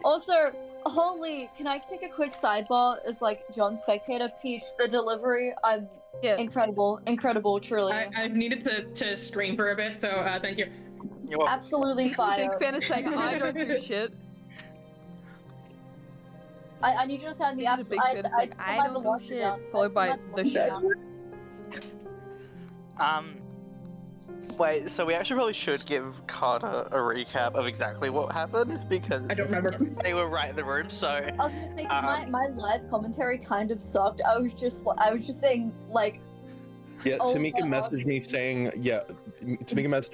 Also, holy, can I take a quick sidebar as like John Spectator? Peach, the delivery, I'm incredible, truly. I've needed to stream for a bit, so thank you. You're welcome. Absolutely fire. Big fan of saying I don't do shit. I need you to understand the absolute. I don't do shit. Followed by the shit. Wait, so we actually probably should give Carter a recap of exactly what happened, because I don't remember. They were right in the room, so... I was gonna say, my live commentary kind of sucked. I was just saying, like... Yeah, Tamika messaged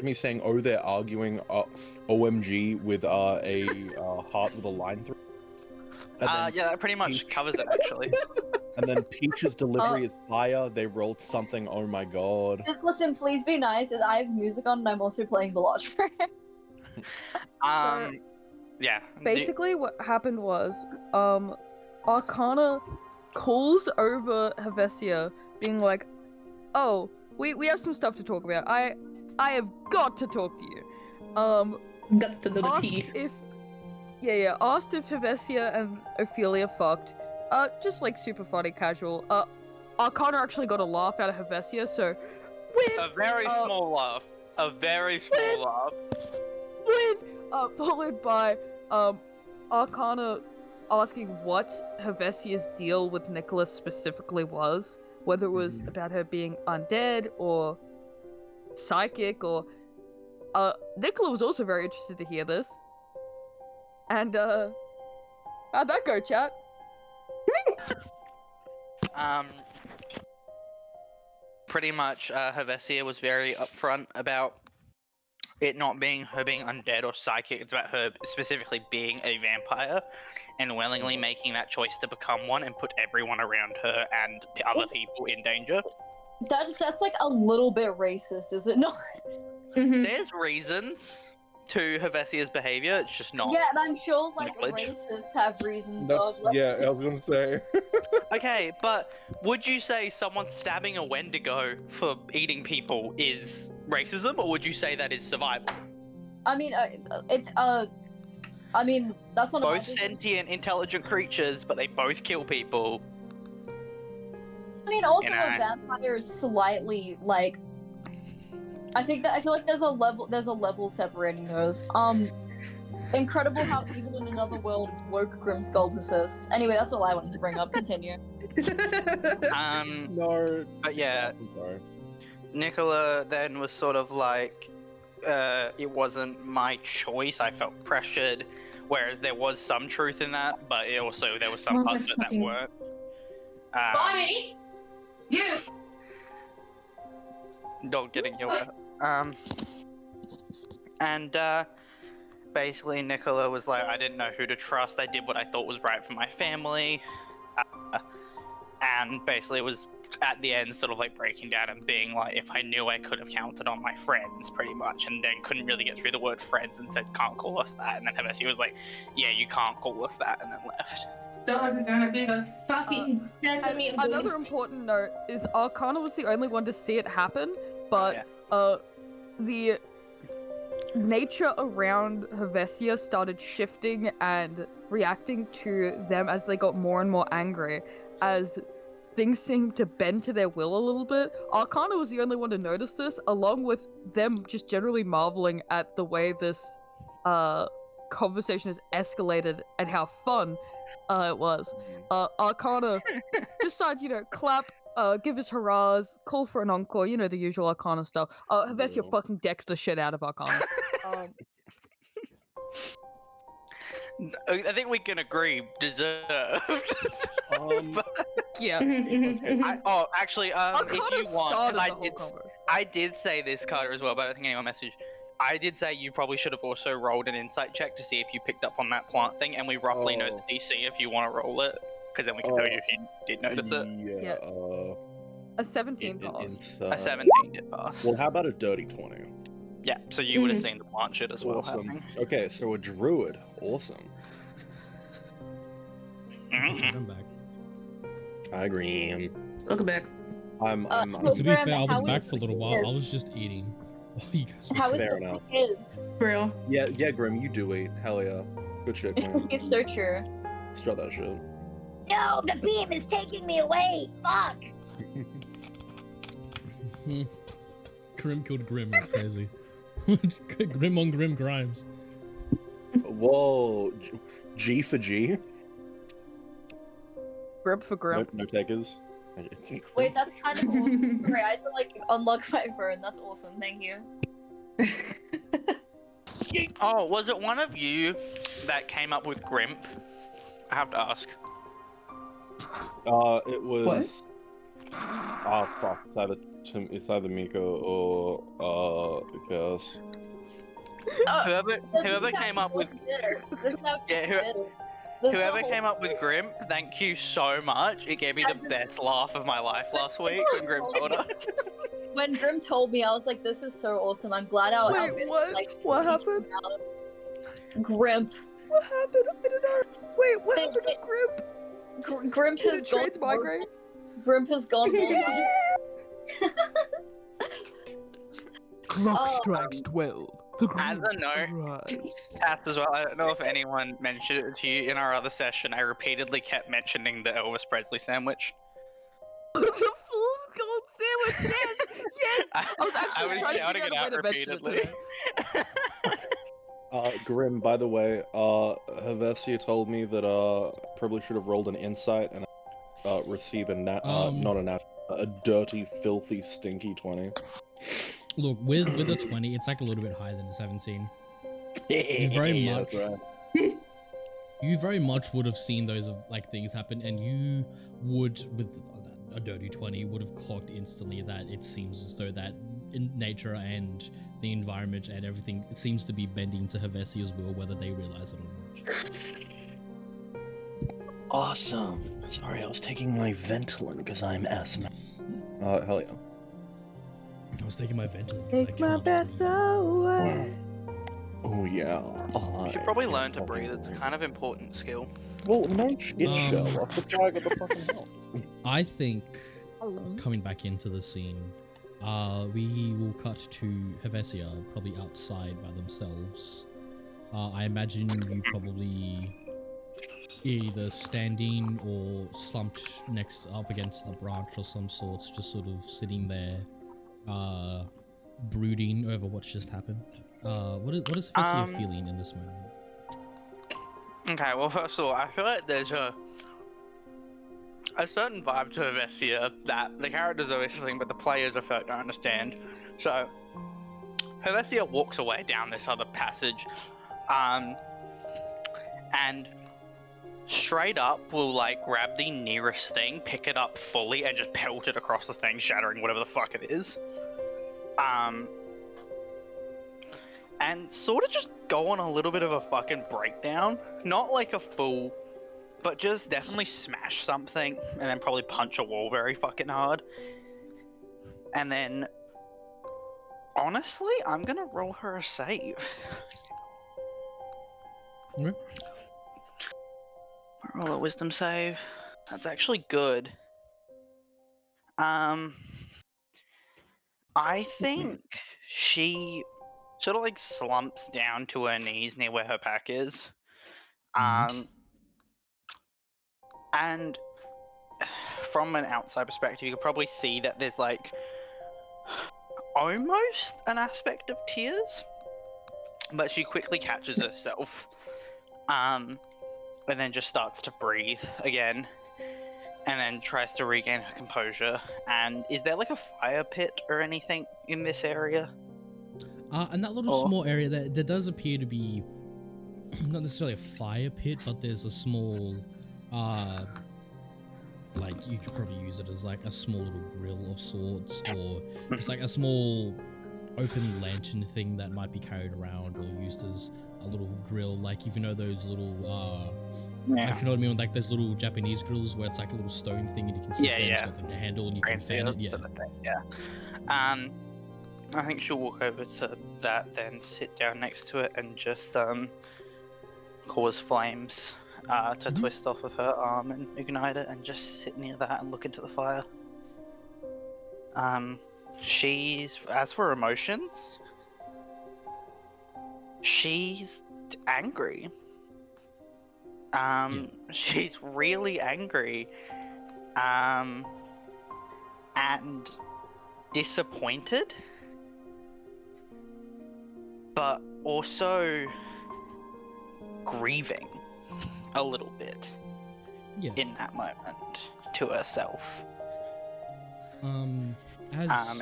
me saying, oh, they're arguing OMG with a heart with a line through. Yeah, that pretty much covers it, actually. And then Peach's delivery is fire. They rolled something. Oh my god. Listen, please be nice. I have music on, and I'm also playing Bellage for him. Yeah. Basically, what happened was, Arcana calls over Hevesia, being like, "Oh, we have some stuff to talk about. I have got to talk to you." That's the tea. Asked if Hevesia and Ophelia fucked. Just like super funny, casual. Arcana actually got a laugh out of Hevesia, so A very small laugh. A very small laugh. Followed by Arcana asking what Hevesia's deal with Nicholas specifically was, whether it was about her being undead or psychic, or Nicola was also very interested to hear this. And how'd that go, chat? Pretty much, Hevesia was very upfront about it not being her being undead or psychic. It's about her specifically being a vampire and willingly making that choice to become one and put everyone around her and other people in danger. That's like a little bit racist, is it not? There's reasons to Hevesia's behavior, it's just not. Yeah, and I'm sure like knowledge. Racists have reasons That's, of. yeah, I was gonna say. Okay, but would you say someone stabbing a Wendigo for eating people is racism, or would you say that is survival? I mean, I mean, that's not both sentient, intelligent creatures, but they both kill people. I mean, also a vampire is slightly like. I feel like there's a level separating those. Incredible how even in another world woke Grimskull persists. Anyway, that's all I wanted to bring up. Continue. No. But yeah, Nicola then was sort of like, it wasn't my choice. I felt pressured, whereas there was some truth in that, but there was some Well, parts of that's it that fucking- weren't. Bonnie, you. Dog getting yelled at. And basically Nicola was like, I didn't know who to trust. I did what I thought was right for my family. And basically it was at the end sort of like breaking down and being like, if I knew I could have counted on my friends pretty much, and then couldn't really get through the word friends and said, can't call us that. And then Hevesi was like, yeah, you can't call us that, and then left. Dog gonna be the fucking death of me. Another important note is Arcana was the only one to see it happen, but the nature around Hevesia started shifting and reacting to them as they got more and more angry, as things seemed to bend to their will a little bit. Arcana was the only one to notice this, along with them just generally marveling at the way this conversation has escalated and how fun it was. Arcana decides, clap, give his hurrahs, call for an encore, the usual Arcana stuff. Hevesia fucking decks the shit out of Arcana. I think we can agree, deserved. Yeah. Actually, if Arcana you want, started and the whole combo. I did say this, Carter, as well, but I don't think anyone messaged. I did say you probably should have also rolled an insight check to see if you picked up on that plant thing, and we roughly know the DC if you want to roll it, because then we can tell you if you did notice it. Yeah. A 17 pass. A 17 did pass. Well, how about a dirty 20? Yeah, so you would have seen the plant shit as well Awesome. happening. Okay, so a druid. Awesome. I'm back. I agree. Welcome back. I'm To be Grim, fair, I was how back is for a little it? while. I was just eating. While you guys were How is fair the enough. is? Real. Yeah, Grim, you do eat. Hell yeah. Good shit, man. It's so true. Strut that shit. No, the beam is taking me away. Fuck. Grim killed Grim. That's crazy. Grim on Grim Grimes. Whoa. G for G? Grip for grip. No takers? Wait, that's kind of awesome. Sorry, I had to unlock my phone. That's awesome. Thank you. Oh, was it one of you that came up with Grimp? I have to ask. It was... Oh, fuck. It's either Miko or Chaos. Whoever came up with... Whoever came up with Grim, thank you so much. It gave me the best laugh of my life last week when Grim told us. When Grim told me, I was like, "This is so awesome! I'm glad our Wait, outfits, what? What happened? Grimp. What happened? I don't know. Wait, what happened to Grimp? Grimp Did has it gone. transmigrate? Grimp has gone. Clock strikes 12. As a note, Cass as well, I don't know if anyone mentioned it to you in our other session, I repeatedly kept mentioning the Elvis Presley sandwich. The fool's gold sandwich, yes! Yes! I was actually trying shouting to it figure out out a way to mention it repeatedly. today. Grim, by the way, Hevesia told me that probably should have rolled an insight and receive a a dirty, filthy, stinky 20. Look, with a 20, it's like a little bit higher than a 17. You very much, you very much would have seen those things happen, and you would, with a dirty 20, would have clocked instantly that it seems as though that in nature and the environment and everything, it seems to be bending to Hevesia's will, whether they realize it or not. Awesome. Sorry, I was taking my Ventolin because I'm asthma. Hell yeah. I was taking my Ventolin because I Take my can't breath breathe. away. Oh yeah. You should probably learn to breathe, it's a kind of important skill. Well, no shit, Sherlock. That's why I got the fucking help. I think, coming back into the scene, we will cut to Hevesia, probably outside by themselves. I imagine you probably either standing or slumped up against a branch or some sorts, just sort of sitting there, brooding over what's just happened. What is Hevesia feeling in this moment? Okay, well, first of all, I feel like there's a certain vibe to Hevesia that the characters are listening, but the players I feel like don't understand. So, Helvetia walks away down this other passage, and straight up will like grab the nearest thing, pick it up fully, and just pelt it across the thing, shattering whatever the fuck it is. And sort of just go on a little bit of a fucking breakdown. Not like a full, but just definitely smash something, and then probably punch a wall very fucking hard. And then, honestly, I'm gonna roll her a save. Okay. Roll a wisdom save. That's actually good. I think she sort of like slumps down to her knees near where her pack is. And from an outside perspective, you could probably see that there's like almost an aspect of tears, but she quickly catches herself, and then just starts to breathe again, and then tries to regain her composure. And is there like a fire pit or anything in this area? In that little small area, there does appear to be not necessarily a fire pit, but there's a small, like you could probably use it as like a small little grill of sorts, or just like a small open lantern thing that might be carried around or used as a little grill, like if you know those little, like, you know what I mean, like those little Japanese grills where it's like a little stone thing and you can sit there and it's got like a handle and you can fan it. I think she'll walk over to that, then sit down next to it and just cause flames to twist off of her arm and ignite it, and just sit near that and look into the fire. She's, as for emotions, she's angry. She's really angry, and disappointed, but also grieving a little bit in that moment to herself. And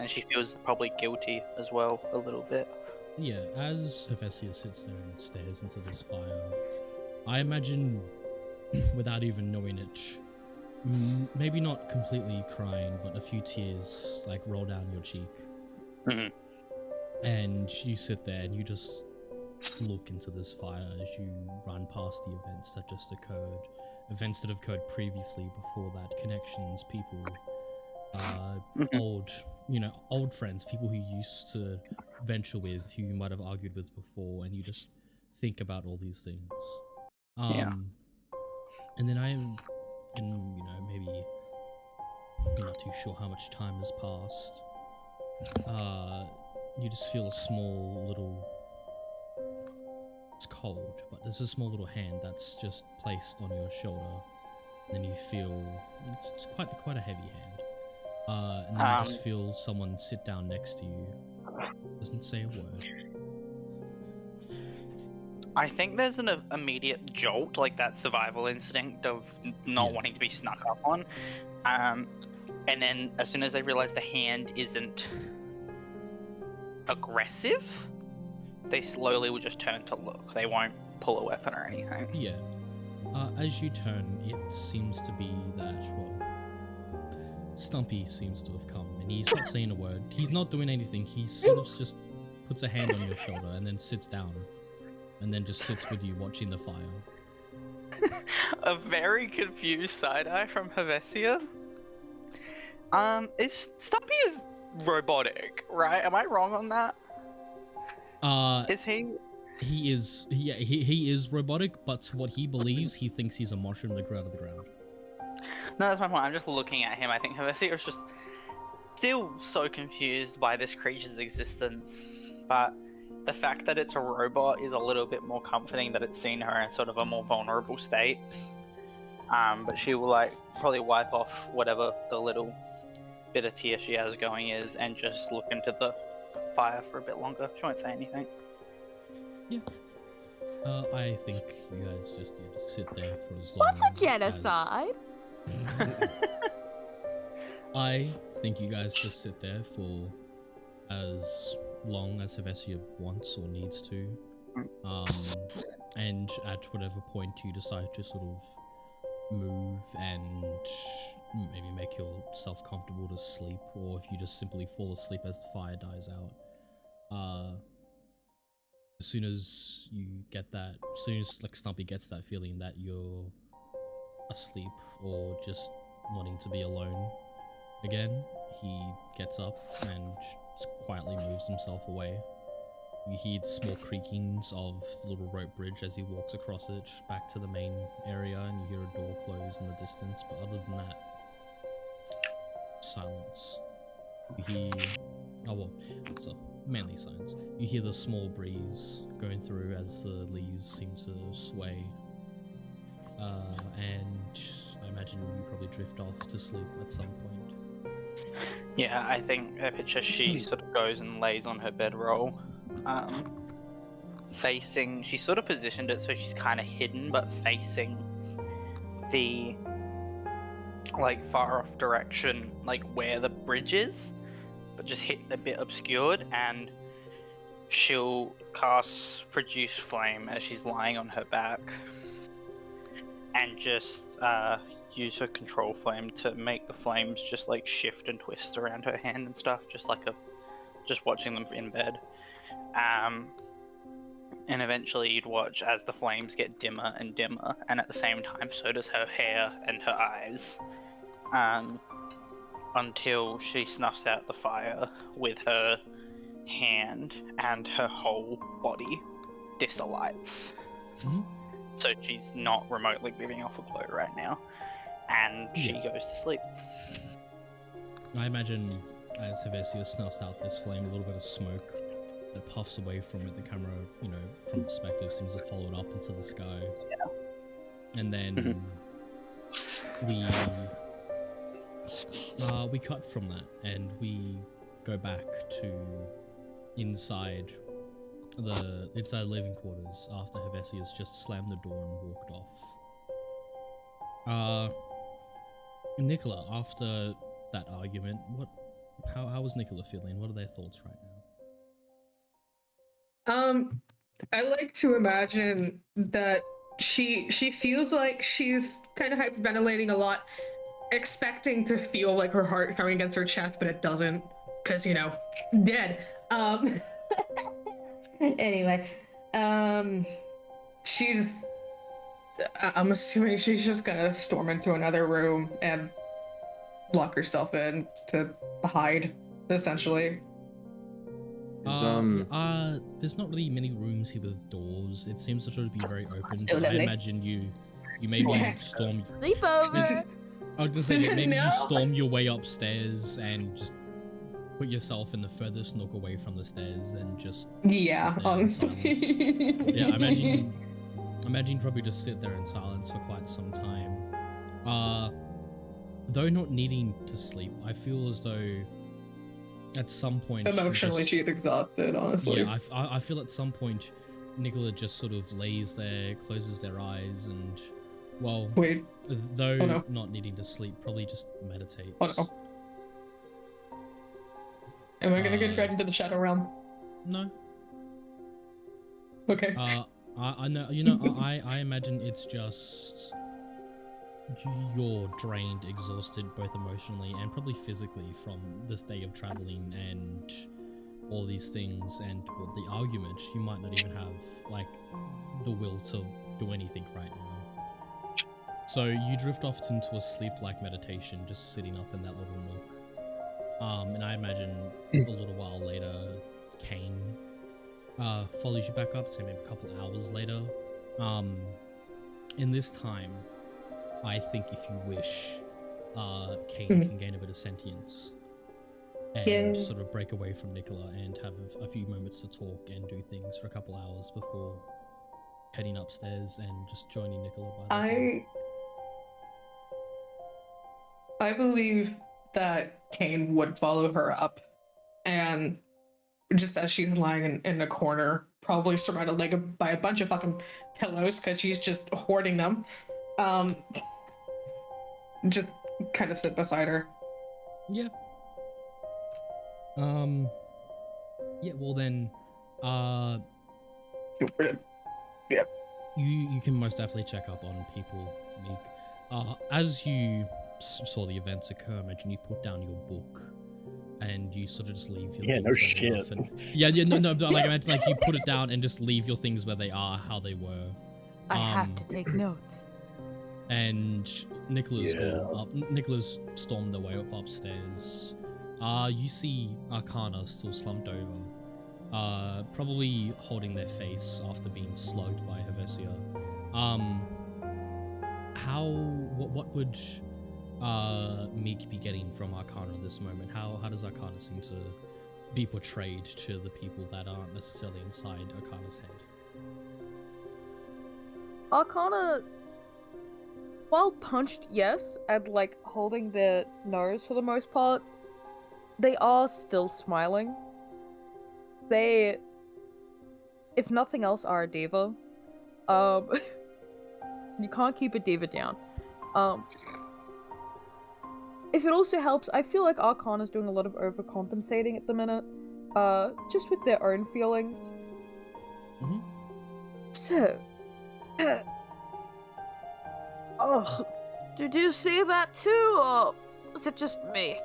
she feels probably guilty as well, a little bit. Yeah, as Helvetia sits there and stares into this fire, I imagine, without even knowing it, maybe not completely crying, but a few tears like roll down your cheek. And you sit there and you just look into this fire as you run past the events that just occurred, events that have occurred previously before that, connections, people, old friends, people who you used to venture with, who you might have argued with before, and you just think about all these things. And then maybe you're not too sure how much time has passed. You just feel a small little, it's cold, but there's a small little hand that's just placed on your shoulder. And then you feel, it's quite a heavy hand. And then you just feel someone sit down next to you. Doesn't say a word. I think there's an immediate jolt, like that survival instinct of not wanting to be snuck up on. And then as soon as they realize the hand isn't aggressive, they slowly will just turn to look. They won't pull a weapon or anything. Yeah. As you turn, it seems to be that, well, Stumpy seems to have come, and he's not saying a word. He's not doing anything. He sort of just puts a hand on your shoulder and then sits down, and then just sits with you watching the fire. A very confused side-eye from Helvetia. Stumpy is robotic, right? Am I wrong on that? Is he? He is robotic, but what he believes, he thinks he's a mushroom that grew out of the ground. No, that's my point. I'm just looking at him. I think Helvetia is just still so confused by this creature's existence, but the fact that it's a robot is a little bit more comforting, that it's seen her in sort of a more vulnerable state. But she will probably wipe off whatever the little bit of tear she has going is, and just look into the fire for a bit longer. She won't say anything. Yeah. I think you guys just sit there for as long What's a genocide? I think you guys just sit there for as long as Hevesia wants or needs to. And at whatever point you decide to sort of move and maybe make yourself comfortable to sleep, or if you just simply fall asleep as the fire dies out. As soon as you get that, as soon as like Stumpy gets that feeling that you're asleep or just wanting to be alone again, he gets up and just quietly moves himself away. You hear the small creakings of the little rope bridge as he walks across it back to the main area, and you hear a door close in the distance, but other than that, silence. You hear... oh well, so mainly silence. You hear the small breeze going through as the leaves seem to sway. And I imagine you probably drift off to sleep at some point. Yeah, I think I picture she sort of goes and lays on her bedroll, facing. She sort of positioned it so she's kind of hidden, but facing the like far off direction, like where the bridge is, but just hit a bit obscured, and she'll cast Produce Flame as she's lying on her back, and just use her control flame to make the flames just like shift and twist around her hand and stuff, just watching them in bed. And eventually you'd watch as the flames get dimmer and dimmer, and at the same time so does her hair and her eyes, until she snuffs out the fire with her hand and her whole body disalights. So she's not remotely giving off a glow right now, and she goes to sleep. I imagine as Hevesia snuffs out this flame, a little bit of smoke that puffs away from it. The camera, from perspective, seems to follow it up into the sky. Yeah. And then we cut from that, and we go back to inside living quarters after Hevesia's just slammed the door and walked off. Nicola, after that argument, how was Nicola feeling? What are their thoughts right now? I like to imagine that she feels like she's kind of hyperventilating a lot, expecting to feel like her heart coming against her chest, but it doesn't, because dead. Anyway, I'm assuming she's just gonna storm into another room and lock herself in to hide, essentially. There's not really many rooms here with doors. It seems to sort of be very open. But I imagine you maybe storm. Sleepover. I was gonna say maybe you storm your way upstairs and just put yourself in the furthest nook away from the stairs and just honestly. Yeah, I imagine you probably just sit there in silence for quite some time. Though not needing to sleep, I feel as though at some point emotionally she's exhausted, honestly. Yeah, I feel at some point Nicola just sort of lays there, closes their eyes, and not needing to sleep, probably just meditates. Oh no. Am I gonna get dragged into the shadow realm? No. Okay. I know, I imagine it's just you're drained, exhausted, both emotionally and probably physically from this day of traveling and all these things, and the argument. You might not even have like the will to do anything right now. So you drift off into a sleep-like meditation, just sitting up in that little nook. And I imagine a little while later, Kane follows you back up, say maybe a couple hours later. In this time, I think if you wish, Kane can gain a bit of sentience and sort of break away from Nicola and have a few moments to talk and do things for a couple hours before heading upstairs and just joining Nicola by the side. I believe that Kane would follow her up, and just as she's lying in a corner, probably surrounded like by a bunch of fucking pillows because she's just hoarding them, just kind of sit beside her. Yeah. Yeah, well then, Yeah. you can most definitely check up on people, Meek. As you saw the events occur, imagine you put down your book and you sort of just leave your Yeah, things no where they shit. are. No, but like I meant like you put it down and just leave your things where they are, how they were. I have to take notes. And Nicholas stormed their way up upstairs. You see Arcana still slumped over, probably holding their face after being slugged by Hevesia. What would Meek be getting from Arcana at this moment? How does Arcana seem to be portrayed to the people that aren't necessarily inside Arcana's head? Arcana, while punched, yes, and like holding their nose for the most part, they are still smiling. They, if nothing else, are a diva. You can't keep a diva down. If it also helps, I feel like Arcana's doing a lot of overcompensating at the minute, just with their own feelings. Mm-hmm. So, oh, did you see that too, or was it just me?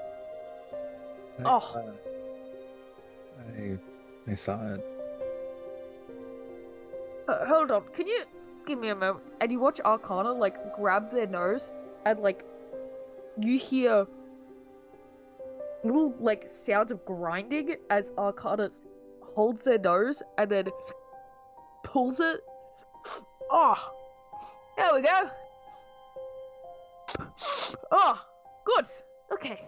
I saw it. Hold on, can you give me a moment? And you watch Arcana, like, grab their nose, and, like, you hear little, like, sounds of grinding as Arcana holds their nose and then pulls it. Oh, there we go. Oh, good. Okay.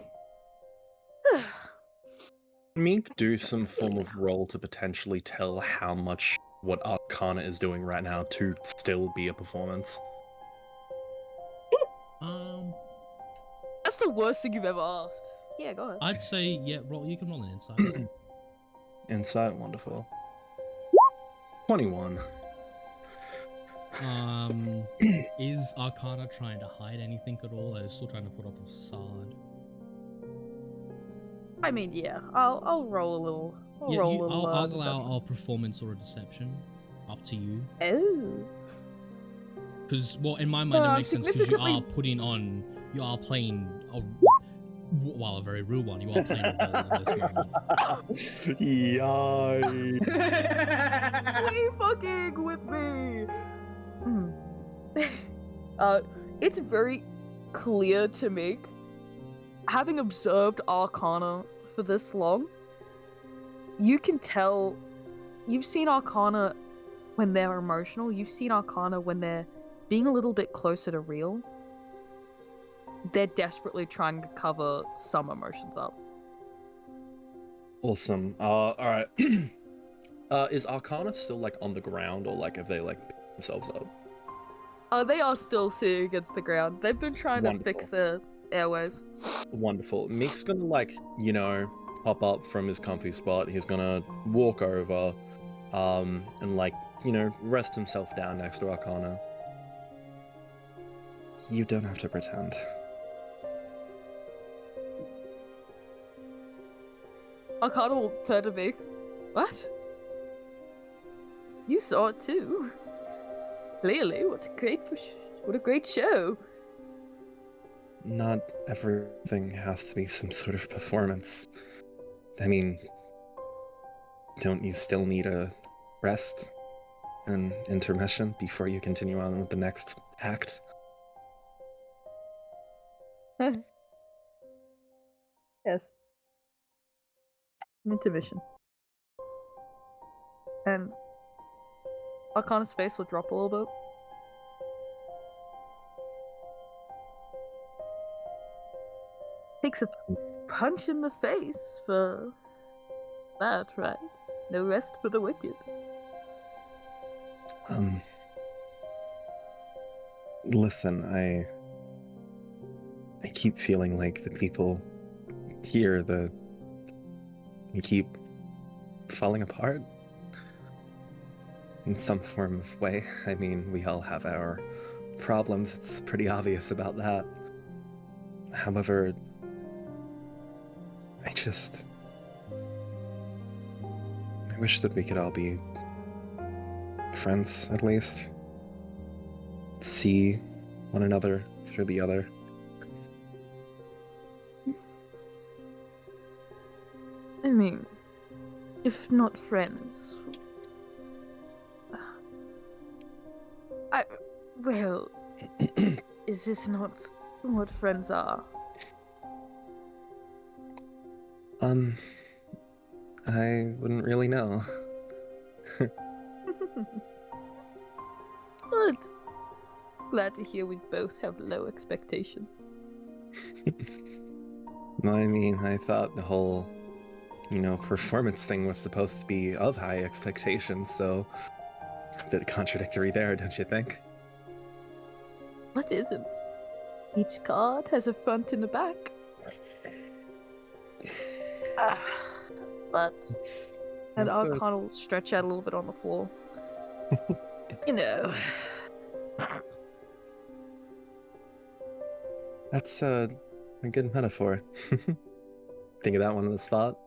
Meek, do some form of roll to potentially tell how much what Arcana is doing right now to still be a performance. That's the worst thing you've ever asked. Yeah, go ahead. I'd say, yeah, you can roll an insight. Insight, wonderful. 21. Is Arcana trying to hide anything at all? Or is still trying to put up a facade? I mean, yeah, I'll roll a little. I'll Deception. allow a performance or a deception. Up to you. Oh. Because, well, in my mind, it makes sense because you are playing a very real one. You are playing a role in this moment. Yikes. Are fucking with me? It's very clear to me, having observed Arcana for this long, you can tell, you've seen Arcana when they're emotional, you've seen Arcana when they're being a little bit closer to real. They're desperately trying to cover some emotions up. Awesome. Alright. Is Arcana still, like, on the ground, or, like, have they, like, picked themselves up? They are still sitting against the ground. They've been trying to fix their airways. Wonderful. Meek's gonna, like, you know, hop up from his comfy spot. He's gonna walk over, and, like, you know, rest himself down next to Arcana. You don't have to pretend. Arcana will turn to me. What? You saw it too. Clearly, what a great show. Not everything has to be some sort of performance. I mean, don't you still need a rest and intermission before you continue on with the next act? Yes. Intermission. And Arcana's face will drop a little bit. Takes a punch in the face for that, right? No rest for the wicked. Listen, I keep feeling like the people here, we keep falling apart in some form of way. I mean, we all have our problems, it's pretty obvious about that. However, I wish that we could all be friends, at least. See one another through the other. I mean, if not friends. Well, is this not what friends are? I wouldn't really know. Good. Glad to hear we both have low expectations. Well, I mean, I thought the whole, performance thing was supposed to be of high expectations, so a bit contradictory there, don't you think? What isn't? Each card has a front and a back. But and Arcana will stretch out a little bit on the floor. You know. That's a good metaphor. Think of that one on the spot.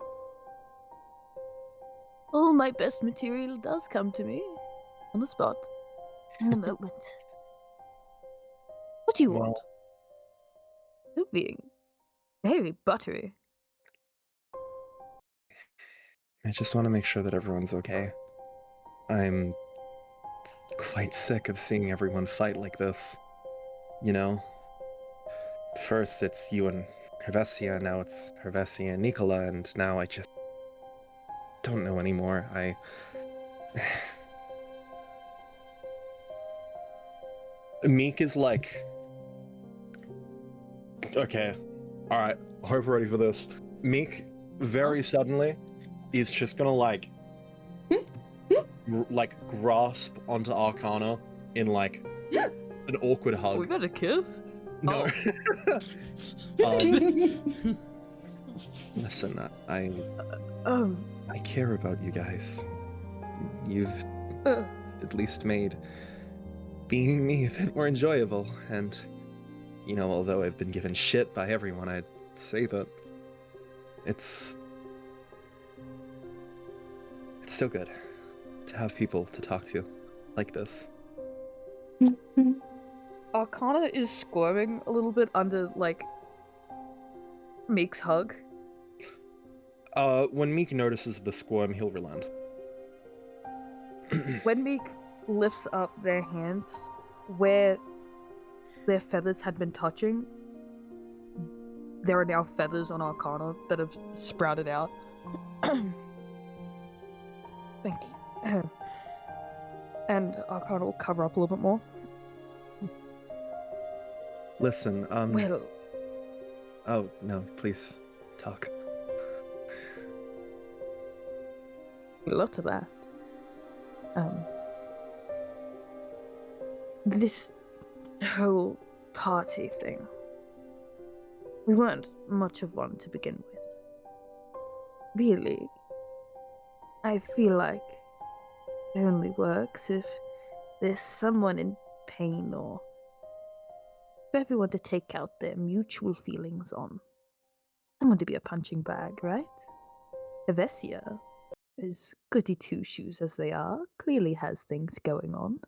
All my best material does come to me on the spot, in the moment. What do you want? You're being very buttery. I just want to make sure that everyone's okay. I'm quite sick of seeing everyone fight like this. You know? First it's you and Hervesia, now it's Hervesia and Nicola, and now I just don't know anymore. Meek is like... Okay, alright, hope we're ready for this. Meek, very suddenly, is just gonna grasp onto Arcana in an awkward hug. We got a kiss? No. Listen, I care about you guys. You've at least made being me a bit more enjoyable, and although I've been given shit by everyone, I'd say that it's so good to have people to talk to like this. Arcana is squirming a little bit under, Meek's hug. When Meek notices the squirm, he'll relent. When Meek lifts up their hands where their feathers had been touching, there are now feathers on Arcana that have sprouted out. Thank you. And Arcana will cover up a little bit more. Listen, Well... Oh, no, please, talk. A lot of that. This whole party thing. We weren't much of one to begin with. Really, I feel like it only works if there's someone in pain or for everyone to take out their mutual feelings on. Someone to be a punching bag, right? Evesia, as goody two-shoes as they are, clearly has things going on.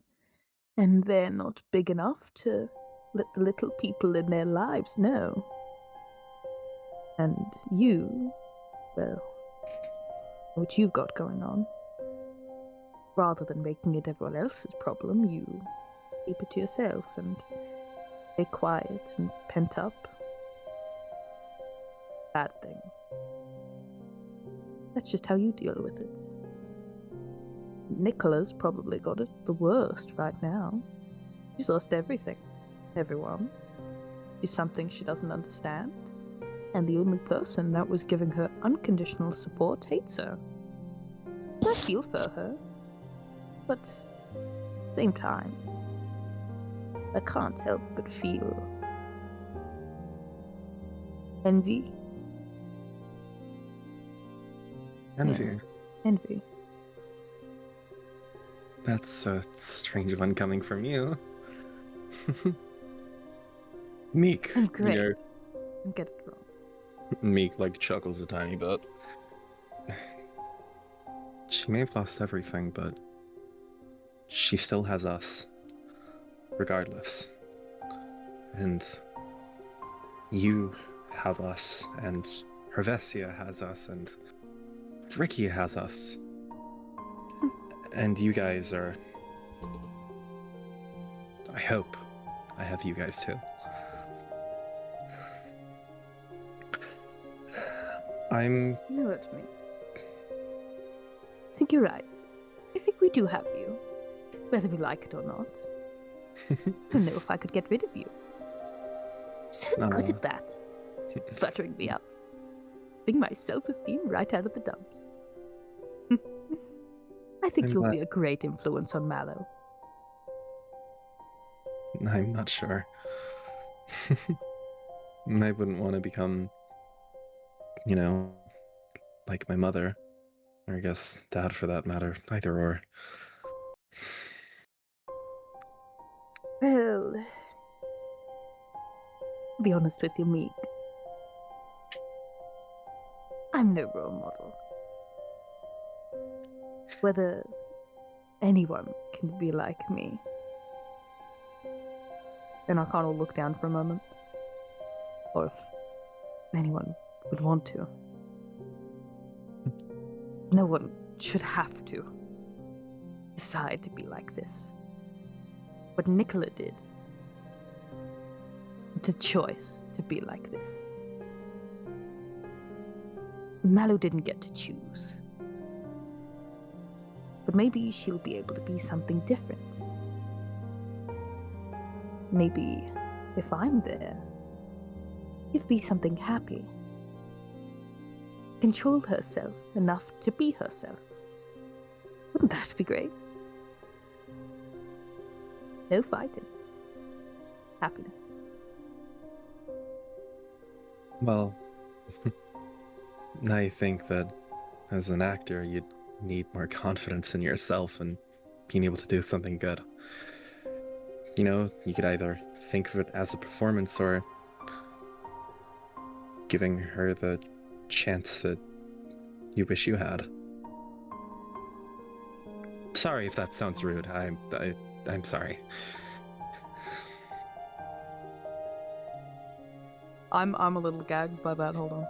And they're not big enough to let the little people in their lives know. And you, well, what you've got going on. Rather than making it everyone else's problem, you keep it to yourself and stay quiet and pent up. Bad thing. That's just how you deal with it. Nicola's probably got it the worst right now. She's lost everything. Everyone. She's something she doesn't understand. And the only person that was giving her unconditional support hates her. I feel for her. But at the same time, I can't help but feel envy. Envy. Yeah. Envy. That's a strange one coming from you. Meek. I'm great. Don't get it wrong. Meek chuckles a tiny bit. She may have lost everything, but she still has us, regardless. And you have us, and Hervesia has us, and Ricky has us. And you guys are... I hope I have you guys too. I'm... You know what, mate? I think you're right. I think we do have you. Whether we like it or not. I don't know if I could get rid of you. So good at that. Buttering me up. Bring my self-esteem right out of the dumps. I think you'll be a great influence on Mallow. I'm not sure. I wouldn't want to become, you know, like my mother. Or I guess dad for that matter. Either or. Well, to be honest with you, Meek. I'm no role model. Whether anyone can be like me. And I kind of look down for a moment. Or if anyone would want to. No one should have to decide to be like this. What Nicola did. The choice to be like this. Mallow didn't get to choose. But maybe she'll be able to be something different. Maybe if I'm there, it'll be something happy. Control herself enough to be herself. Wouldn't that be great? No fighting. Happiness. Well, I think that as an actor, you'd need more confidence in yourself and being able to do something good. You know, you could either think of it as a performance or giving her the chance that you wish you had. Sorry if that sounds rude. I'm sorry. I'm a little gagged by that. Hold on.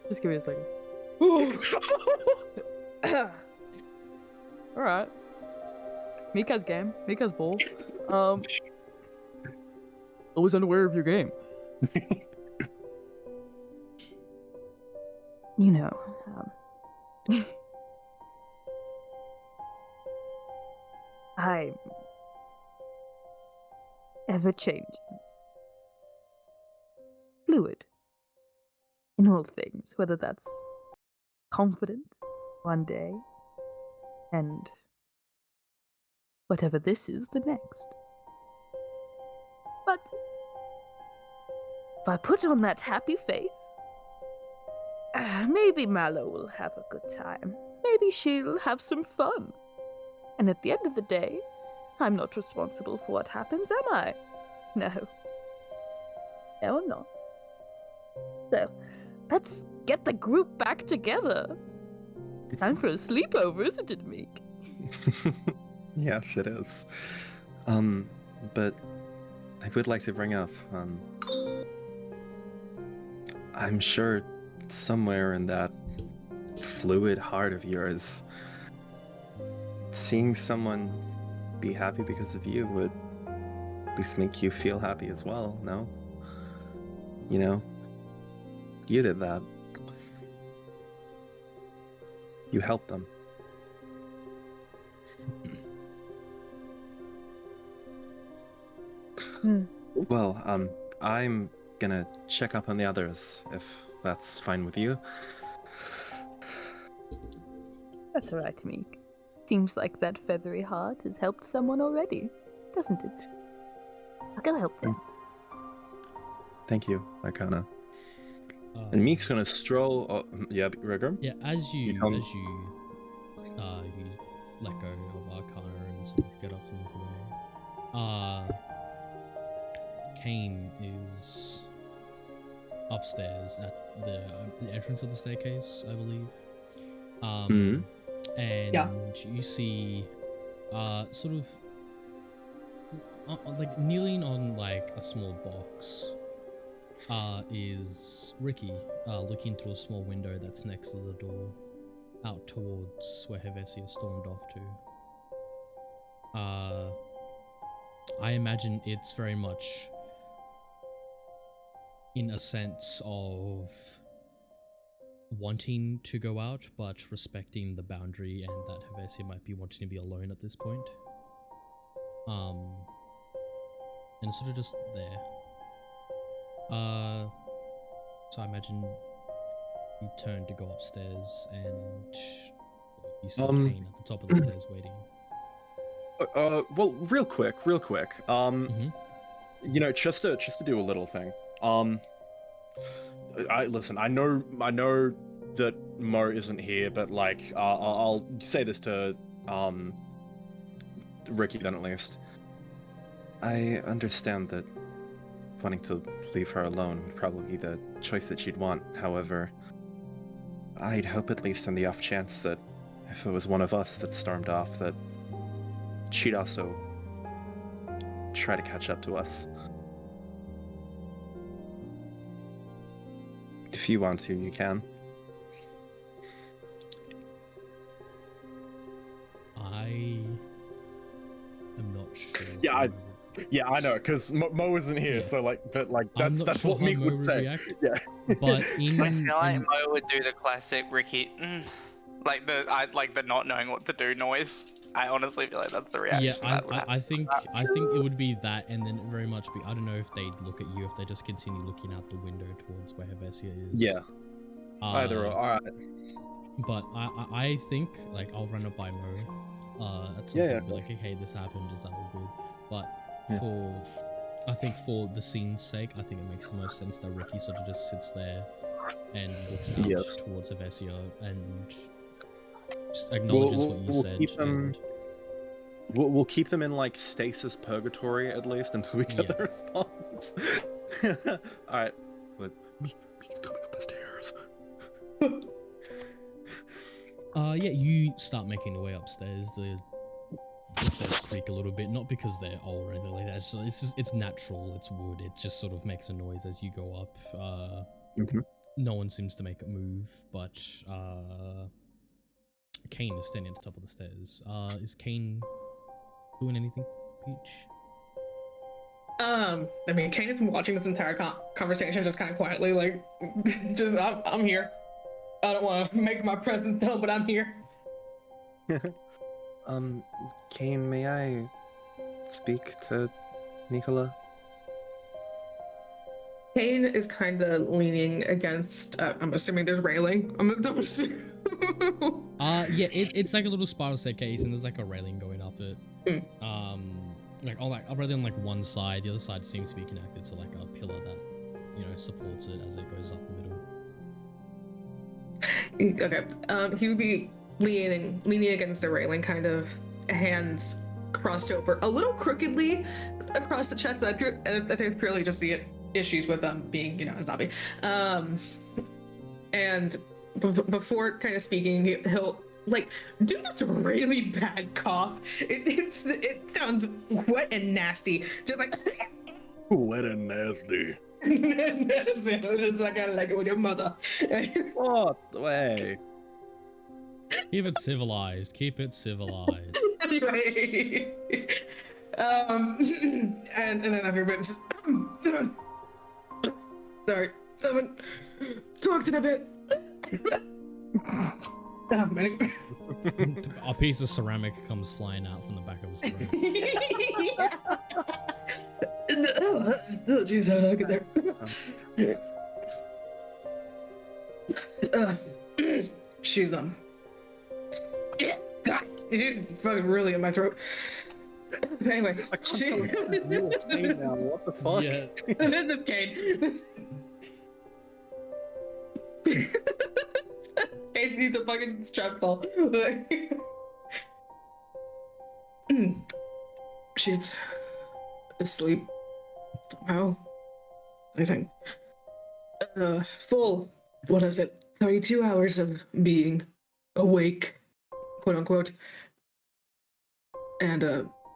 Just give me a second. All right. Mika's game. Mika's ball. Always unaware of your game. You know, I'm ever changing, fluid in all things, whether that's confident one day and whatever this is the next. But if I put on that happy face, maybe Mallow will have a good time. Maybe she'll have some fun. And at the end of the day, I'm not responsible for what happens, am I? No. No, I'm not. So, let's get the group back together. Time for a sleepover, isn't it, Meek? Yes, it is. But I would like to bring up, I'm sure somewhere in that fluid heart of yours, seeing someone be happy because of you would at least make you feel happy as well, no? You know, you did that. You helped them. Well, I'm gonna check up on the others, if that's fine with you. That's alright, Meek. Seems like that feathery heart has helped someone already, doesn't it? I can help them. Thank you, Arcana. And Meek's gonna stroll. Oh, yeah, Regrum? Yeah, as you You let go of Arcana and sort of get up and walk away. Kane is upstairs at the entrance of the staircase, I believe. Mhm. And Yeah. you see, sort of, like kneeling on like a small box, is Ricky, looking through a small window that's next to the door, out towards where Hevesia stormed off to. I imagine it's very much in a sense of wanting to go out, but respecting the boundary and that Hevesia might be wanting to be alone at this point. And sort of just there. So I imagine you turn to go upstairs and you see Kane at the top of the stairs waiting. Well, real quick. Mhm. You know, just to do a little thing. I listen. I know that Mo isn't here, but like, I'll say this to Ricky then at least. I understand that wanting to leave her alone would probably be the choice that she'd want. However, I'd hope at least on the off chance that if it was one of us that stormed off, that she'd also try to catch up to us. If you want to, you can. I am not sure. Yeah, I know, because Mo isn't here, Yeah. so like, but like, I'm that's not sure what how Meek Mo would would say. react. Yeah. But I feel like in Mo would do the classic Ricky, like the not knowing what to do noise. I honestly feel like that's the reaction. yeah, that would happen. I think it would be that, and then very much be, I don't know if they'd look at you, if they just continue looking out the window towards where Hevesia is. Yeah. Either or. All right. But I think like I'll run it by Mo. At some point, be like, hey, this happened. Is that all good? But I think for the scene's sake, I think it makes the most sense that Ricky sort of just sits there and looks out towards Hevesia and just acknowledges what you said. We'll keep them in like stasis purgatory at least until we get the response. All right. But Meek's coming up the stairs. Yeah, you start making your way upstairs. The stairs creak a little bit, not because they're old or anything like that. It's natural. It's wood. It just sort of makes a noise as you go up. No one seems to make a move, but Kane is standing at the top of the stairs. Is Kane doing anything, Peach? I mean, Kane has been watching this entire conversation just kind of quietly, like, just I'm here. I don't want to make my presence known, but I'm here. Kane, may I speak to Nicola? Kane is kind of leaning against, I'm assuming there's railing. I'm assuming. Yeah, it's like a little spiral staircase, and there's like a railing going up it. Like a railing on like one side, the other side seems to be connected to like a pillar that, you know, supports it as it goes up the middle. Okay. He would be leaning against the railing, kind of hands crossed over, a little crookedly across the chest, but I think it's purely just the issues with being, you know, a zombie. And before kind of speaking, he'll like do this really bad cough. It sounds wet and nasty, just like wet and nasty. It's like I like it with your mother. What way? Keep it civilized. Keep it civilized. Anyway, and then everybody just sorry, someone talked in a bit. Anyway. A piece of ceramic comes flying out from the back of his throat. Oh, jeez, how did I get there? She's God, she's fucking really in my throat. Anyway, now. What the fuck? Yeah. This is Kane. Kane needs a fucking strap saw. She's asleep somehow, I think. Full what is it? 32 hours of being awake, quote unquote. And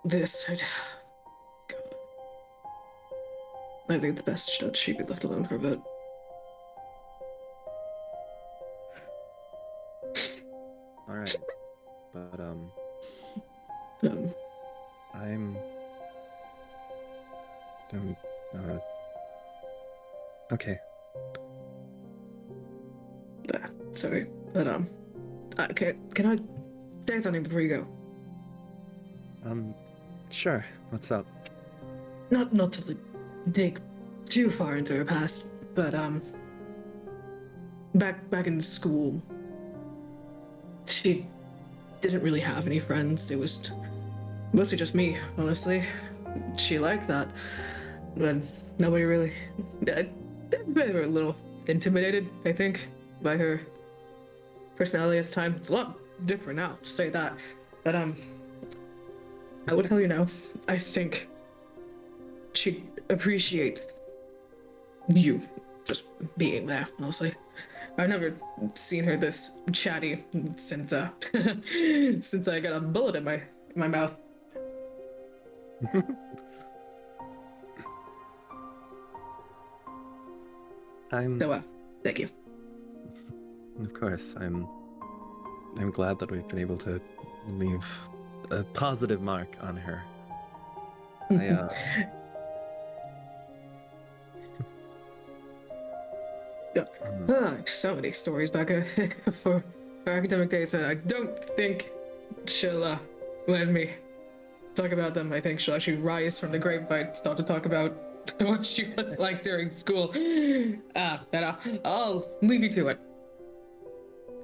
this, I think it's best that she be left alone for a bit. All right, but I'm okay. Sorry, but can I say something before you go? Sure. What's up? Not to like, dig too far into her past, but back in school, she didn't really have any friends. It was mostly just me, honestly. She liked that, but nobody really. They were a little intimidated, I think, by her personality at the time. It's a lot different now, to say that. But I will tell you now, I think she appreciates you just being there, honestly. I've never seen her this chatty since since I got a bullet in my mouth. So, thank you. Of course, I'm glad that we've been able to leave a positive mark on her. So many stories back for academic days, and I don't think she'll let me talk about them. I think she'll actually rise from the grave if I start to talk about what she was like during school. And I'll leave you to it.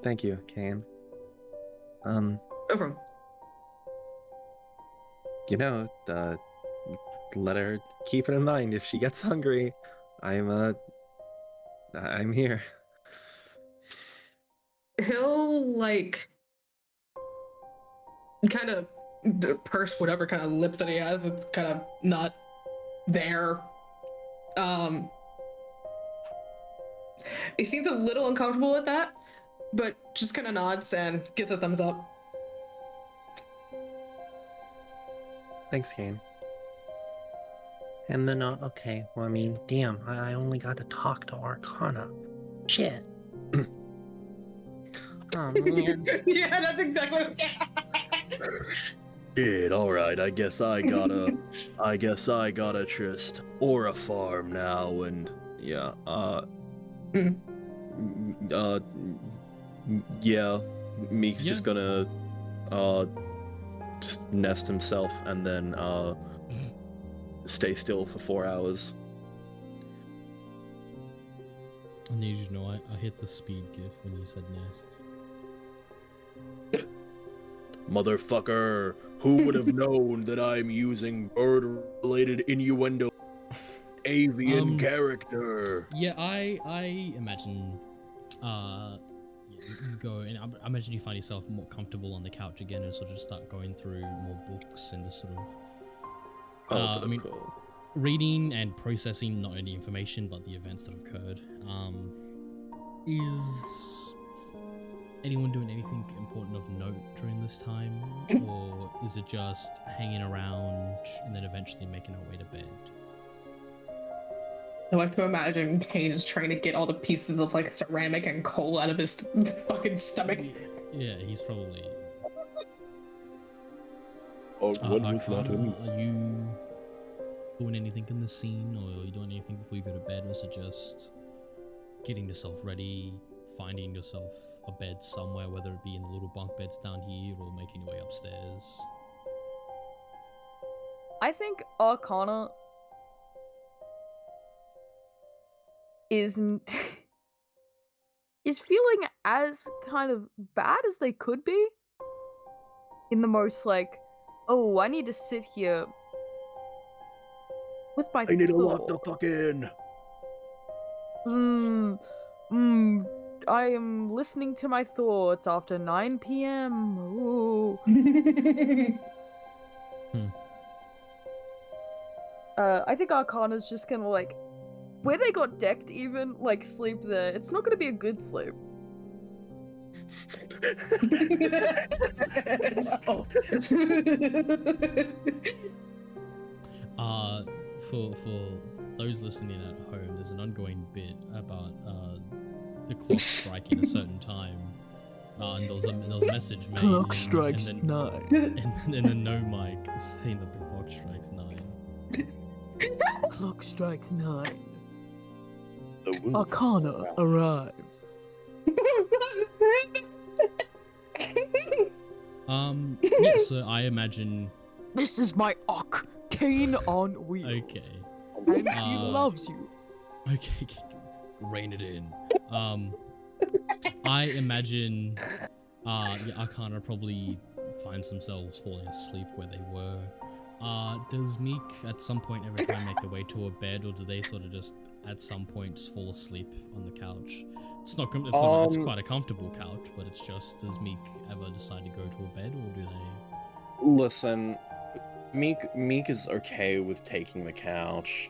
Thank you, Kane. No problem. You know, let her keep it in mind. If she gets hungry, I'm here. He'll like kind of purse whatever kind of lip that he has. It's kind of not there. He seems a little uncomfortable with that, but just kind of nods and gives a thumbs up. Thanks, Kane. And then, okay, well, I mean, damn, I only got to talk to Arcana. Shit. Oh, man. Yeah, that's exactly what Shit, alright, I guess I gotta just aura farm now, and yeah, yeah, Meek's just gonna just nest himself and then stay still for 4 hours. I need you to know I hit the speed gif when you said nest. Motherfucker, who would have known that I'm using bird-related innuendo? Avian character. Yeah, I imagine you go and I imagine you find yourself more comfortable on the couch again and sort of start going through more books and just sort of I mean, reading and processing not only information but the events that have occurred. Is anyone doing anything important of note during this time, or is it just hanging around and then eventually making our way to bed? I like to imagine Kane is trying to get all the pieces of like ceramic and coal out of his fucking stomach. Yeah, he's probably. Oh, what was that? Are you doing anything in the scene, or are you doing anything before you go to bed, or is it just getting yourself ready, finding yourself a bed somewhere, whether it be in the little bunk beds down here or making your way upstairs? I think Arcana is feeling as kind of bad as they could be. In the most like, oh, I need to sit here with my I need to thoughts. lock the fuck in. I am listening to my thoughts after 9 p.m. Ooh. I think Arcana's just gonna like where they got decked, even like sleep there, it's not gonna be a good sleep. No. For those listening at home, there's an ongoing bit about the clock striking a certain time. And there was a message made. Clock strikes and 9. then the no mic saying that the clock strikes 9. Clock strikes 9. The wound. Arcana arrives. Yeah, so I imagine. This is my Cane on wheels. Okay. And he loves you. Okay, rein it in. I imagine Arcana probably finds themselves falling asleep where they were. Does Meek at some point every time make their way to a bed, or do they sort of just at some point just fall asleep on the couch? It's quite a comfortable couch, but it's just, does Meek ever decide to go to a bed, or do they? Listen, Meek is okay with taking the couch.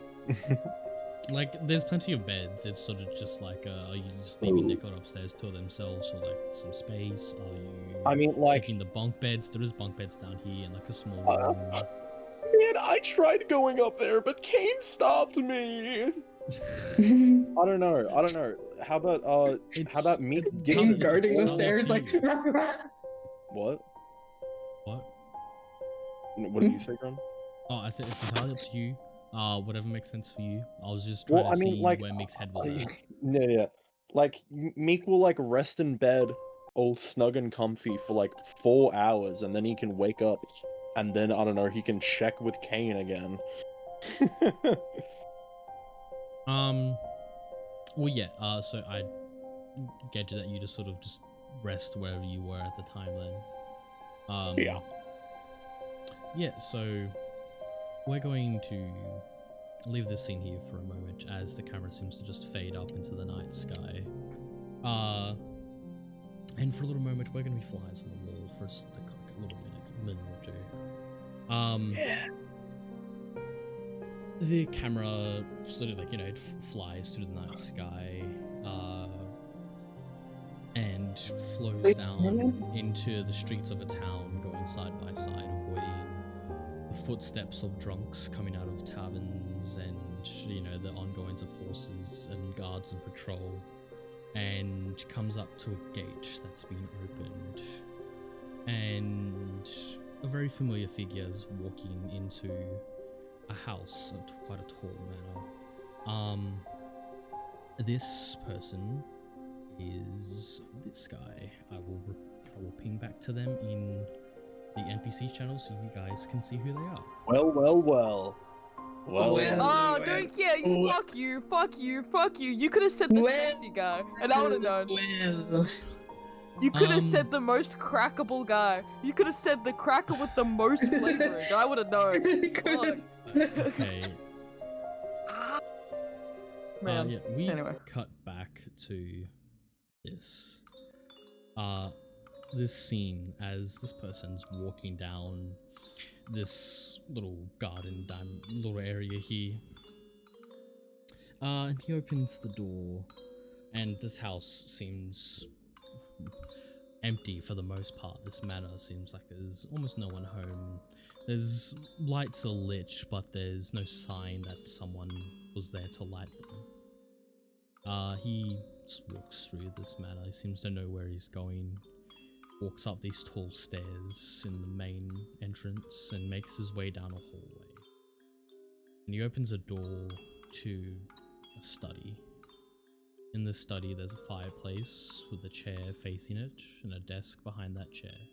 Like, there's plenty of beds. It's sort of just like, are you just leaving Nicola upstairs to themselves for like some space? Are you? I mean, like, taking the bunk beds. There is bunk beds down here in like a small room. Man, I tried going up there, but Kane stopped me. I don't know. How about Meek Game guarding the it's stairs, like. What? What? What did you say, Grum? Oh, I said it's entirely up to you. Whatever makes sense for you. I was just trying to see where Meek's head was at. Yeah. Like, Meek will, like, rest in bed all snug and comfy for, like, 4 hours, and then he can wake up, and then, I don't know, he can check with Kane again. Well, yeah, so I get you that you just sort of just rest wherever you were at the time then. Yeah. Yeah, so we're going to leave this scene here for a moment as the camera seems to just fade up into the night sky. And for a little moment, we're going to be flies on the wall for a little minute or two. The camera sort of like, it flies through the night sky, and flows down into the streets of a town, going side by side, avoiding the footsteps of drunks coming out of taverns and, the ongoings of horses and guards on patrol, and comes up to a gate that's been opened, and a very familiar figure is walking into a house, quite a tall manor. This person is this guy. I will ping back to them in the NPC channel so you guys can see who they are. Well. Oh, don't care. Fuck you. You could have said the sexy guy, and I would have known. You could have said the most crackable guy. You could have said the cracker with the most flavoring. I would have known. Okay. Man. Yeah, we Anyway. cut back to this. This scene as this person's walking down this little garden little area here. And he opens the door, and this house seems empty for the most part. This manor seems like there's almost no one home. There's lights are lit, but there's no sign that someone was there to light them. He just walks through this manor. He seems to know where he's going. Walks up these tall stairs in the main entrance and makes his way down a hallway. And he opens a door to a study. In this study, there's a fireplace with a chair facing it and a desk behind that chair.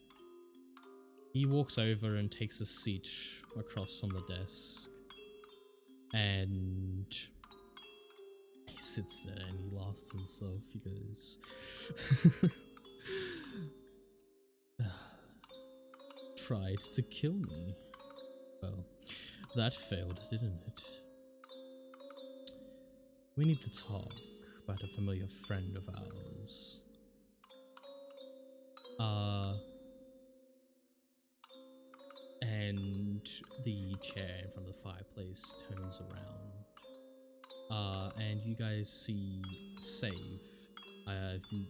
He walks over and takes a seat across on the desk, and he sits there and he laughs to himself. He goes, tried to kill me. Well, that failed, didn't it? We need to talk about a familiar friend of ours. And the chair in front of the fireplace turns around, And you guys see save.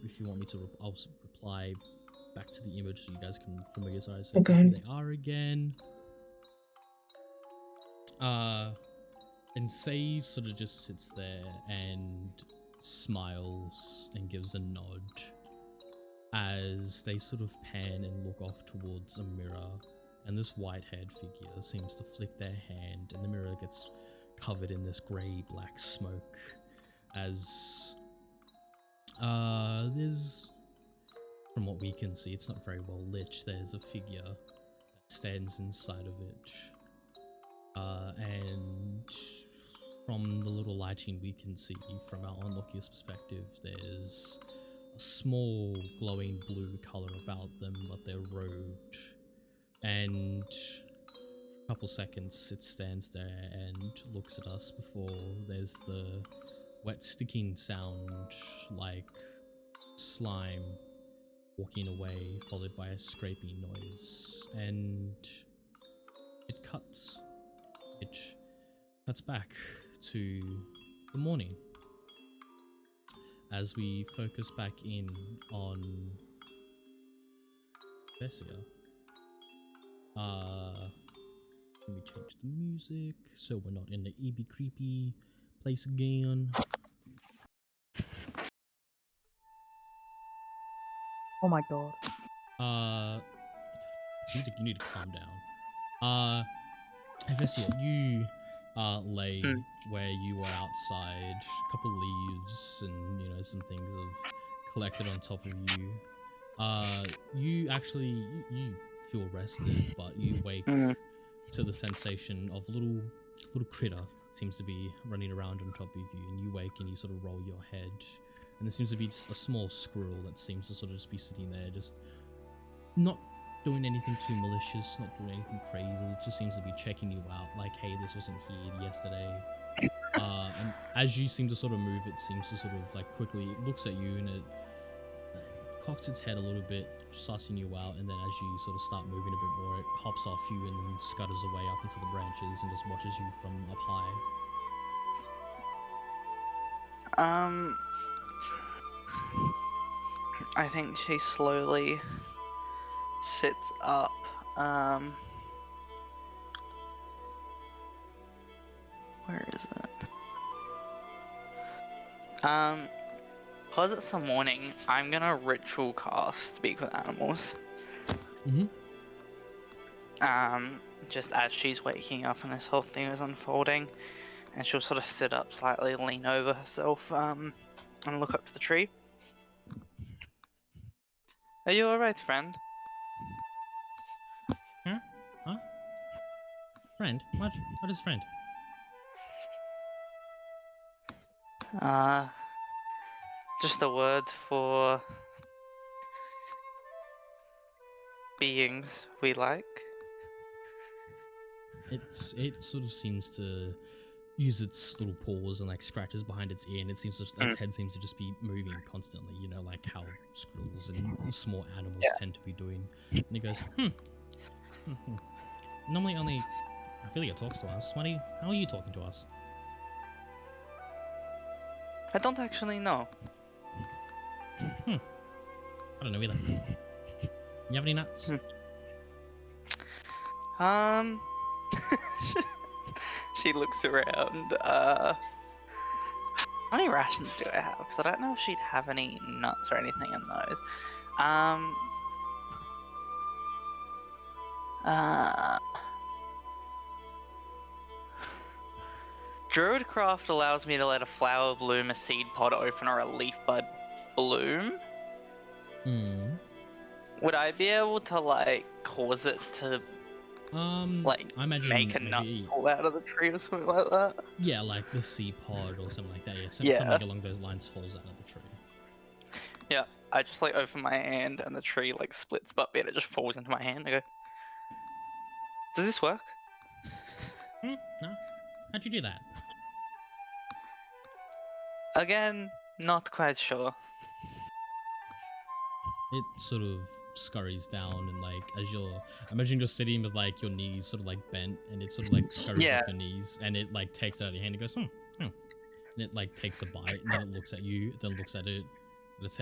If you want me to, I'll reply back to the image so you guys can familiarize who Okay. they are again. And Save sort of just sits there and smiles and gives a nod as they sort of pan and look off towards a mirror, and this white-haired figure seems to flick their hand and the mirror gets covered in this grey-black smoke as there's, from what we can see, it's not very well lit, there's a figure that stands inside of it. And from the little lighting we can see from our onlookers' perspective, there's a small glowing blue color about them, but they're robed. And for a couple seconds it stands there and looks at us before there's the wet sticking sound like slime walking away, followed by a scraping noise, and it cuts. It cuts back to the morning as we focus back in on Vessia. Let me change the music so we're not in the EB creepy place again. Oh my god. You need to calm down. Vessia, you lay where you were outside. A couple leaves and some things have collected on top of you. You actually you feel rested, but you wake to the sensation of a little critter seems to be running around on top of you, and you wake and you sort of roll your head, and there seems to be just a small squirrel that seems to sort of just be sitting there, just not doing anything too malicious, not doing anything crazy. It just seems to be checking you out, like, hey, this wasn't here yesterday. And as you seem to sort of move, it seems to sort of like quickly, it looks at you and it cocks its head a little bit, sussing you out, and then as you sort of start moving a bit more, it hops off you and then scutters away up into the branches and just watches you from up high. I think she slowly sits up. Where is it? Cause it's the morning, I'm gonna ritual cast Speak with Animals. Just as she's waking up and this whole thing is unfolding, and she'll sort of sit up slightly, lean over herself, and look up to the tree. Are you alright, friend? Huh? Friend? What is friend? Just a word for beings we like. It sort of seems to use its little paws and like scratches behind its ear, and it seems to, its head seems to just be moving constantly, like how squirrels and small animals tend to be doing. And it goes, Normally only I feel like it talks to us. How are you talking to us? I don't actually know. I don't know either. You have any nuts? She looks around. How many rations do I have? Because I don't know if she'd have any nuts or anything in those. Druidcraft allows me to let a flower bloom, a seed pod open, or a leaf bud bloom. Would I be able to like cause it to like I imagine make a nut fall out of the tree or something like that? Yeah, like the seed pod or something like that. Yeah, something along those lines falls out of the tree. Yeah, I just like open my hand and the tree like splits up and it just falls into my hand. I go, does this work? No? How'd you do that? Again, not quite sure. It sort of scurries down and like as you're you're sitting with like your knees sort of like bent, and it sort of like scurries up your knees and it like takes it out of your hand and goes, and it like takes a bite, and then it looks at you, then looks at it,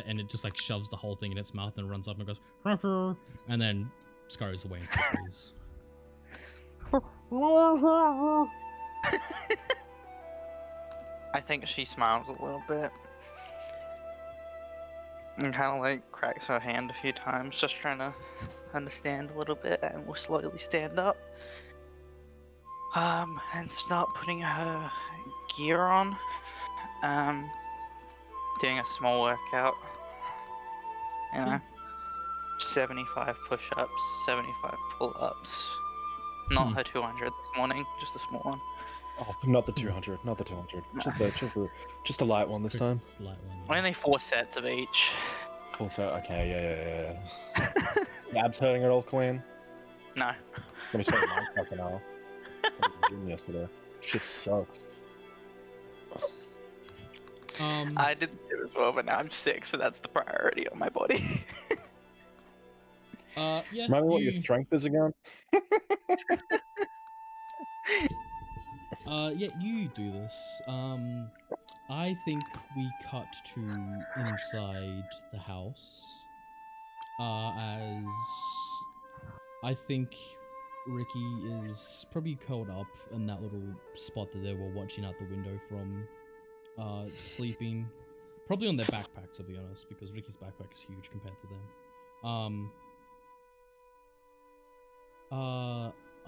and it just like shoves the whole thing in its mouth and runs up and goes, "Rrr," and then scurries away into the trees. I think she smiles a little bit. And kind of like cracks her hand a few times, just trying to understand a little bit, and will slowly stand up. And start putting her gear on. Doing a small workout. You know, 75 push-ups, 75 pull-ups. Not her 200 this morning, just a small one. Oh, not the 200, not the 200. Just a light one this time. Light one, Only 4 sets of each. Full set. Okay, yeah. Your abs hurting at all, Queen? No. Let me tell you, mine fucking are. Yesterday. Shit sucks. I did the gym as well, but now I'm sick, so that's the priority on my body. Yeah. Remember what your strength is again? Yeah, you do this. I think we cut to inside the house. As I think Ricky is probably curled up in that little spot that they were watching out the window from, sleeping. Probably on their backpack, to be honest, because Ricky's backpack is huge compared to them.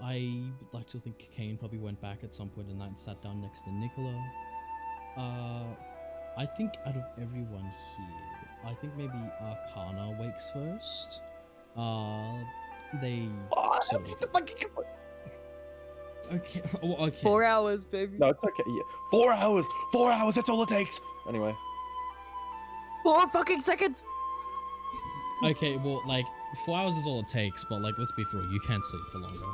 I would like to think Kane probably went back at some point in the night and sat down next to Nicola. I think out of everyone here, I think maybe Arcana wakes first. They sort of... Okay, well, okay. 4 hours, baby. No, it's okay. Yeah. 4 hours! 4 hours, that's all it takes! Anyway. 4 fucking seconds! Okay, well, like, 4 hours is all it takes, but, like, let's be real, you can't sleep for longer.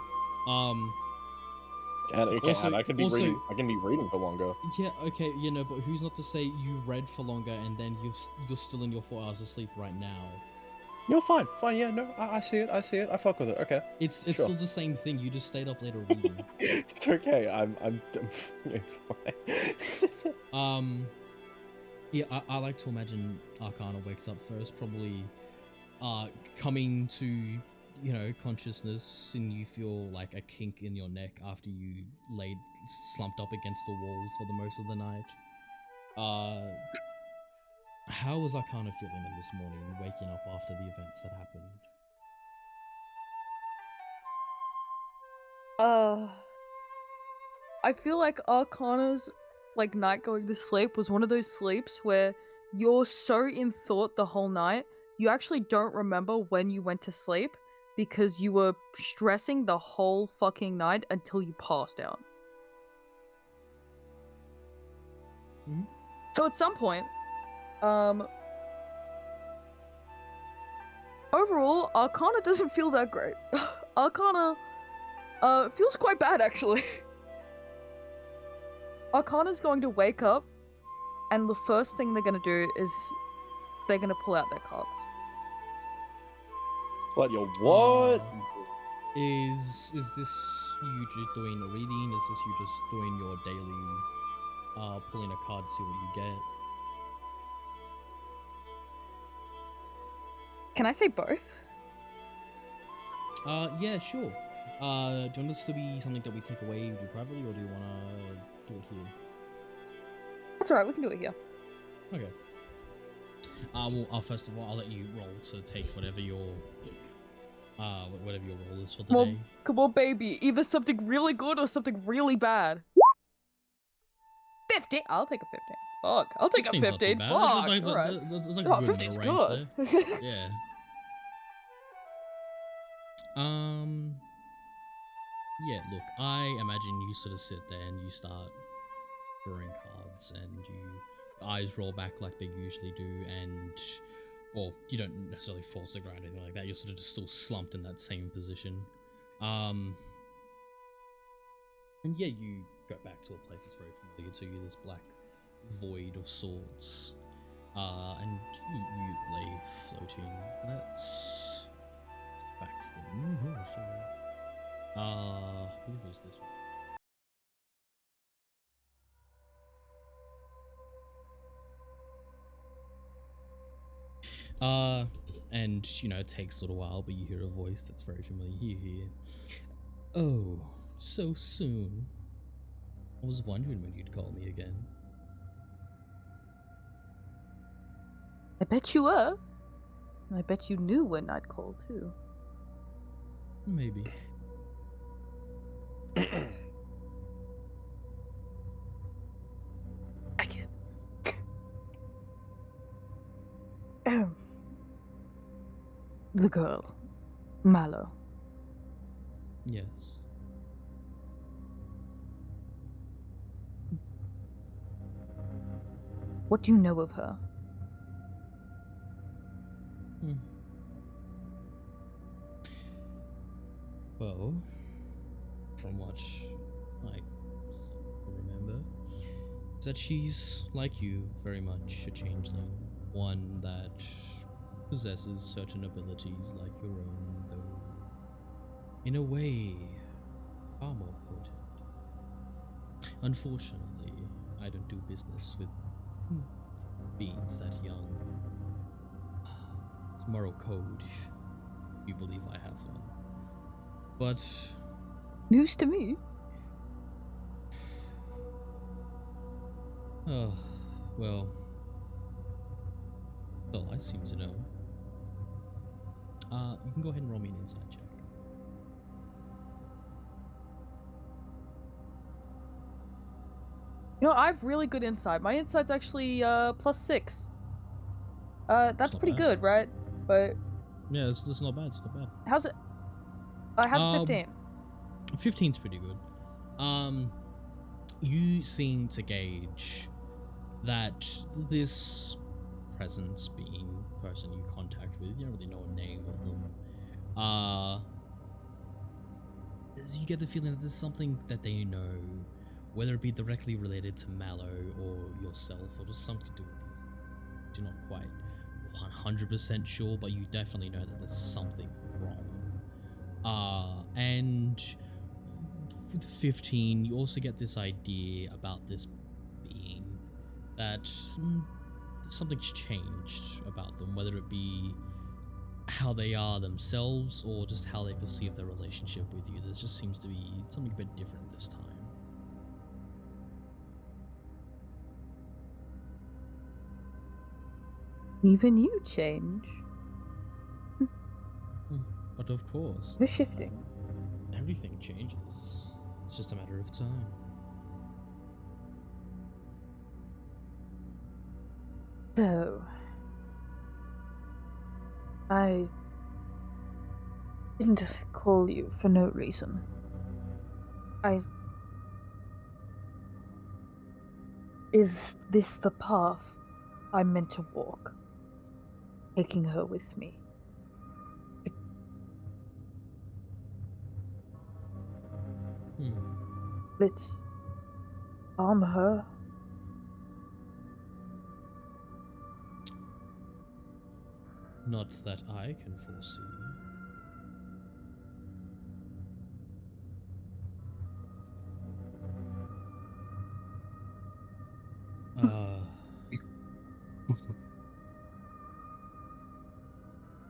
And I can be reading for longer. Yeah, okay, you know, but who's not to say you read for longer and then you're still in your 4 hours of sleep right now? You're fine, yeah, no, I see it, I fuck with it, okay. It's sure. Still the same thing, you just stayed up later reading. It's okay, it's fine. Yeah, I like to imagine Arcana wakes up first, probably, coming to, you know, consciousness, and you feel like a kink in your neck after you laid slumped up against the wall for the most of the night. How was Arcana feeling in this morning, waking up after the events that happened? I feel like Arcana's like night going to sleep was one of those sleeps where you're so in thought the whole night, you actually don't remember when you went to sleep because you were stressing the whole fucking night until you passed out. Mm-hmm. So at some point, overall, Arcana doesn't feel that great. Arcana, feels quite bad actually. Arcana's going to wake up, and the first thing they're gonna do is they're gonna pull out their cards. What, yo, what? Is this you just doing a reading? Is this you just doing your daily, pulling a card to see what you get? Can I say both? Yeah, sure. Do you want this to be something that we take away with you privately, or do you wanna do it here? That's alright, we can do it here. Okay. Well, first of all, I'll let you roll to take whatever your roll is for the day. Come on, baby. Either something really good or something really bad. 50. I'll take a 15. Fuck, I'll take a 15. Not too bad. Fuck, It's alright. like Oh, a good middle 50's range good. there. Yeah. Yeah, look, I imagine you sort of sit there and you start drawing cards, and your eyes roll back like they usually do, and, well, you don't necessarily fall to the ground or anything like that, you're sort of just still slumped in that same position. And yeah, you go back to a place that's very familiar to you, this black void of sorts, and you lay floating. Let's back to the moon. I believe it was this one. And it takes a little while, but you hear a voice that's very familiar. You hear, "Oh, so soon. I was wondering when you'd call me again." I bet you were. I bet you knew when I'd call too. Maybe. The girl, Mallow. Yes. What do you know of her? Well, from what I remember, is that she's like you, very much a changeling. One that possesses certain abilities like your own, though in a way far more potent. Unfortunately, I don't do business with beings that young. It's Morrow code, if you believe I have one. But News to me. oh, well, all I seem to know. You can go ahead and roll me an insight check. I have really good insight. My insight's actually +6. That's not pretty bad. good, right? But Yeah, it's not bad. It's not bad. how's it? How's it 15? 15's pretty good. You seem to gauge that this presence, being person you contact with, you don't really know a name of them. You get the feeling that there's something that they know, whether it be directly related to Mallow or yourself, or just something to do with these. You're not quite 100% sure, but you definitely know that there's something wrong. And with 15, you also get this idea about this being that something's changed about them, whether it be how they are themselves or just how they perceive their relationship with you. There just seems to be something a bit different this time. Even you change. But of course, We're shifting. everything changes. It's just a matter of time. So, I didn't call you for no reason. Is this the path I'm meant to walk? Taking her with me? Let's harm her. Not that I can foresee.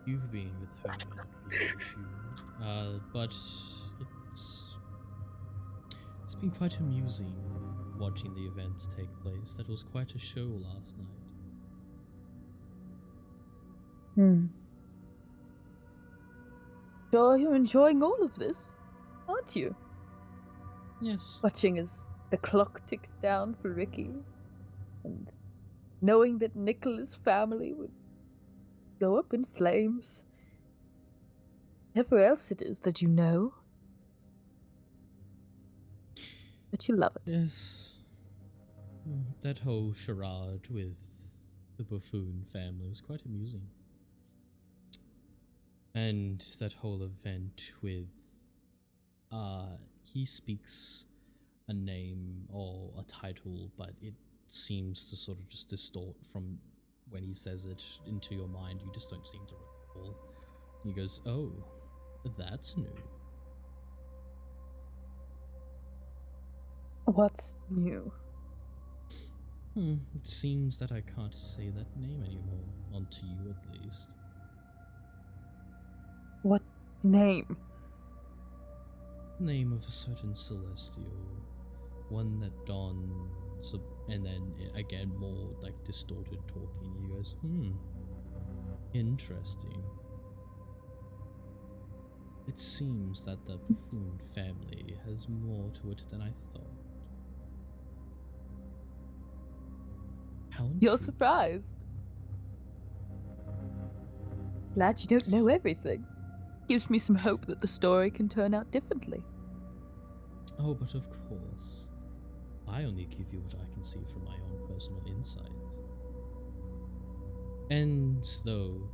You've been with her may not be an issue, but it's been quite amusing watching the events take place. That was quite a show last night. Sure, you're enjoying all of this, aren't you? Yes. Watching as the clock ticks down for Ricky, and knowing that Nicola's family would go up in flames. Whatever else it is that you know. But you love it. Yes. That whole charade with the buffoon family was quite amusing. And that whole event with, he speaks a name or a title, but it seems to sort of just distort from when he says it into your mind. You just don't seem to recall. He goes, "Oh, that's new." What's new? It seems that I can't say that name anymore, onto you at least. What name? Name of a certain celestial, one that dons, and then again more like distorted talking. You guys, interesting. It seems that the Buffoon family has more to it than I thought. How You're intriguing. surprised. Glad you don't know everything. Gives me some hope that the story can turn out differently. Oh, but of course. I only give you what I can see from my own personal insight. And though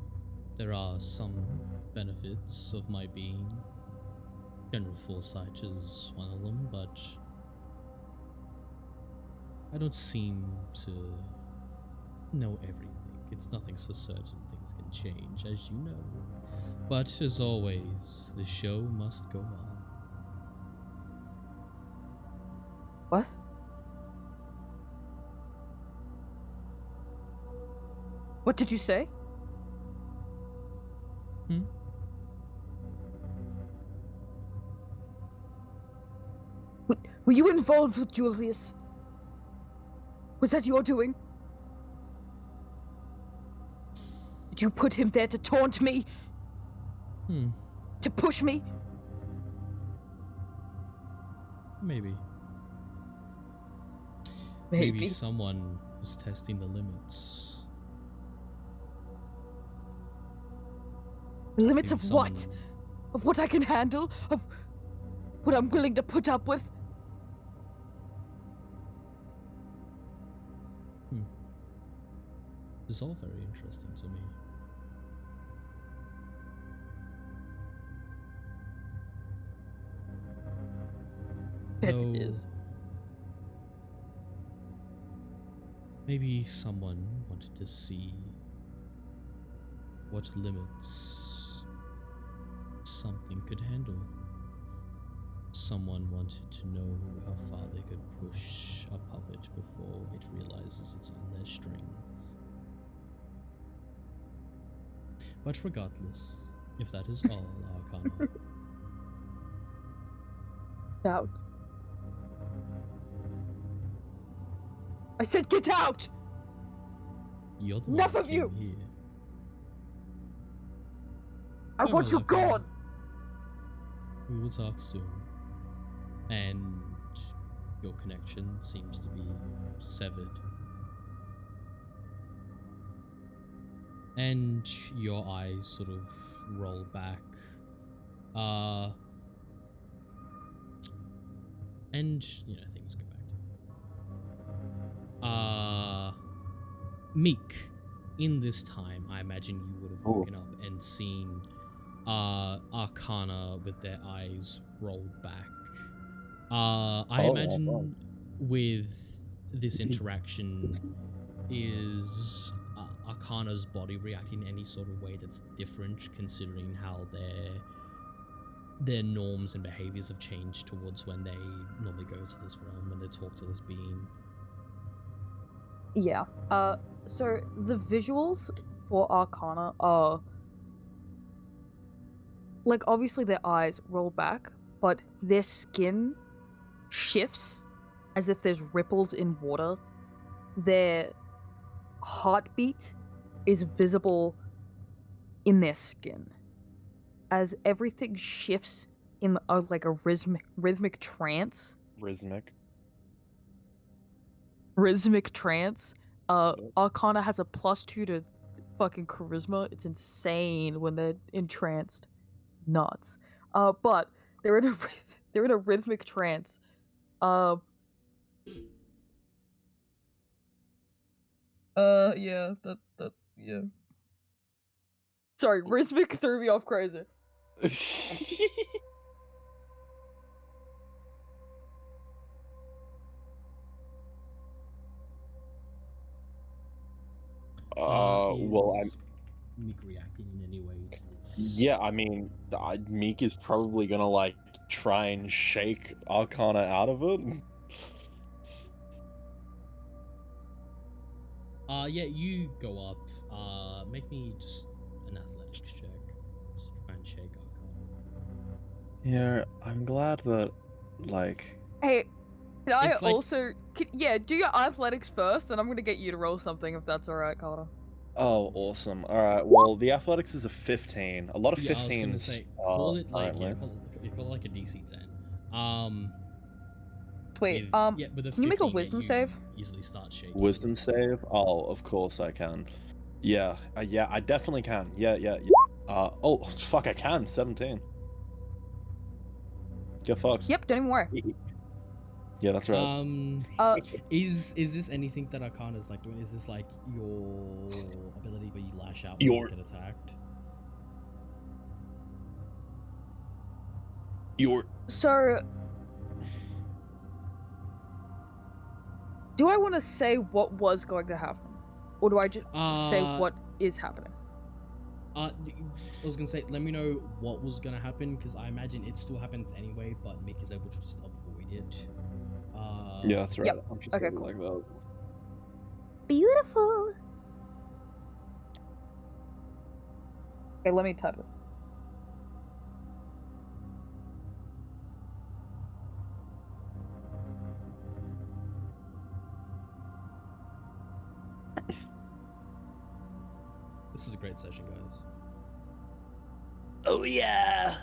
there are some benefits of my being, general foresight is one of them, but I don't seem to know everything. It's nothing's for certain, things can change, as you know. But as always, the show must go on. What? What did you say? Were you involved with Julius? Was that your doing? Did you put him there to taunt me? To push me? Maybe. Maybe someone was testing the limits. The limits Maybe of what? someone- Of what I can handle? Of what I'm willing to put up with? This is all very interesting to me. Bet it is. Maybe someone wanted to see what limits something could handle. Someone wanted to know how far they could push a puppet before it realizes it's on their strings. But regardless, if that is all, Arcana. Out. I said get out! You're the Enough one of who you! came here. I want you gone! We will talk soon. And your connection seems to be severed. And your eyes sort of roll back. And, you know, things go back. Meek, in this time, I imagine you would have woken up and seen Arcana with their eyes rolled back. I imagine with this interaction is Arcana's body reacting in any sort of way that's different, considering how their norms and behaviors have changed towards when they normally go to this realm, when they talk to this being. Yeah. So the visuals for Arcana are like obviously their eyes roll back, but their skin shifts as if there's ripples in water. Their heartbeat is visible in their skin as everything shifts in like a rhythmic trance. Rhythmic trance. Arcana has a +2 to fucking charisma. It's insane when they're entranced. Nuts. But they're in a rhythmic trance. Yeah, yeah. Sorry, rhythmic threw me off crazy. Well, Is Meek reacting in any way to this? yeah, I mean, Meek is probably gonna like try and shake Arcana out of it. Yeah, you go up. Make me just an athletics check. Just try and shake Arcana. Yeah, I'm glad that, like, Hey, can I It's like- also? Yeah, do your athletics first, and I'm gonna get you to roll something if that's all right, Carter. oh, awesome. All right, well, the athletics is a 15. A lot of Yeah, I was 15s. gonna say, call it like currently. call it like a DC 10. Wait, with a 15, can you make a wisdom you save? easily start shaking. Wisdom save? Oh, of course I can. Yeah, yeah, I definitely can. Yeah. Oh, fuck, I can. 17. Get fucked. Yep, don't even worry. Yeah, that's right. Is this anything that Arcana's like doing? Is this like your ability where you lash out when Your- you get attacked? So, do I want to say what was going to happen, or do I just say what is happening? I was gonna say, let me know what was gonna happen, because I imagine it still happens anyway, but Mick is able to just avoid it. Yeah, that's right. Yep. I'm just Okay, really cool. like that. Beautiful. Okay, let me type it. This is a great session, guys. Oh yeah.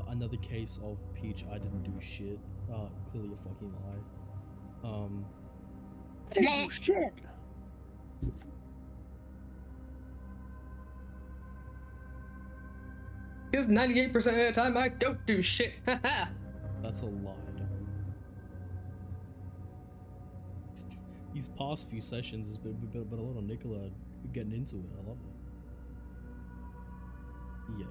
Another case of Peach, I didn't do shit. Clearly a fucking lie. Oh shit. Because 98% of the time I don't do shit. That's a lie. These past few sessions has been a lot of Nicola getting into it. I love it. Yeah.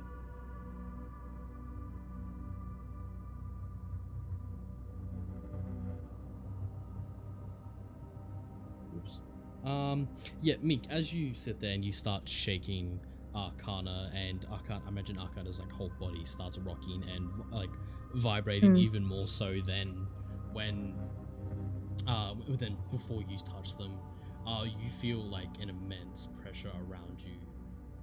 Oops. Yeah, Meek, as you sit there and you start shaking Arcana, and I imagine Arcana's like whole body starts rocking and like vibrating even more so than when then before you touch them. You feel like an immense pressure around you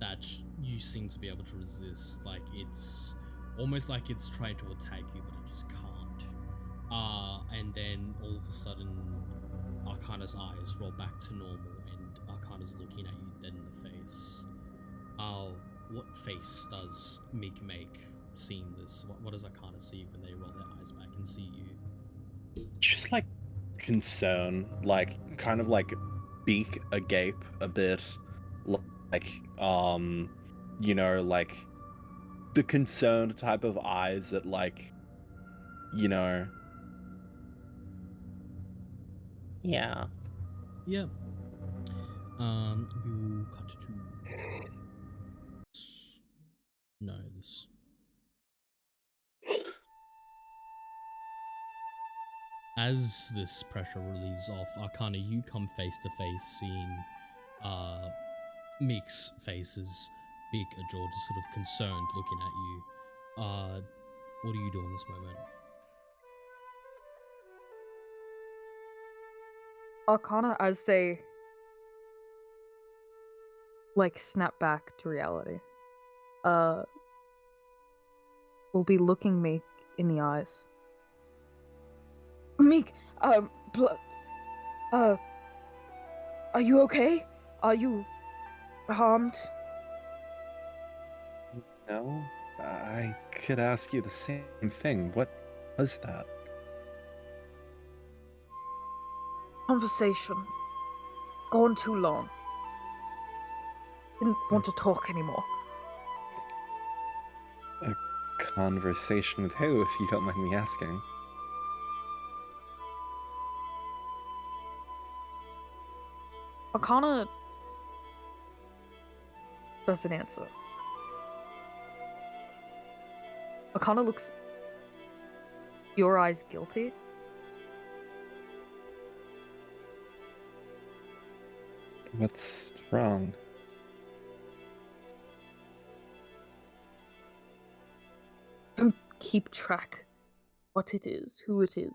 that you seem to be able to resist. Like it's almost like it's trying to attack you, but it just can't. And then all of a sudden, Arcana's eyes roll back to normal, and Arcana's looking at you dead in the face. What face does Meek make seeing this? What does Arcana see when they roll their eyes back and see you? Just like concern, like kind of like beak agape a bit, like you know, like the concerned type of eyes that, like, you know. Yeah. Yeah. We will cut to this. As this pressure relieves off, Arcana, you come face to face seeing Meek's face as big a jaw, just sort of concerned looking at you. What do you do in this moment? Arcana, as they like snap back to reality, will be looking Meek in the eyes. Meek, are you okay? Are you harmed? No, I could ask you the same thing. What was that? Conversation. Gone too long. Didn't want to talk anymore. A conversation with who, if you don't mind me asking? Arcana doesn't answer. Arcana looks your eyes guilty. What's wrong? Don't keep track what it is, who it is.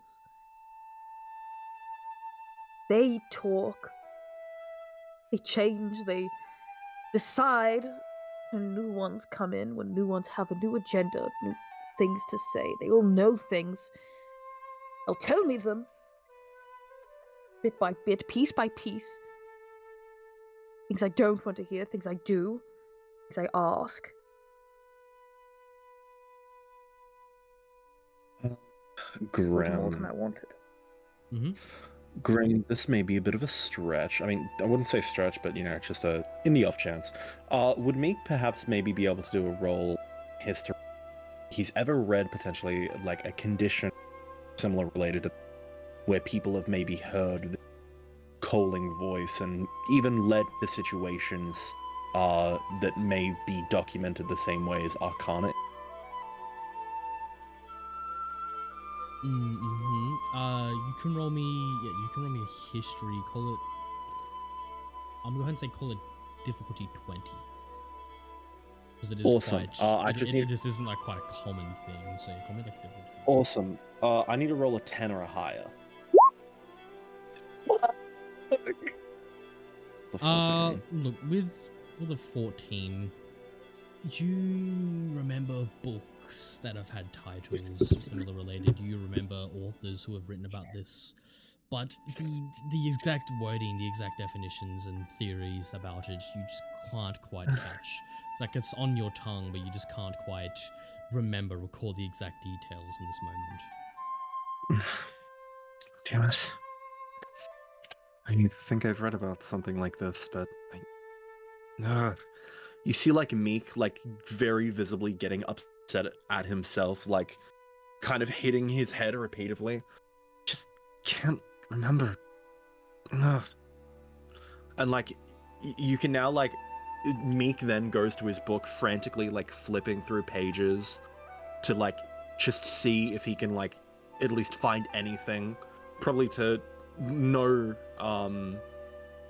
They talk. They change. They decide when new ones come in, when new ones have a new agenda, new things to say. They all know things. They'll tell me them. Bit by bit, piece by piece. Things I don't want to hear, things I do, things I ask. More than Graham. I wanted. Mm-hmm. Graham, this may be a bit of a stretch. I mean, I wouldn't say stretch, but just in the off chance. Would Meek perhaps maybe be able to do a roll history? He's ever read potentially like a condition similar related to where people have maybe heard the calling voice and even led to situations that may be documented the same way as Arcana. You can roll me. Yeah, you can roll me a history. Call it. I'm going to go ahead and say call it difficulty 20. Because it is Awesome. quite. This isn't like quite a common thing, so you call me like difficulty. Awesome. I need to roll a 10 or a higher. Look, with a 14, you remember books that have had titles similar related. You remember authors who have written about this, but the exact wording, the exact definitions and theories about it, you just can't quite catch. It's like it's on your tongue, but you just can't quite recall the exact details in this moment. Damn it. I think I've read about something like this, but you see like Meek like very visibly getting upset at himself, like kind of hitting his head repeatedly. Just can't remember. And like you can now like Meek then goes to his book frantically like flipping through pages to like just see if he can like at least find anything, probably to no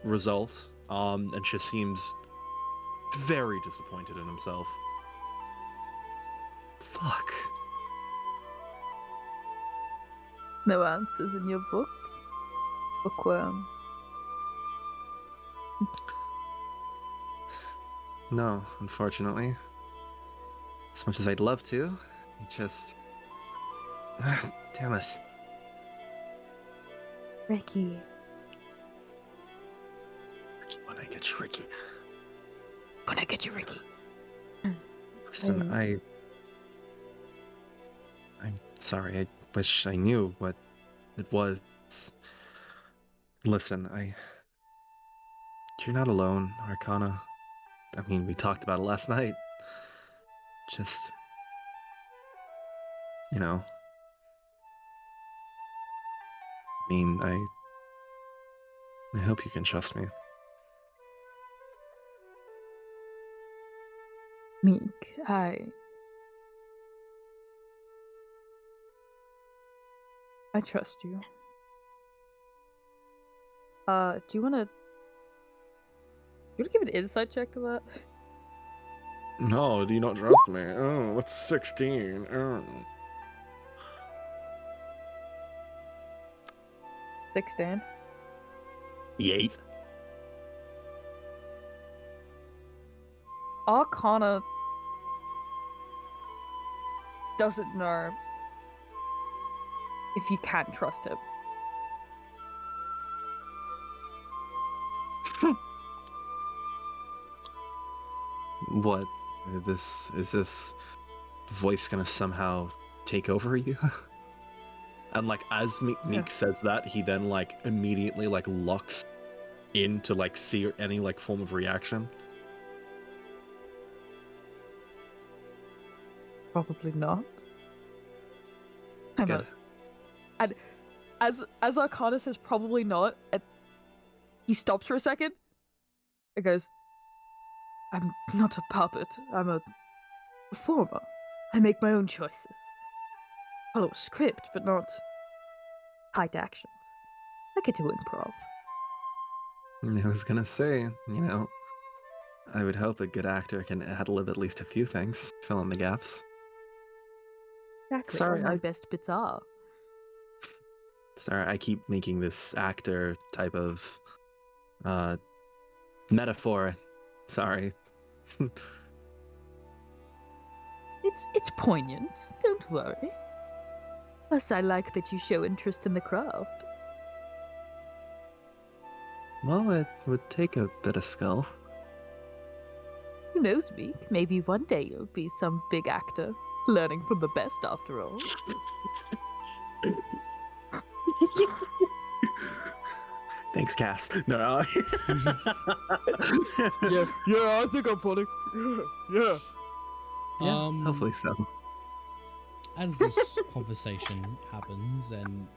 result, and just seems very disappointed in himself. Fuck. No answers in your book? Bookworm. No, unfortunately. As much as I'd love to, it just... Damn it. Ricky. When I get tricky. When I get you, Ricky. Listen, I'm sorry, I wish I knew what it was. Listen, You're not alone, Arcana. I mean, we talked about it last night. Just... I mean, I hope you can trust me. Meek, I trust you. Do you wanna give an insight check to that? No, do you not trust me? Oh, what's 16? Oh. 16. The 8th? Arcana doesn't know if you can trust him. What? Is this voice gonna somehow take over you? And like as Meek says that, he then like immediately like locks in to like see any like form of reaction. Probably not. Good. And as Arcana says probably not, he stops for a second and goes, I'm not a puppet, I'm a performer. I make my own choices. Follow a script, but not tight actions. I get to improv. I was gonna say, I would hope a good actor can ad-lib at least a few things, fill in the gaps. Exactly Sorry, what my best bits are. Sorry, I keep making this actor type of metaphor. Sorry. It's poignant. Don't worry. Plus, I like that you show interest in the craft. Well, it would take a bit of skill. Who knows, Meek? Maybe one day you'll be some big actor, learning from the best after all. Thanks, Cass. No. Yeah, I think I'm funny. Yeah. Yeah, hopefully so. As this conversation happens and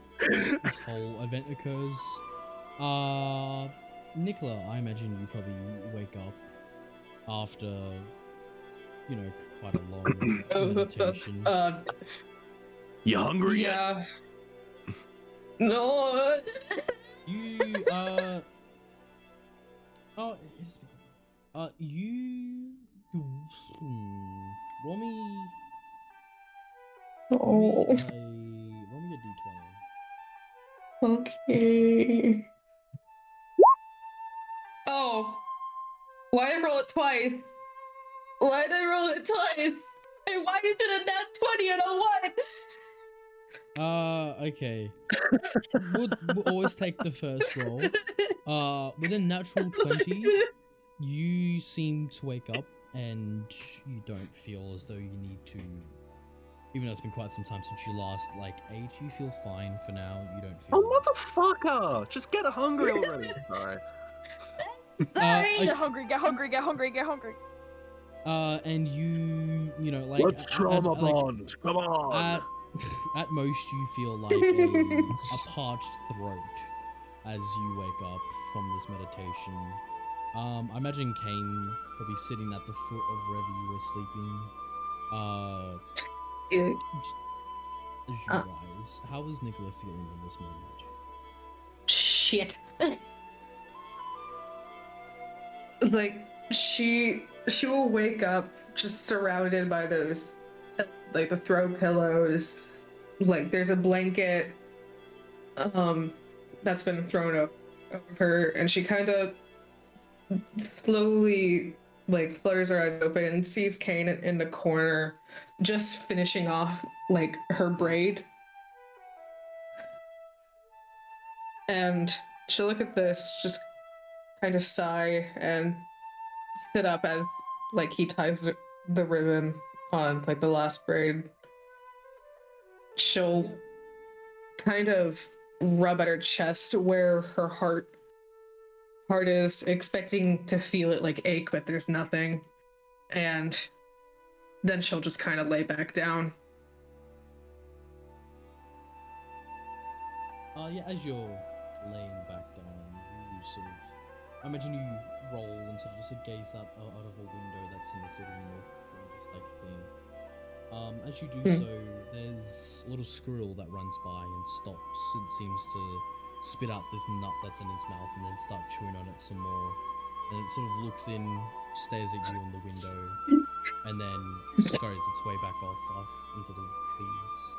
this whole event occurs, Nicola, I imagine you probably wake up after, you know, quite a long meditation. You hungry yet? Yeah. No. You, oh, you, roll me, Oh. roll me a d20. Okay. Oh. Why did I roll it twice? Why did I roll it twice? And why is it a nat 20 and a 1? Okay. We'll always take the first roll. With a natural 20, you seem to wake up and you don't feel as though you need to, even though it's been quite some time since you last ate, you feel fine for now. You don't feel. Oh, motherfucker! Just get hungry already. Alright. Get hungry, get hungry, get hungry, get hungry. And you know, Let's trauma bond. Come on. At most, you feel like a parched throat as you wake up from this meditation. I imagine Kane probably sitting at the foot of wherever you were sleeping. As you rise, how is Nicola feeling in this moment? Shit. Like she will wake up just surrounded by those, like the throw pillows. Like there's a blanket that's been thrown up over her, and she kind of slowly like flutters her eyes open and sees Kane in the corner just finishing off like her braid. And she'll look at this, just kind of sigh and sit up as like he ties the ribbon on like the last braid. She'll kind of rub at her chest where her heart is, expecting to feel it like ache, but there's nothing. And then she'll just kind of lay back down. Yeah, as you're laying back down, you sort of, I imagine you roll and sort of just gaze out of a window that's in this little nook and just think. As you do so, there's a little squirrel that runs by and stops. It seems to spit out this nut that's in its mouth and then start chewing on it some more. And it sort of looks in, stares at you in the window, and then scurries its way back off into the trees.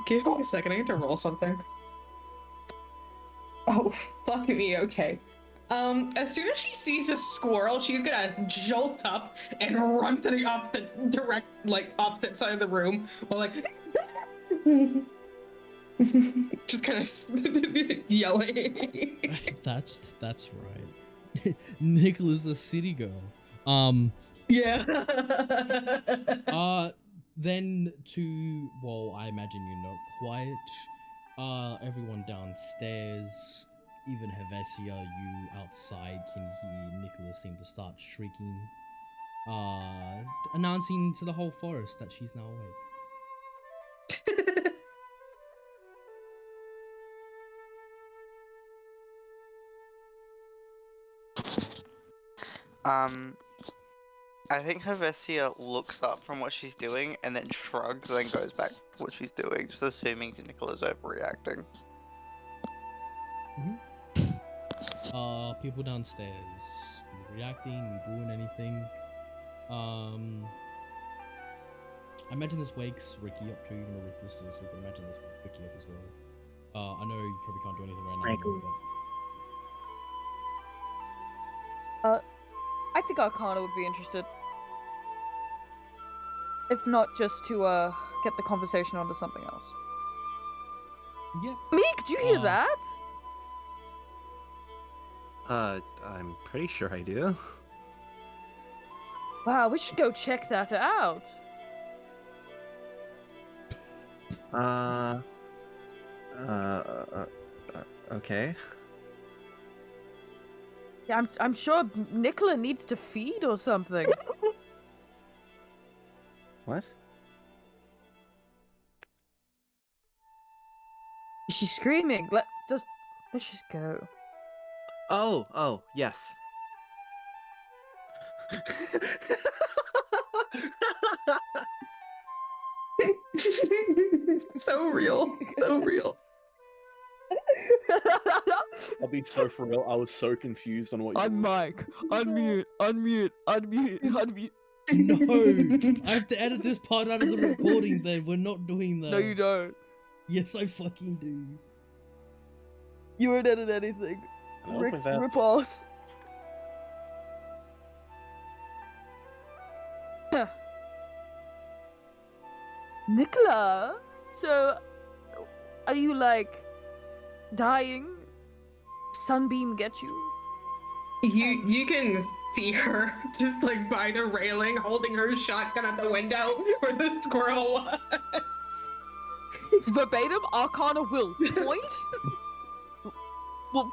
Give me a second, I need to roll something. Oh, fuck me, okay. As soon as she sees a squirrel, she's gonna jolt up and run to the opposite side of the room while like just kind of yelling. That's right. Nicola's a city girl. Yeah. Then well, I imagine you're not quite. Everyone downstairs, even Hevesia, you outside can hear Nicola seem to start shrieking, announcing to the whole forest that she's now awake. I think Hevesia looks up from what she's doing and then shrugs, then goes back to what she's doing, just assuming Nicola's overreacting. People downstairs, you reacting, you doing anything. I imagine this wakes Ricky up too, even though Ricky was still asleep. I imagine this wakes Ricky up as well. I know you probably can't do anything right now. Right. But... I think Arcana would be interested. If not, just to get the conversation onto something else. Yeah. Meek, do you hear that? I'm pretty sure I do. Wow, we should go check that out. Okay. Yeah, I'm sure Nicola needs to feed or something. What? She's screaming. Let's just go. Oh, yes. So real. So real. I'll be so for real. I was so confused on what you were. Unmic. Unmute. No! I have to edit this part out of the recording then. We're not doing that. No, you don't. Yes, I fucking do. You won't edit anything. Oh, Rip without- us. Nicola, so are you like dying? Sunbeam get you? You can see her just like by the railing holding her shotgun at the window where the squirrel was. Verbatim, Arcana will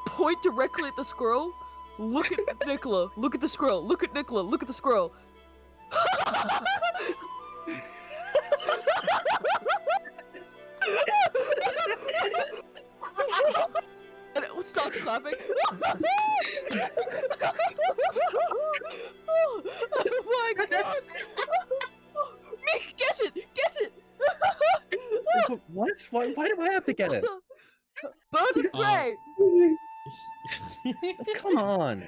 point directly at the squirrel. Look at Nicola. Look at the squirrel. Look at Nicola. Look at the squirrel. And it will start clapping. Oh my god! Meek, get it! Get it! What? Why do I have to get it? Bird of prey! Come on.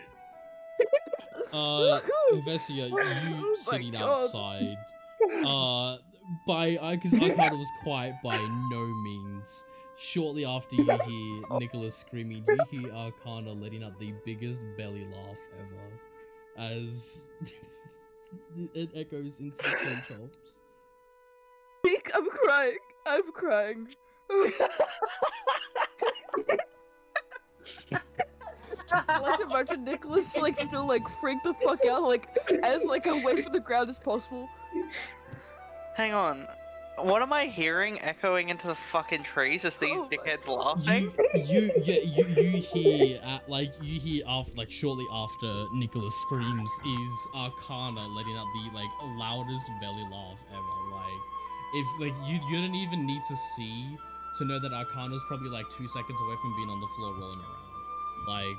Investia, you Oh sitting my God. outside, because Arcana was quiet by no means. Shortly after you hear Nicholas screaming, you hear Arcana letting out the biggest belly laugh ever, as it echoes into the treetops. Meek, I'm crying. I'm crying. Like imagine Nicholas like still like freak the fuck out, like as like away from the ground as possible. Hang on. What am I hearing echoing into the fucking trees? Just these Oh my dickheads God. laughing? You hear after shortly after Nicholas screams is Arcana letting out the like loudest belly laugh ever. Like if like you don't even need to see to know that Arcana's probably like 2 seconds away from being on the floor rolling around. Like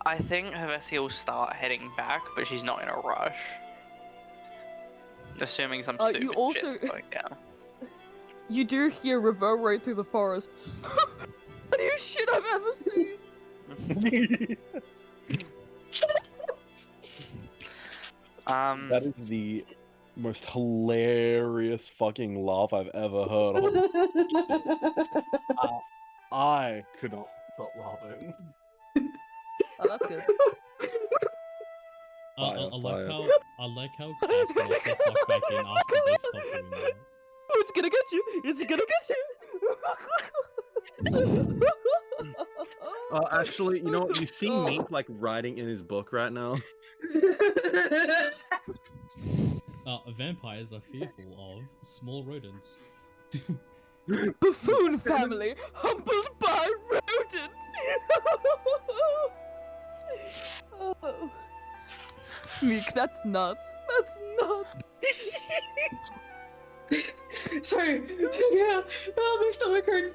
I think Hevessia will start heading back, but she's not in a rush. Assuming some stupid you also- shit's going down. You do hear reverberate through the forest. Funniest shit I've ever seen. That is the most hilarious fucking laugh I've ever heard. I could not stop laughing. Oh, that's good. I Fire. like how Cass left the fuck back in after they stopped doing that. Oh, it's gonna get you! It's gonna get you! Actually, you know what? You see Mink like writing in his book right now. Vampires are fearful of small rodents. Buffoon family, humbled by rodent! Oh. Meek, that's nuts. That's nuts. Sorry. Yeah. Oh, my stomach hurts.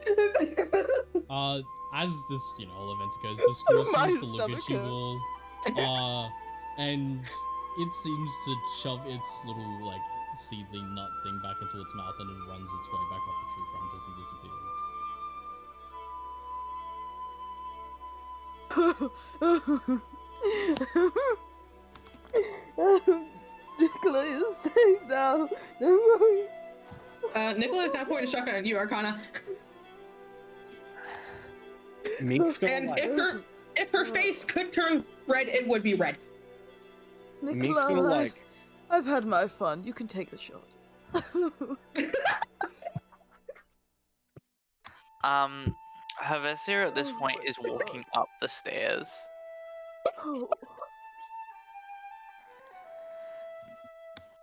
As this, all events goes, the squirrel My seems to look at you stomach all, and it seems to shove its little, like, seedling nut thing back into its mouth and it runs its way back up the tree branches and disappears. Nicola is safe now. Don't worry. Nicola is now pointing a shotgun at you, Arcana. Meek's gonna And like, if her face could turn red, it would be red. Meek's gonna Nicola, like, I've had my fun. You can take the shot. Havesia at this Oh point my is walking up the stairs. Oh.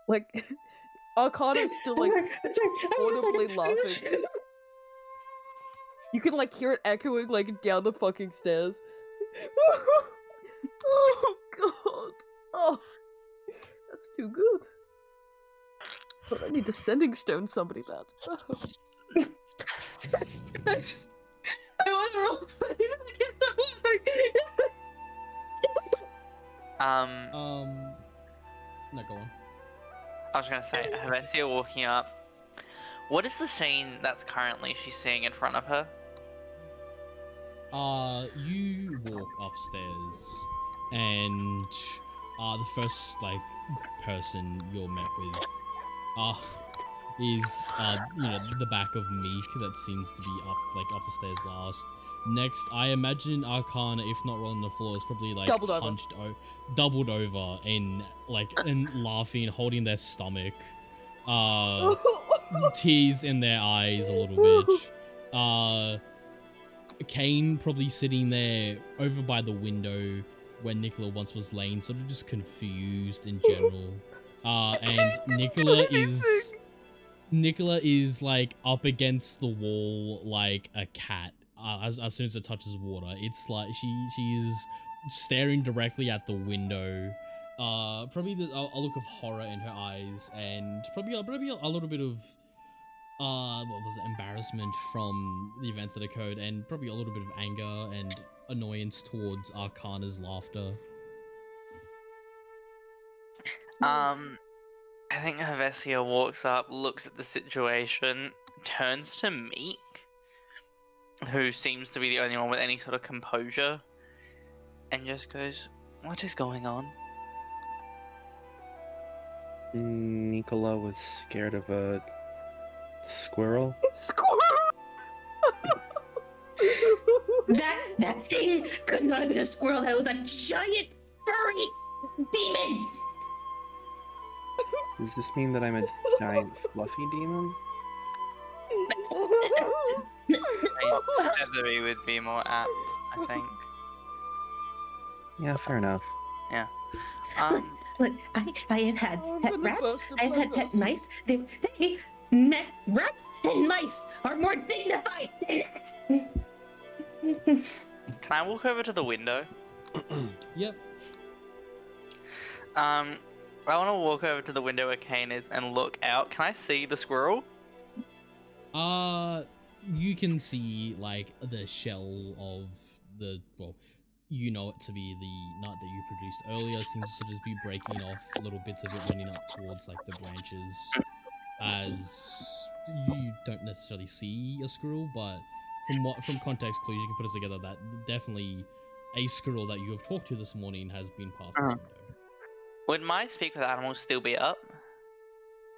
Like, Arcana's still like audibly laughing. You can like hear it echoing like down the fucking stairs. Oh god. Oh, that's too good. But I need to sending stone somebody that. I want to roll. No, go on. I was gonna say, Havesia walking up. What is the scene that's currently she's seeing in front of her? You walk upstairs, and the first like person you're met with, is the back of Meek that seems to be up the stairs last. Next, I imagine Arcana, if not rolling the floor, is probably like doubled over and laughing, holding their stomach, tears in their eyes a little bit. Kane probably sitting there over by the window where Nicola once was laying, sort of just confused in general. And Nicola is like up against the wall like a cat. As soon as it touches water, it's like she is staring directly at the window. Probably a look of horror in her eyes, and probably a little bit of embarrassment from the events that occurred, and probably a little bit of anger and annoyance towards Arcana's laughter. I think Havesia walks up, looks at the situation, turns to Meek, who seems to be the only one with any sort of composure, and just goes, "What is going on?" Nicola was scared of a squirrel. Squirrel! That thing could not have been a squirrel. That was a giant furry demon. Does this mean that I'm a giant fluffy demon? Feathery would be more apt, I think. Yeah, fair enough. Yeah. Look, I have had pet rats. I have had pet mice. Rats and mice are more dignified than that. Can I walk over to the window? Yep. I want to walk over to the window where Kane is and look out. Can I see the squirrel? You can see like the shell of the, well, you know it to be the nut that you produced earlier, seems to sort of be breaking off little bits of it running up towards like the branches, as you don't necessarily see a squirrel, but from context clues you can put it together that definitely a squirrel that you have talked to this morning has been past this window. Would my speak with animals still be up?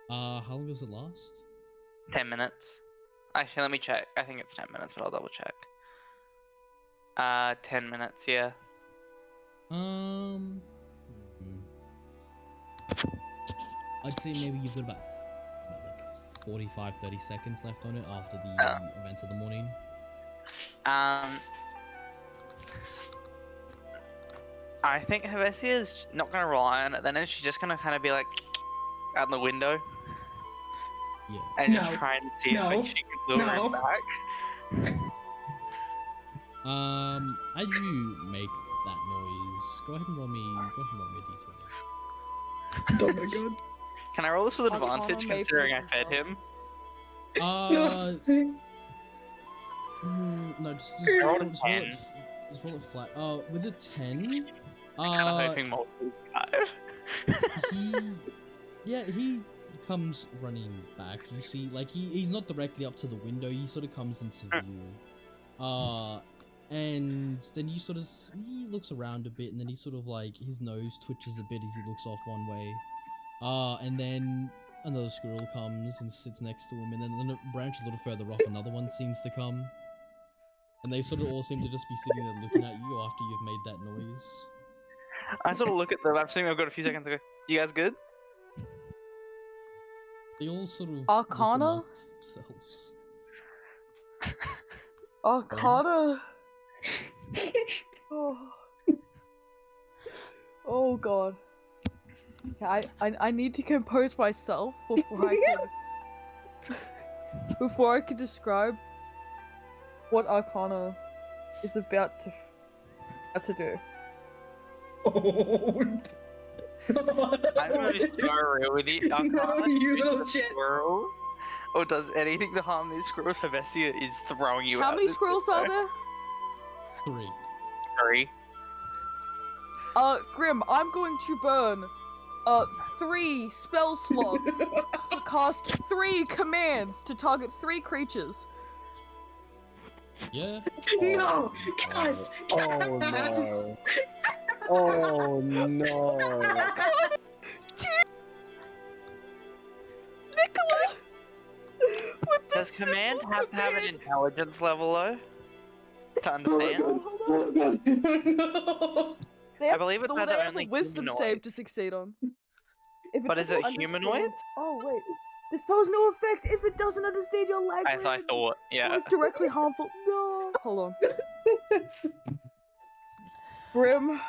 How long does it last? 10 minutes. Actually, let me check. I think it's 10 minutes, but I'll double check. 10 minutes, yeah. I'd say maybe you've got about like 45, 30 seconds left on it after the events of the morning. I think Havesia's not going to rely on it then, and she's just going to kind of be like out the window. Yeah. And just try and see if she can lure it back. As you make that noise, go ahead and roll me a d20. Oh my god. Can I roll this with advantage considering I fed him? No, just roll roll it flat. With a 10, kind of hoping multiple 5. he comes running back. You see, like he's not directly up to the window. He sort of comes into view. And then he looks around a bit, and then he sort of like his nose twitches a bit as he looks off one way. And then another squirrel comes and sits next to him, and then a branch a little further off, another one seems to come. And they sort of all seem to just be sitting there looking at you after you've made that noise. I sort of look at them. I'm assuming I've got a few seconds to go. You guys good? They all sort of Arcana? look amongst themselves. Arcana. Oh. Oh god. Yeah, I need to compose myself before I can describe what Arcana is about to do. Oh, I'm gonna be so real with you. Arcana you shoots little a shit. squirrel or does anything to harm these squirrels. Hevesia is throwing you out. How many this squirrels are window. there? 3. 3. Grim, I'm going to burn 3 spell slots to cast 3 commands to target 3 creatures. Yeah. No, Cass! Oh no. Oh no. Nicola! Does command have to have an intelligence level though? To understand? No. I believe it they has have only a wisdom save humanoids. to succeed on. But is it humanoids? Oh wait, this spell's no effect if it doesn't understand your language. As I thought, yeah. It's directly harmful. No. Hold on. Grim.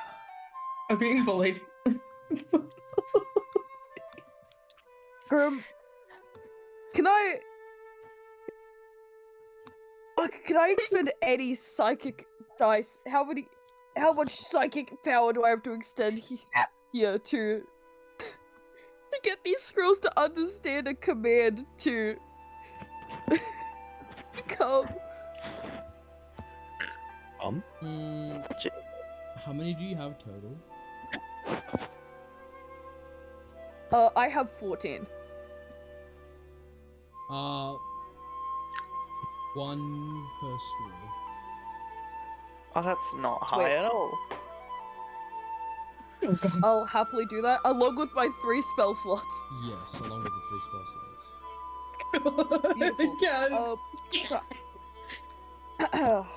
I'm being bullied. Grim. Can I expend any psychic dice? How much psychic power do I have to extend here to get these scrolls to understand a command to come? How many do you have total? I have 14. 1 per squirrel. Oh, that's not high Wait. at all. I'll happily do that, along with my 3 spell slots. Yes, along with the 3 spell slots. Beautiful. So-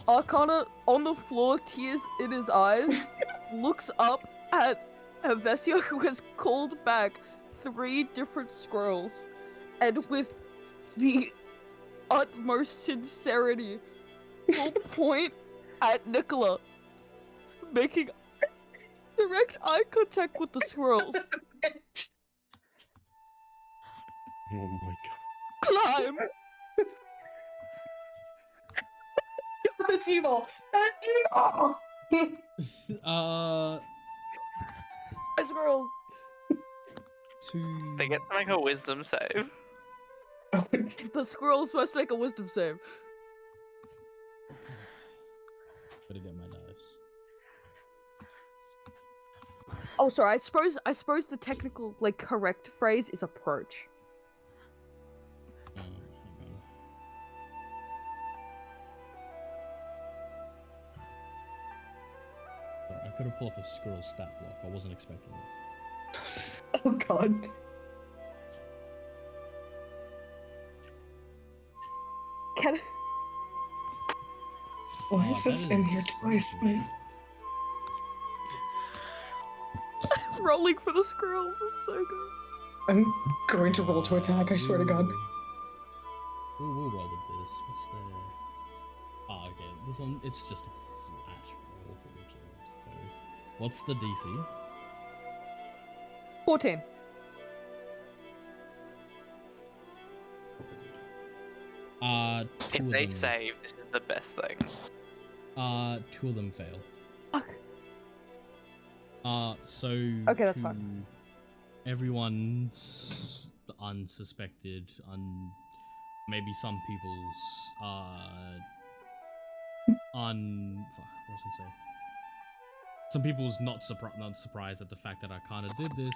Arcana, on the floor, tears in his eyes, looks up at Hevesia, who has called back 3 different scrolls, and with the utmost sincerity, will point at Nicola, making direct eye contact with the scrolls. Oh my god. Climb! That's evil! That's evil! Scrolls! 2. They get to make a wisdom save. The scrolls must make a wisdom save. Gotta get my dice. Oh, sorry. I suppose the technical, correct phrase is approach. Hang on. Sorry, I couldn't pull up a squirrel stat block. I wasn't expecting this. Oh god. Can Why is this in here twice? rolling for the squirrels is so good. I'm going to roll to attack, I swear to god. We'll roll with this. What's the... Ah, okay. This one, it's just a flat roll for each of them. So, what's the DC? 14. Two If of they them, save, this is the best thing. 2 of them fail. Fuck. So Okay, that's to fine. everyone's unsuspected, maybe some people's fuck, what was I gonna say? Some people's not surprised at the fact that I kinda did this.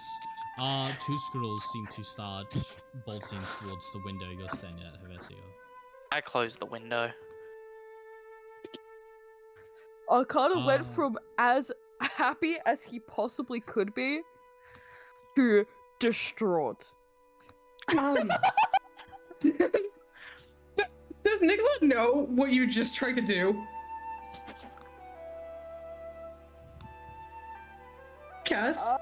2 squirrels seem to start bolting towards the window you're standing at, Hevesia. I closed the window. Arcana went Ah. from as happy as he possibly could be to distraught. Does Nicola know what you just tried to do? Cass?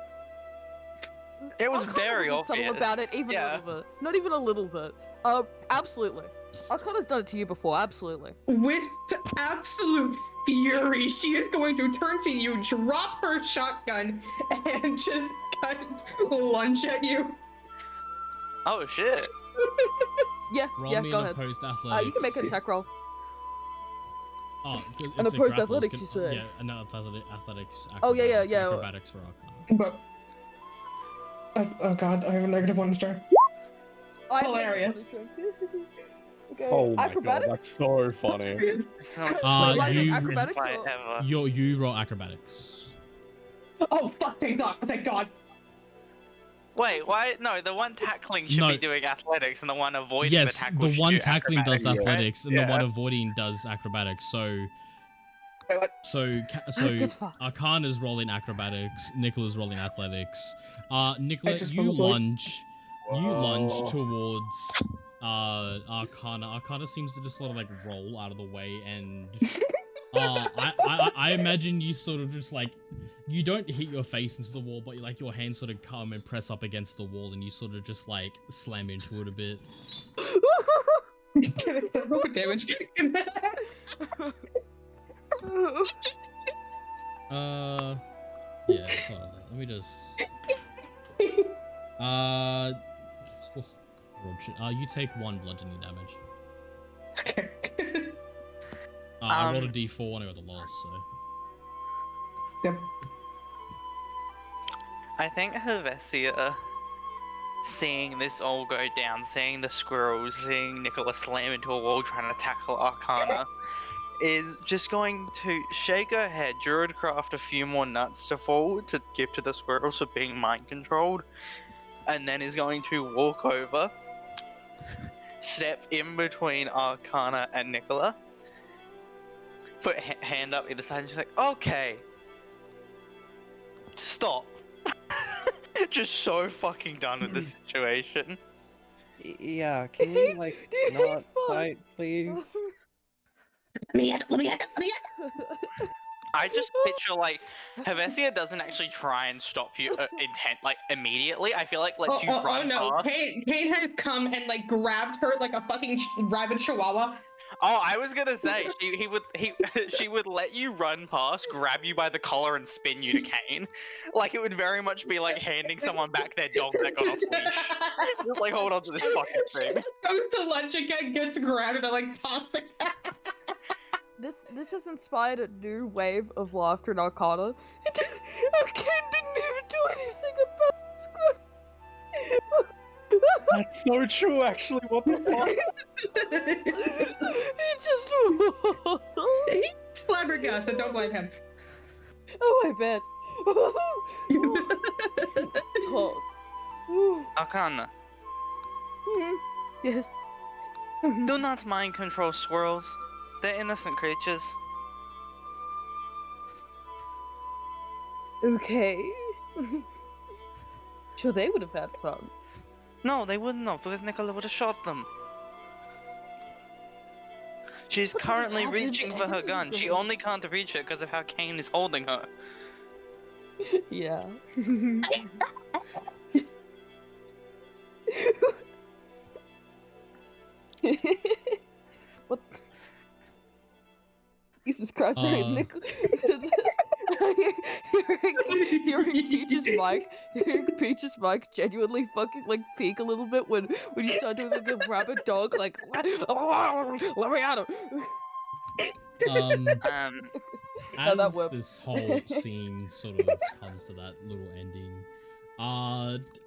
It was Arcana very wasn't subtle obvious. about it, even a Yeah. little bit. Not even a little bit. Absolutely. Arcana's done it to you before, absolutely. With absolute fury, she is going to turn to you, drop her shotgun, and just kind of lunge at you. Oh shit. Yeah, Roll yeah, me go an ahead. opposed athletics. You can make an attack roll. Oh, An it's a opposed grapple, athletics, you say? Yeah, an athletics. Oh, yeah, yeah. Acrobatics for Arcana. But oh god, I have a negative 1 star. Hilarious. Okay, Oh my acrobatics? god, that's so funny. Acrobatics or... You roll acrobatics. Oh fuck! Thank God! Wait, why? No, the one tackling should be doing athletics, and the one avoiding the Yes, tackle the should one do tackling does acrobatics, right? athletics, and the one avoiding does acrobatics. So Arcana's rolling acrobatics, Nicola's rolling athletics. Nicola, you lunge towards Arcana. Arcana seems to just sort of like roll out of the way, and I imagine you sort of just like, you don't hit your face into the wall, but like your hands sort of come and press up against the wall, and you sort of just like slam into it a bit. Roll damage. Yeah, hold on, let me just you take 1 bludgeoning damage. Okay. I rolled a d4 and I got the loss, so. Yep. I think Helvetia, seeing this all go down, seeing the squirrels, seeing Nicola slam into a wall trying to tackle Arcana, is just going to shake her head, druidcraft a few more nuts to fall to give to the squirrels for being mind controlled, and then is going to walk over, step in between Arcana and Nicola, put hand up either side, and she's like, okay, stop. Just so fucking done with the situation. Yeah, can we like not fight, please? Let me at. I just picture like Helvetia doesn't actually try and stop you immediately. I feel like lets you run past. Kane has come and like grabbed her like a fucking rabid chihuahua. Oh, I was gonna say she would let you run past, grab you by the collar, and spin you to Kane. Like it would very much be like handing someone back their dog that got off leash. Just like hold on to this fucking thing. Goes to lunch again, gets grabbed, and like tossed the cat. This has inspired a new wave of laughter in Arcana. Kane didn't even do anything about the squirrel. That's so true, actually. What the fuck? He just... He's flabbergasted, don't blame him. Oh, I bet. Arcana, Yes. do not mind control squirrels. They're innocent creatures. Okay. Sure, they would have had fun. No, they wouldn't have, because Nicola would have shot them. She's currently reaching for her gun. She only can't reach it because of how Kane is holding her. Yeah. What? Jesus Christ, sorry, Nick. Hearing Peach's mic genuinely fucking like peak a little bit when you start doing like a rabid dog like let me out of as this whole scene sort of comes to that little ending,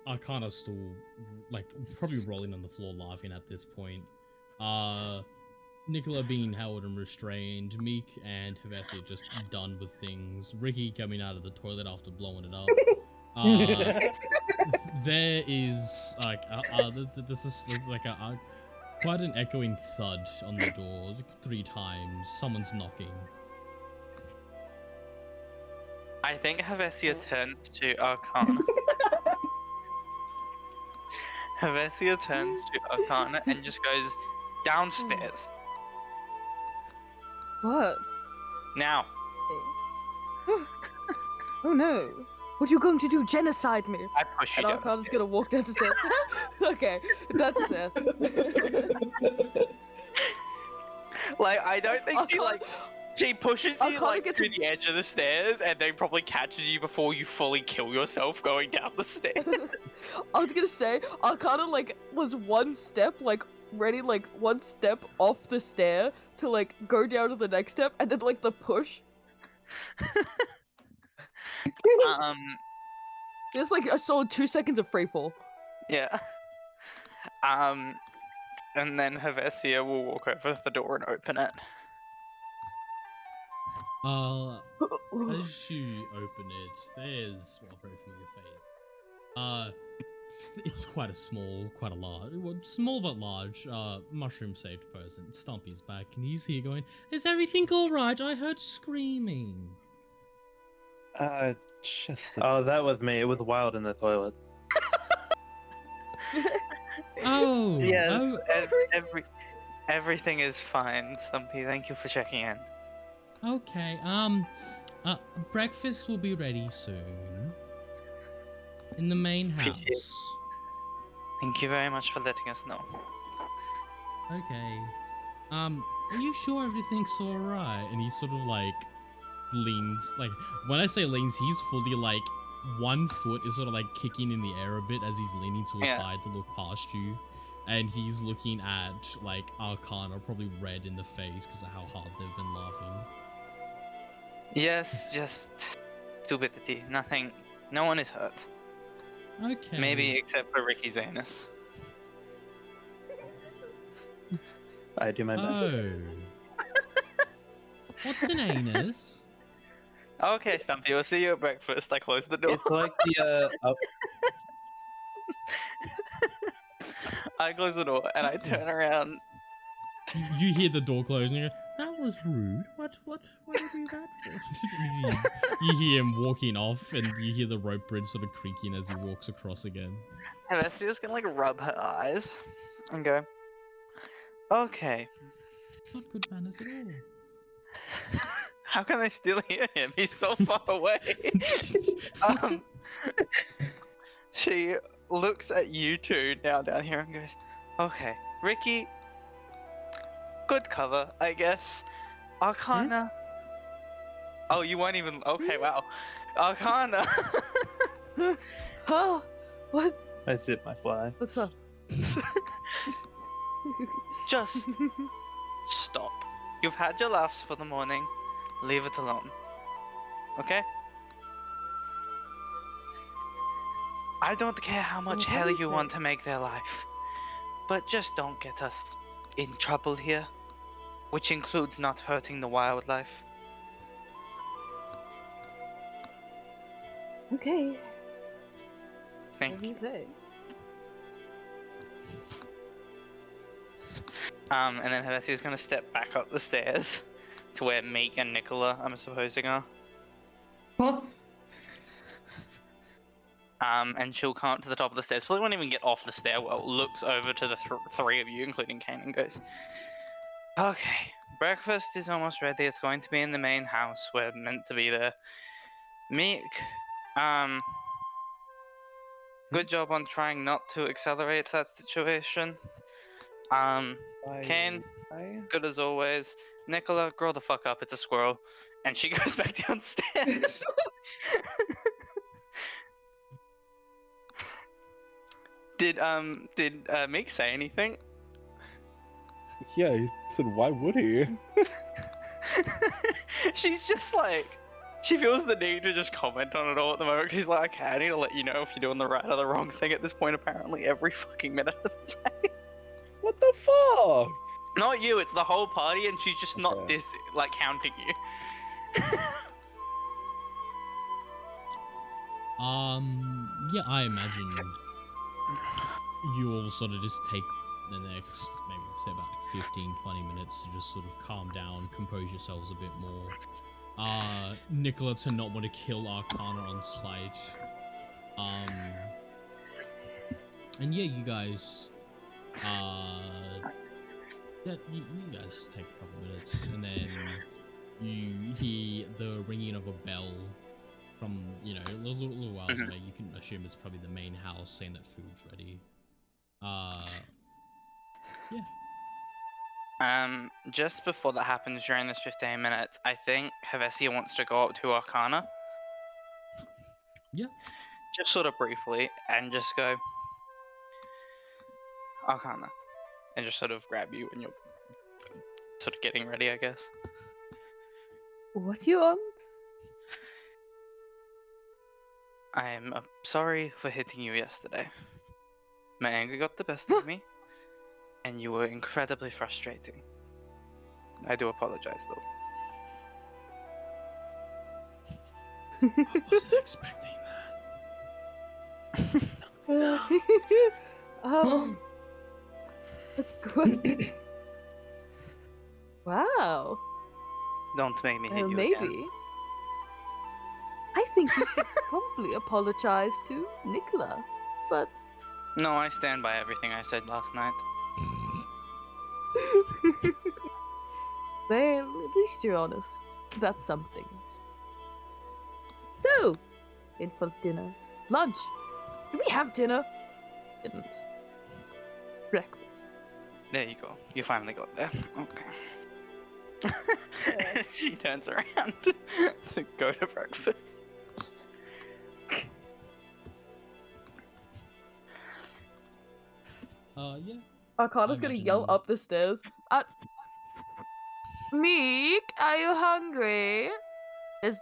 Arcana's still like probably rolling on the floor laughing at this point. Nicola being held and restrained, Meek and Helvetia just done with things, Ricky coming out of the toilet after blowing it up. There is like there's like a quite an echoing thud on the door 3 times. Someone's knocking. I think Helvetia turns to Arcana. Hevesia turns to Arcana and just goes downstairs. What? Now. Oh no. What are you going to do? Genocide me? I push you And down. Arcana's gonna walk down the stairs. Okay, that's fair. Like, I don't think she pushes you Arcana like gets- to the edge of the stairs and then probably catches you before you fully kill yourself going down the stairs. I was gonna say, Arcana like was one step like ready, like one step off the stair to like go down to the next step, and then like the push. It's like a solid 2 seconds of free fall. Yeah. And then Hevesia will walk over to the door and open it. As you open it, there's a very familiar face. It's quite a large, well, small but large, mushroom-shaped person. Stumpy's back, and he's here going, "Is everything alright? I heard screaming." Just. Oh, that was me. It was wild in the toilet. Oh. Yes, Oh. everything is fine, Stumpy. Thank you for checking in. Okay. Breakfast will be ready soon. In the main Appreciate house. Thank you very much for letting us know. Okay. Are you sure everything's alright? And he sort of like leans, like, when I say leans, he's fully like, 1 foot is sort of like kicking in the air a bit as he's leaning to a side to look past you. And he's looking at like Arcana, probably red in the face because of how hard they've been laughing. Yes, just stupidity. Nothing. No one is hurt. Okay. Maybe except for Ricky's anus. I do my best. Oh. What's an anus? Okay, Stumpy, we'll see you at breakfast. I close the door. It's like the I close the door and I turn around. You hear the door close and you go, "That was rude. What did you do that for?" You hear him walking off and you hear the rope bridge sort of creaking as he walks across again. And Vesia's gonna like rub her eyes and go, okay. Not good manners at all. How can they still hear him? He's so far away. She looks at you two now down here and goes, okay, Ricky, good cover, I guess. Arcana. Oh, you weren't even. Okay, wow. Arcana. Huh? What? I zip my fly. What's up? Just stop. You've had your laughs for the morning. Leave it alone. Okay? I don't care how much hell you want to make their life, but just don't get us in trouble here, which includes not hurting the wildlife. Okay. Thank What do you say? And then Hevesia's gonna step back up the stairs to where Meek and Nicola, I'm supposing, are. Well, And she'll come up to the top of the stairs. Probably won't even get off the stairwell. Looks over to the three of you, including Kane, and goes, "Okay, breakfast is almost ready. It's going to be in the main house. We're meant to be there. Meek, good job on trying not to accelerate that situation. Kane, good as always. Nicola, grow the fuck up. It's a squirrel." And she goes back downstairs. Did Meek say anything? Yeah, he said, why would he? She's just like, she feels the need to just comment on it all at the moment. She's like, okay, I need to let you know if you're doing the right or the wrong thing at this point, apparently, every fucking minute of the day. What the fuck? Not you, it's the whole party, and she's just not counting you. Yeah, I imagine you all sort of just take the next, maybe say about 15-20 minutes to just sort of calm down, compose yourselves a bit more. Nicola to not want to kill Arcana on sight. And yeah, you guys, yeah, you guys take a couple minutes, and then you hear the ringing of a bell from, you know, a little whiles away. You can assume it's probably the main house saying that food's ready. Yeah. Just before that happens during this 15 minutes, I think Havesia wants to go up to Arcana. Yeah. Just sort of briefly, and just go, Arcana, and just sort of grab you when you're sort of getting ready, I guess. What do you want? I'm sorry for hitting you yesterday. My anger got the best of me, and you were incredibly frustrating. I do apologize, though. I wasn't expecting that. Wow. Don't make me hit you Maybe. again. I think you should probably apologize to Nicola, but... No, I stand by everything I said last night. Well, at least you're honest about some things. So, in for dinner. Lunch. Did we have dinner? Didn't. Breakfast. There you go. You finally got there. Okay. She turns around to go to breakfast. Yeah. Arcana's gonna yell up the stairs. Meek, are you hungry? It's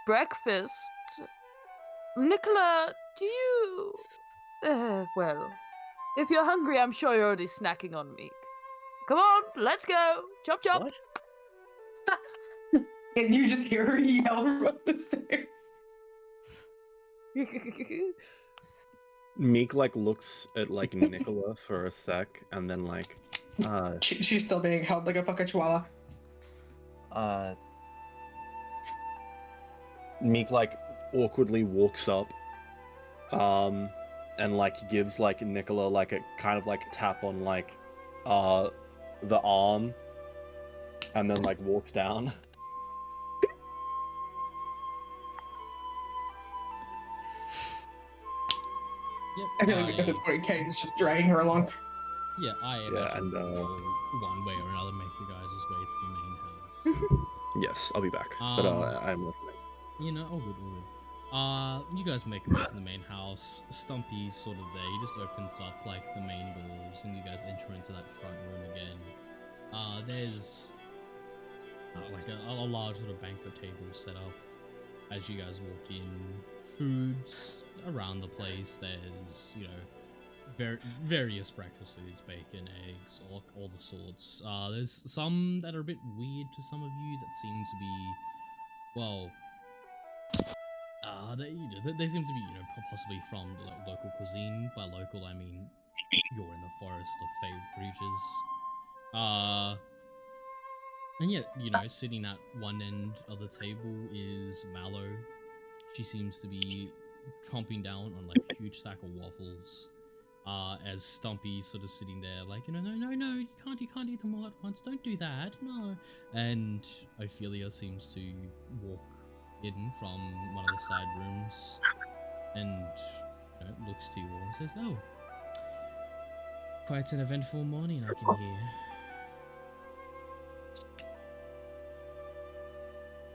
breakfast. Nicola, do you... well, if you're hungry, I'm sure you're already snacking on Meek. Come on, let's go. Chop chop. What? And you just hear her yell up the stairs. Meek like looks at like Nicola for a sec, and then like, she's still being held like a fucking chihuahua. Meek like awkwardly walks up, and like gives like Nicola like a kind of like tap on like, the arm, and then like walks down. Yep. I feel like at this point, Kate is just dragging her along. Yeah, I imagine one way or another make you guys' way to the main house. Yes, I'll be back, but I'm listening. You know, all good, all good. You guys make it way to the main house. Stumpy's sort of there. He just opens up like the main doors, and you guys enter into that front room again. There's like a large sort of banquet table set up. As you guys walk in, foods around the place. There's, you know, various breakfast foods, bacon, eggs, all the sorts. There's some that are a bit weird to some of you that seem to be, well, they seem to be, you know, possibly from the local cuisine. By local, I mean you're in the forest of fabled creatures. And yeah, you know, sitting at one end of the table is Mallow. She seems to be chomping down on like a huge stack of waffles. As Stumpy's sort of sitting there like, you know, no, you can't eat them all at once. Don't do that, no. And Ophelia seems to walk in from one of the side rooms and, you know, looks to you all and says, "Oh, quite an eventful morning, I can hear."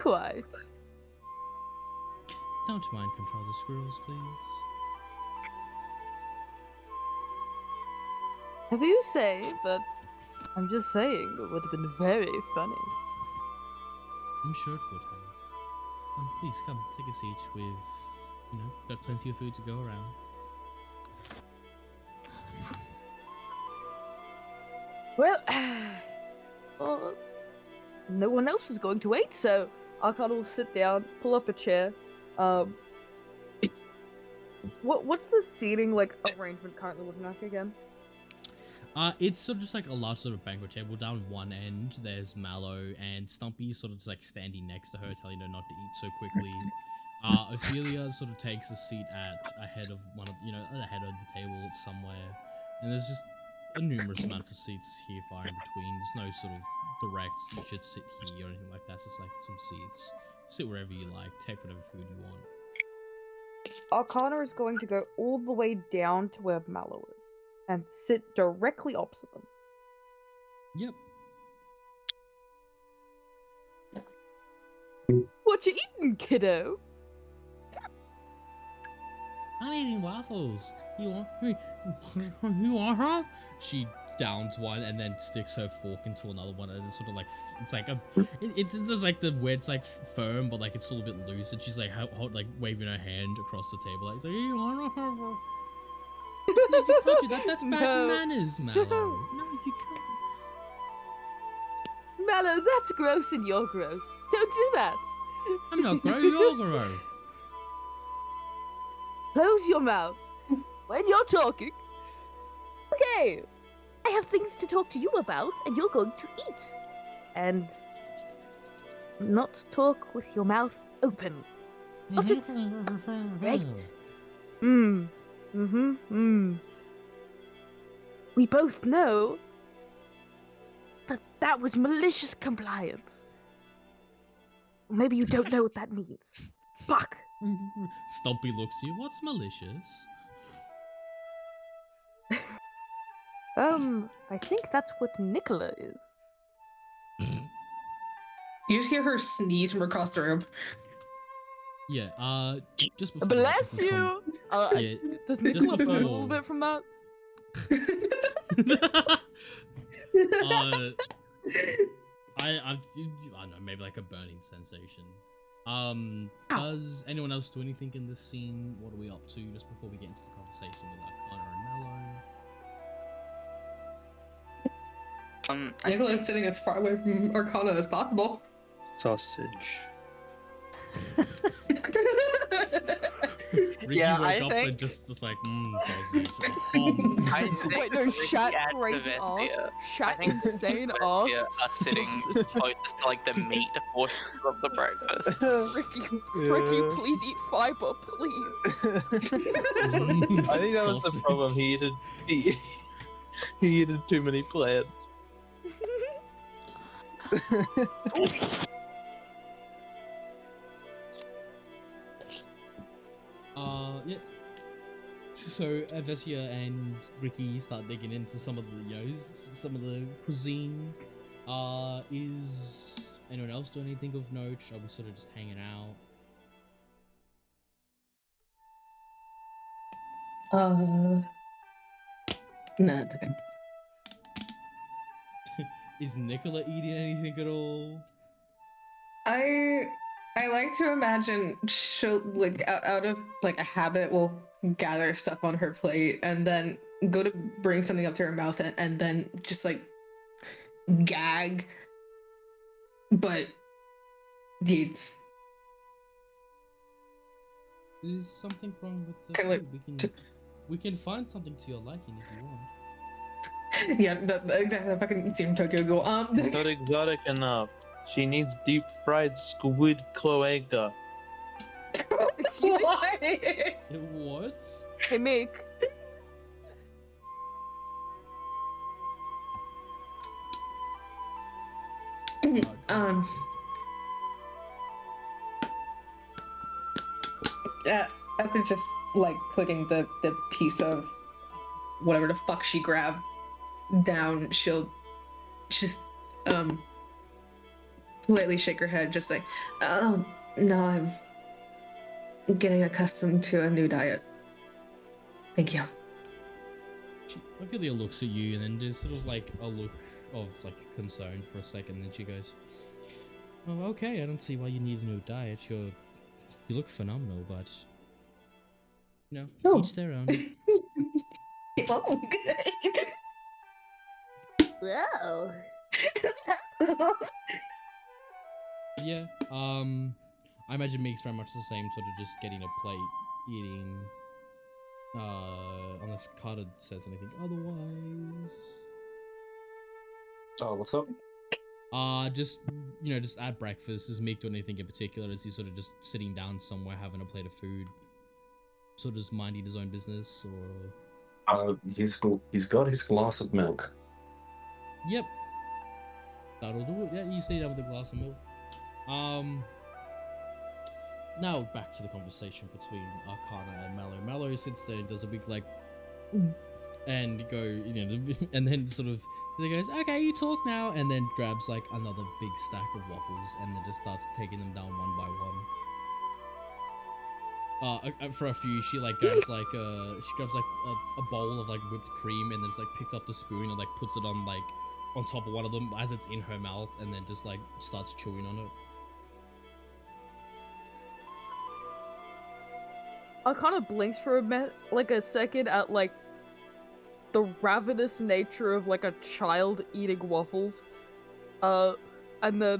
Quite. Don't mind control the squirrels, please. Whatever you say, but I'm just saying it would have been very funny. I'm sure it would have. Please come, take a seat. We've, you know, got plenty of food to go around. Well, no one else is going to wait, so Arcana will sit down, pull up a chair. What's the seating like arrangement currently looking like again? It's sort of just like a large sort of banquet table. Down one end, there's Mallow, and Stumpy sort of just like standing next to her, telling her not to eat so quickly. Ophelia sort of takes a seat at ahead of one of ahead of the table somewhere, and there's just a numerous amounts of seats here far in between. There's no sort of direct you should sit here or anything like that. It's just like some seats. Sit wherever you like. Take whatever food you want. Arcana is going to go all the way down to where Mallow is and sit directly opposite them. Yep. What you eating, kiddo? I'm eating waffles. You want her? She downs one and then sticks her fork into another one, and it's sort of like it's like it's just like the where it's like firm, but like it's still a bit loose, and she's like like waving her hand across the table, like, you want her? You can't do that. That's bad manners, Mallow. No, you can't. Mallow, that's gross and you're gross. Don't do that. I'm not gross, you're gross. Close your mouth when you're talking. Okay, I have things to talk to you about, and you're going to eat. And not talk with your mouth open. Got it? Great. We both know that that was malicious compliance. Or maybe you don't know what that means. Fuck. Stumpy looks to you. What's malicious? I think that's what Nicola is. You just hear her sneeze from across the room. Yeah, just before Bless you! yeah, Does Nicola feel a little bit from that? I don't know, maybe like a burning sensation. Does anyone else do anything in this scene? What are we up to just before we get into the conversation with Arcana and Mallow? Nicola's sitting as far away from Arcana as possible. Sausage. Ricky Yeah, woke I up think- and just like, sausage. I think Wait, no, Ricky shut and crazy Valencia- off. Shut think insane Valencia off. are sitting closest to like the meat portion of the breakfast. Ricky, please eat fiber, please. I think that was the Sausage. problem. He eated too many plants. Yeah. So Avesia and Ricky start digging into some of the, some of the cuisine. Is anyone else doing anything of note? Are we sort of just hanging out? No, it's okay. Is Nicola eating anything at all? I like to imagine she'll like out of like a habit will gather stuff on her plate and then go to bring something up to her mouth and then just like gag. But dude, Is something wrong with the Kinda food? We can find something to your liking if you want. yeah, that exactly. Fucking see from Tokyo Ghoul. It's not exotic enough. She needs deep fried squid cloaca. Excuse me? Why? What? Hey, Meek. After just like putting the piece of whatever the fuck she grabbed down, she'll just politely shake her head, just like, oh no, I'm getting accustomed to a new diet. Thank you. Ophelia looks at you and then there's sort of like a look of like concern for a second, and then she goes, "Oh, okay, I don't see why you need a new diet. You look phenomenal, but Oh. each their own." Oh, Whoa. Yeah, I imagine Meek's very much the same, sort of just getting a plate, eating, unless Carter says anything otherwise. Oh, what's up? Just just at breakfast. Is Meek doing anything in particular? Is he sort of just sitting down somewhere having a plate of food, sort of just minding his own business, or? He's got his glass of milk. Yep. That'll do it. Yeah, you stay down with a glass of milk. Now back to the conversation between Arcana and Mallow. Mallow sits there and does a big and and then sort of he goes, okay, you talk now, and then grabs like another big stack of waffles and then just starts taking them down one by one. For a few, she grabs a bowl of whipped cream and then just picks up the spoon and puts it on on top of one of them as it's in her mouth and then just starts chewing on it. I kind of blinks for a second at the ravenous nature of a child eating waffles, and then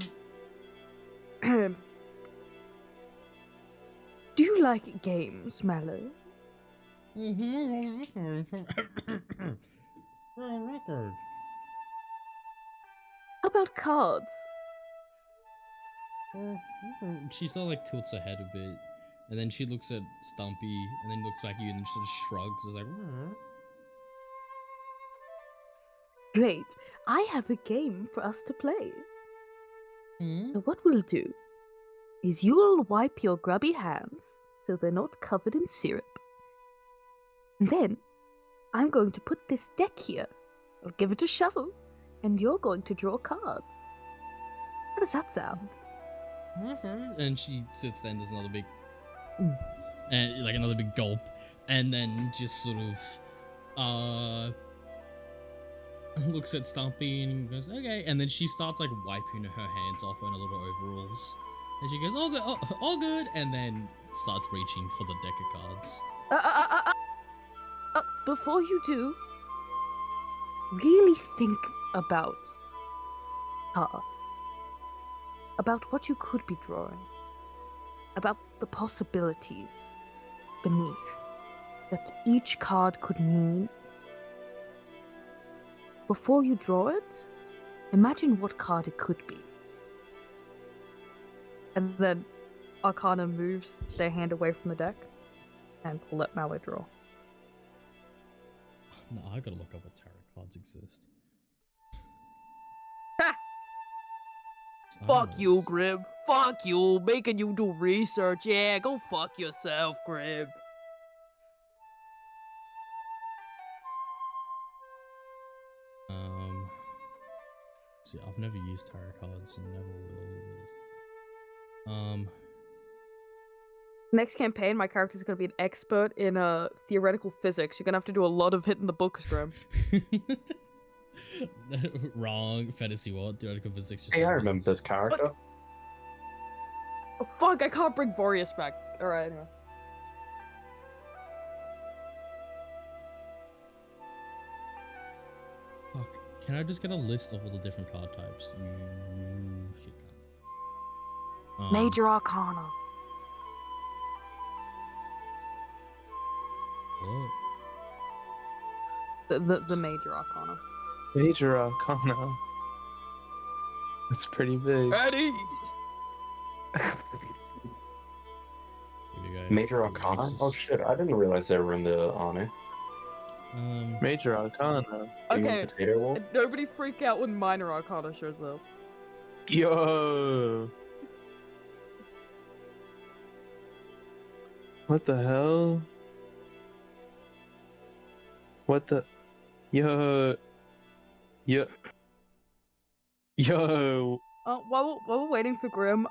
do you like games, Mallow? How about cards? She sort of tilts her head a bit, and then she looks at Stumpy, and then looks back at you, and then sort of shrugs. It's like, Great, I have a game for us to play. Hmm? So what we'll do is you'll wipe your grubby hands so they're not covered in syrup. And then I'm going to put this deck here. I'll give it a shuffle, and you're going to draw cards. How does that sound? And she sits there and does another big, and another big gulp, and then just sort of, looks at Stumpy and goes, okay, and then she starts wiping her hands off her little overalls, and she goes, all good, all good, and then starts reaching for the deck of cards. Before you do, really think about cards. About what you could be drawing. About the possibilities beneath that each card could mean. Before you draw it, imagine what card it could be. And then Arcana moves their hand away from the deck and will let Mallow draw. No, I gotta look up what tarot cards exist. Ha! Fuck you, Grib. Fuck you, making you do research. Yeah, go fuck yourself, Grib. See, I've never used tarot cards and never will. Next campaign, my character's gonna be an expert in theoretical physics. You're gonna have to do a lot of hitting the books, Grib. Wrong. Fantasy what? Theoretical physics. Hey, I remember this character. Oh, fuck, I can't bring Vorius back. Alright, anyway. Fuck. Can I just get a list of all the different card types? You shit cunt. Major Arcana. What? The Major Arcana. Major Arcana. That's pretty big. At ease! Major Arcana? Oh shit, I didn't realize they were in the army. Major Arcana. Okay, nobody freak out when Minor Arcana shows up. Yo! What the hell? What the? Yo! Yo! Yo! While we're waiting for Grim,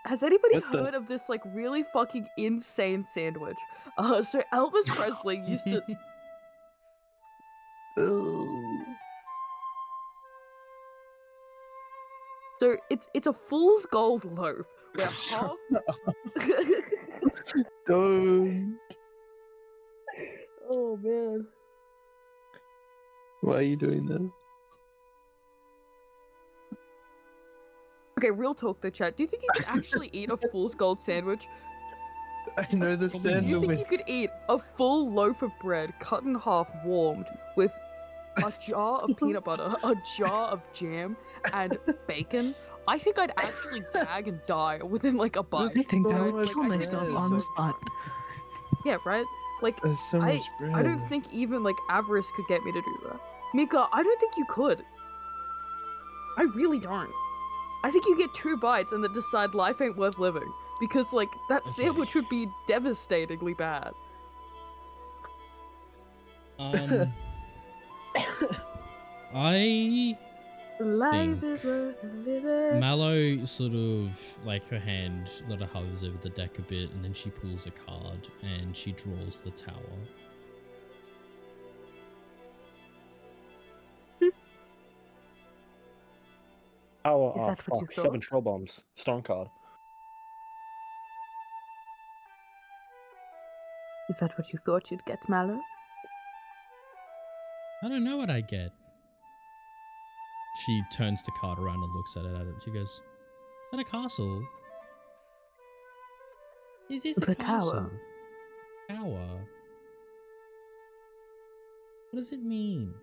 has anybody What the- heard of this really fucking insane sandwich? So Elvis Presley used to. So it's a fool's gold loaf where half. Don't. Oh man. Why are you doing this? Okay, real talk though, chat. Do you think you could actually eat a fool's gold sandwich? I know the Do you sandwich. think you could eat a full loaf of bread cut in half, warmed, with a jar of peanut butter, a jar of jam, and bacon, I think I'd actually gag and die within like a bite. I think I So would much kill myself bread. on the spot. Yeah, right? Like, There's so much bread. I don't think even like avarice could get me to do that. Mika, I don't think you could. I really don't. I think you get 2 bites and then decide life ain't worth living. Because like that Okay. sandwich would be devastatingly bad. I Life think is worth living. Mallow sort of like her hand sort of hovers over the deck a bit, and then she pulls a card and she draws the tower. Oh, Is that what you fuck. 7 thought? troll bombs. Storm card. Is that what you thought you'd get, Mallow? I don't know what I get. She turns the card around and looks at it. She goes, "Is that a castle? Is this a The castle? tower. Tower? What does it mean?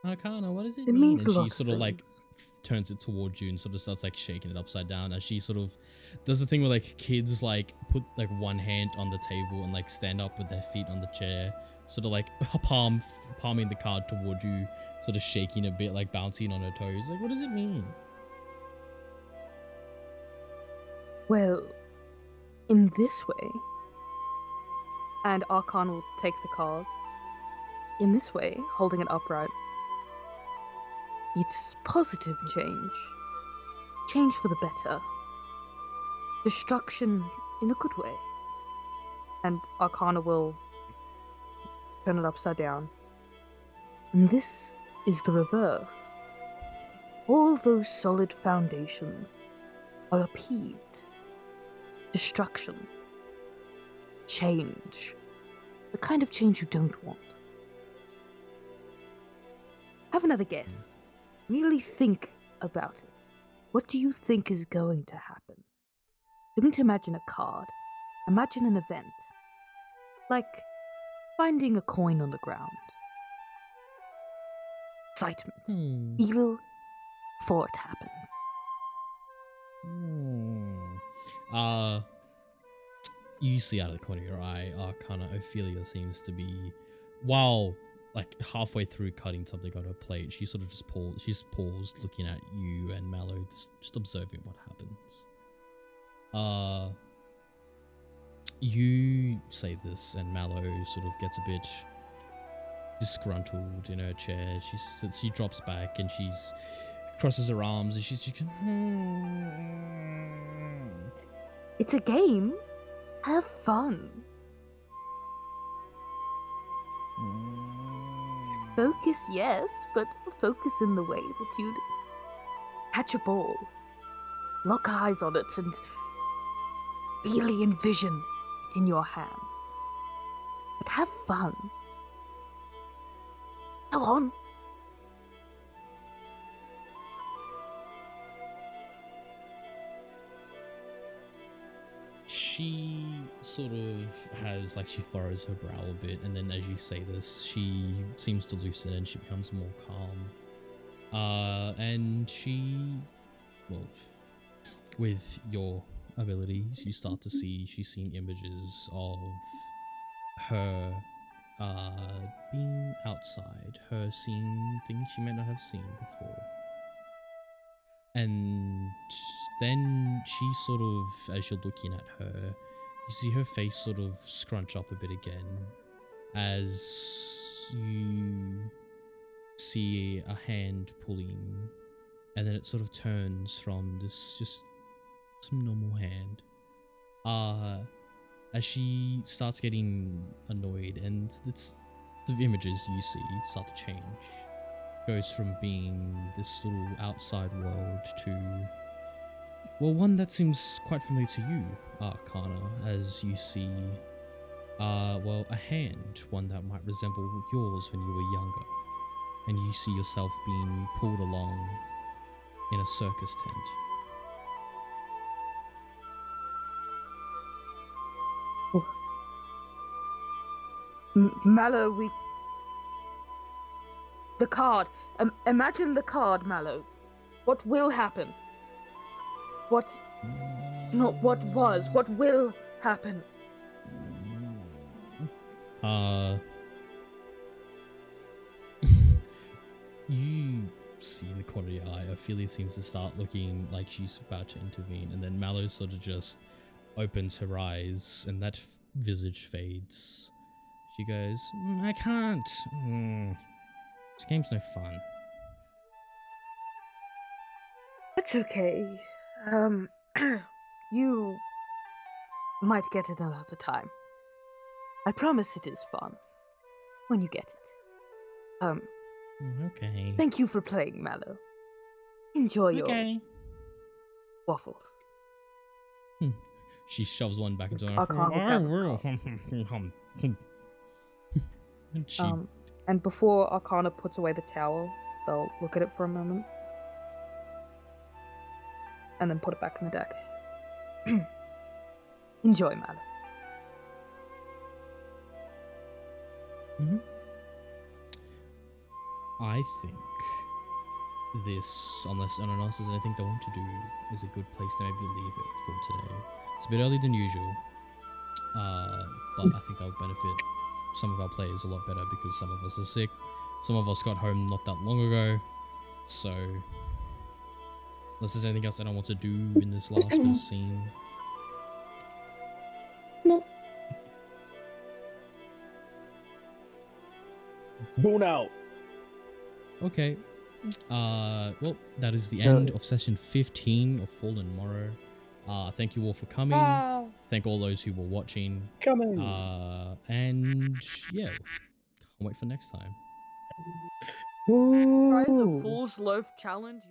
Arcana, what does it It mean?" means And she lots sort of of like things. turns it towards you and sort of starts like shaking it upside down as she sort of does the thing where like kids like put like one hand on the table and like stand up with their feet on the chair, sort of like palming the card towards you, sort of shaking a bit, like bouncing on her toes. Like, what does it mean? Well, in this way, and Archon will take the card. In this way, holding it upright, it's positive change. Change for the better. Destruction in a good way. And Arcana will turn it upside down. And this is the reverse. All those solid foundations are upheaved. Destruction. Change. The kind of change you don't want. Have another guess. Really think about it. What do you think is going to happen? Don't imagine a card. Imagine an event. Like finding a coin on the ground. Excitement. Feel before it happens. You see out of the corner of your eye, Arcana Ophelia seems to be, while like halfway through cutting something on her plate, she sort of just paused. She's paused, looking at you and Mallow, just observing what happens. You say this, and Mallow sort of gets a bit disgruntled in her chair. She drops back and she's crosses her arms and she's just. It's a game. Have fun. Focus, yes, but focus in the way that you'd catch a ball. Lock eyes on it and really envision it in your hands. But have fun. Go on. She sort of has, like, she furrows her brow a bit, and then as you say this, she seems to loosen and she becomes more calm. And she, well, with your abilities, you start to see, she's seen images of her being outside, her seeing things she may not have seen before. And then she sort of, as you're looking at her, you see her face sort of scrunch up a bit again as you see a hand pulling, and then it sort of turns from this just some normal hand. As she starts getting annoyed, and it's the images you see start to change. Goes from being this little outside world to, well, one that seems quite familiar to you, Arcana, as you see, well, a hand, one that might resemble yours when you were younger, and you see yourself being pulled along in a circus tent. Mallow, The card. Imagine the card, Mallow. What will happen? What? Not what was. What will happen? You see in the corner of your eye, Ophelia seems to start looking like she's about to intervene, and then Mallow sort of just opens her eyes, and that visage fades. She goes, I can't. This game's no fun. That's okay. You might get it another time. I promise it is fun when you get it. Okay. Thank you for playing, Mallow. Enjoy your waffles. She shoves one back into her. Arcana I gathers will. cards. And she And before Arcana puts away the towel, they'll look at it for a moment. And then put it back in the deck. Enjoy, Mallow. I think this, unless anyone else has anything they want to do, is a good place to maybe leave it for today. It's a bit early than usual, but I think that would benefit some of our players a lot better because some of us are sick, some of us got home not that long ago, so unless there's anything else I don't want to do in this last bit of scene. No. Boon out. Okay. Well, that is the end of session 15 of Fallen Morrow. Thank you all for coming. Thank all those who were watching. Coming. And yeah, can't wait for next time. Try the Fool's Loaf Challenge.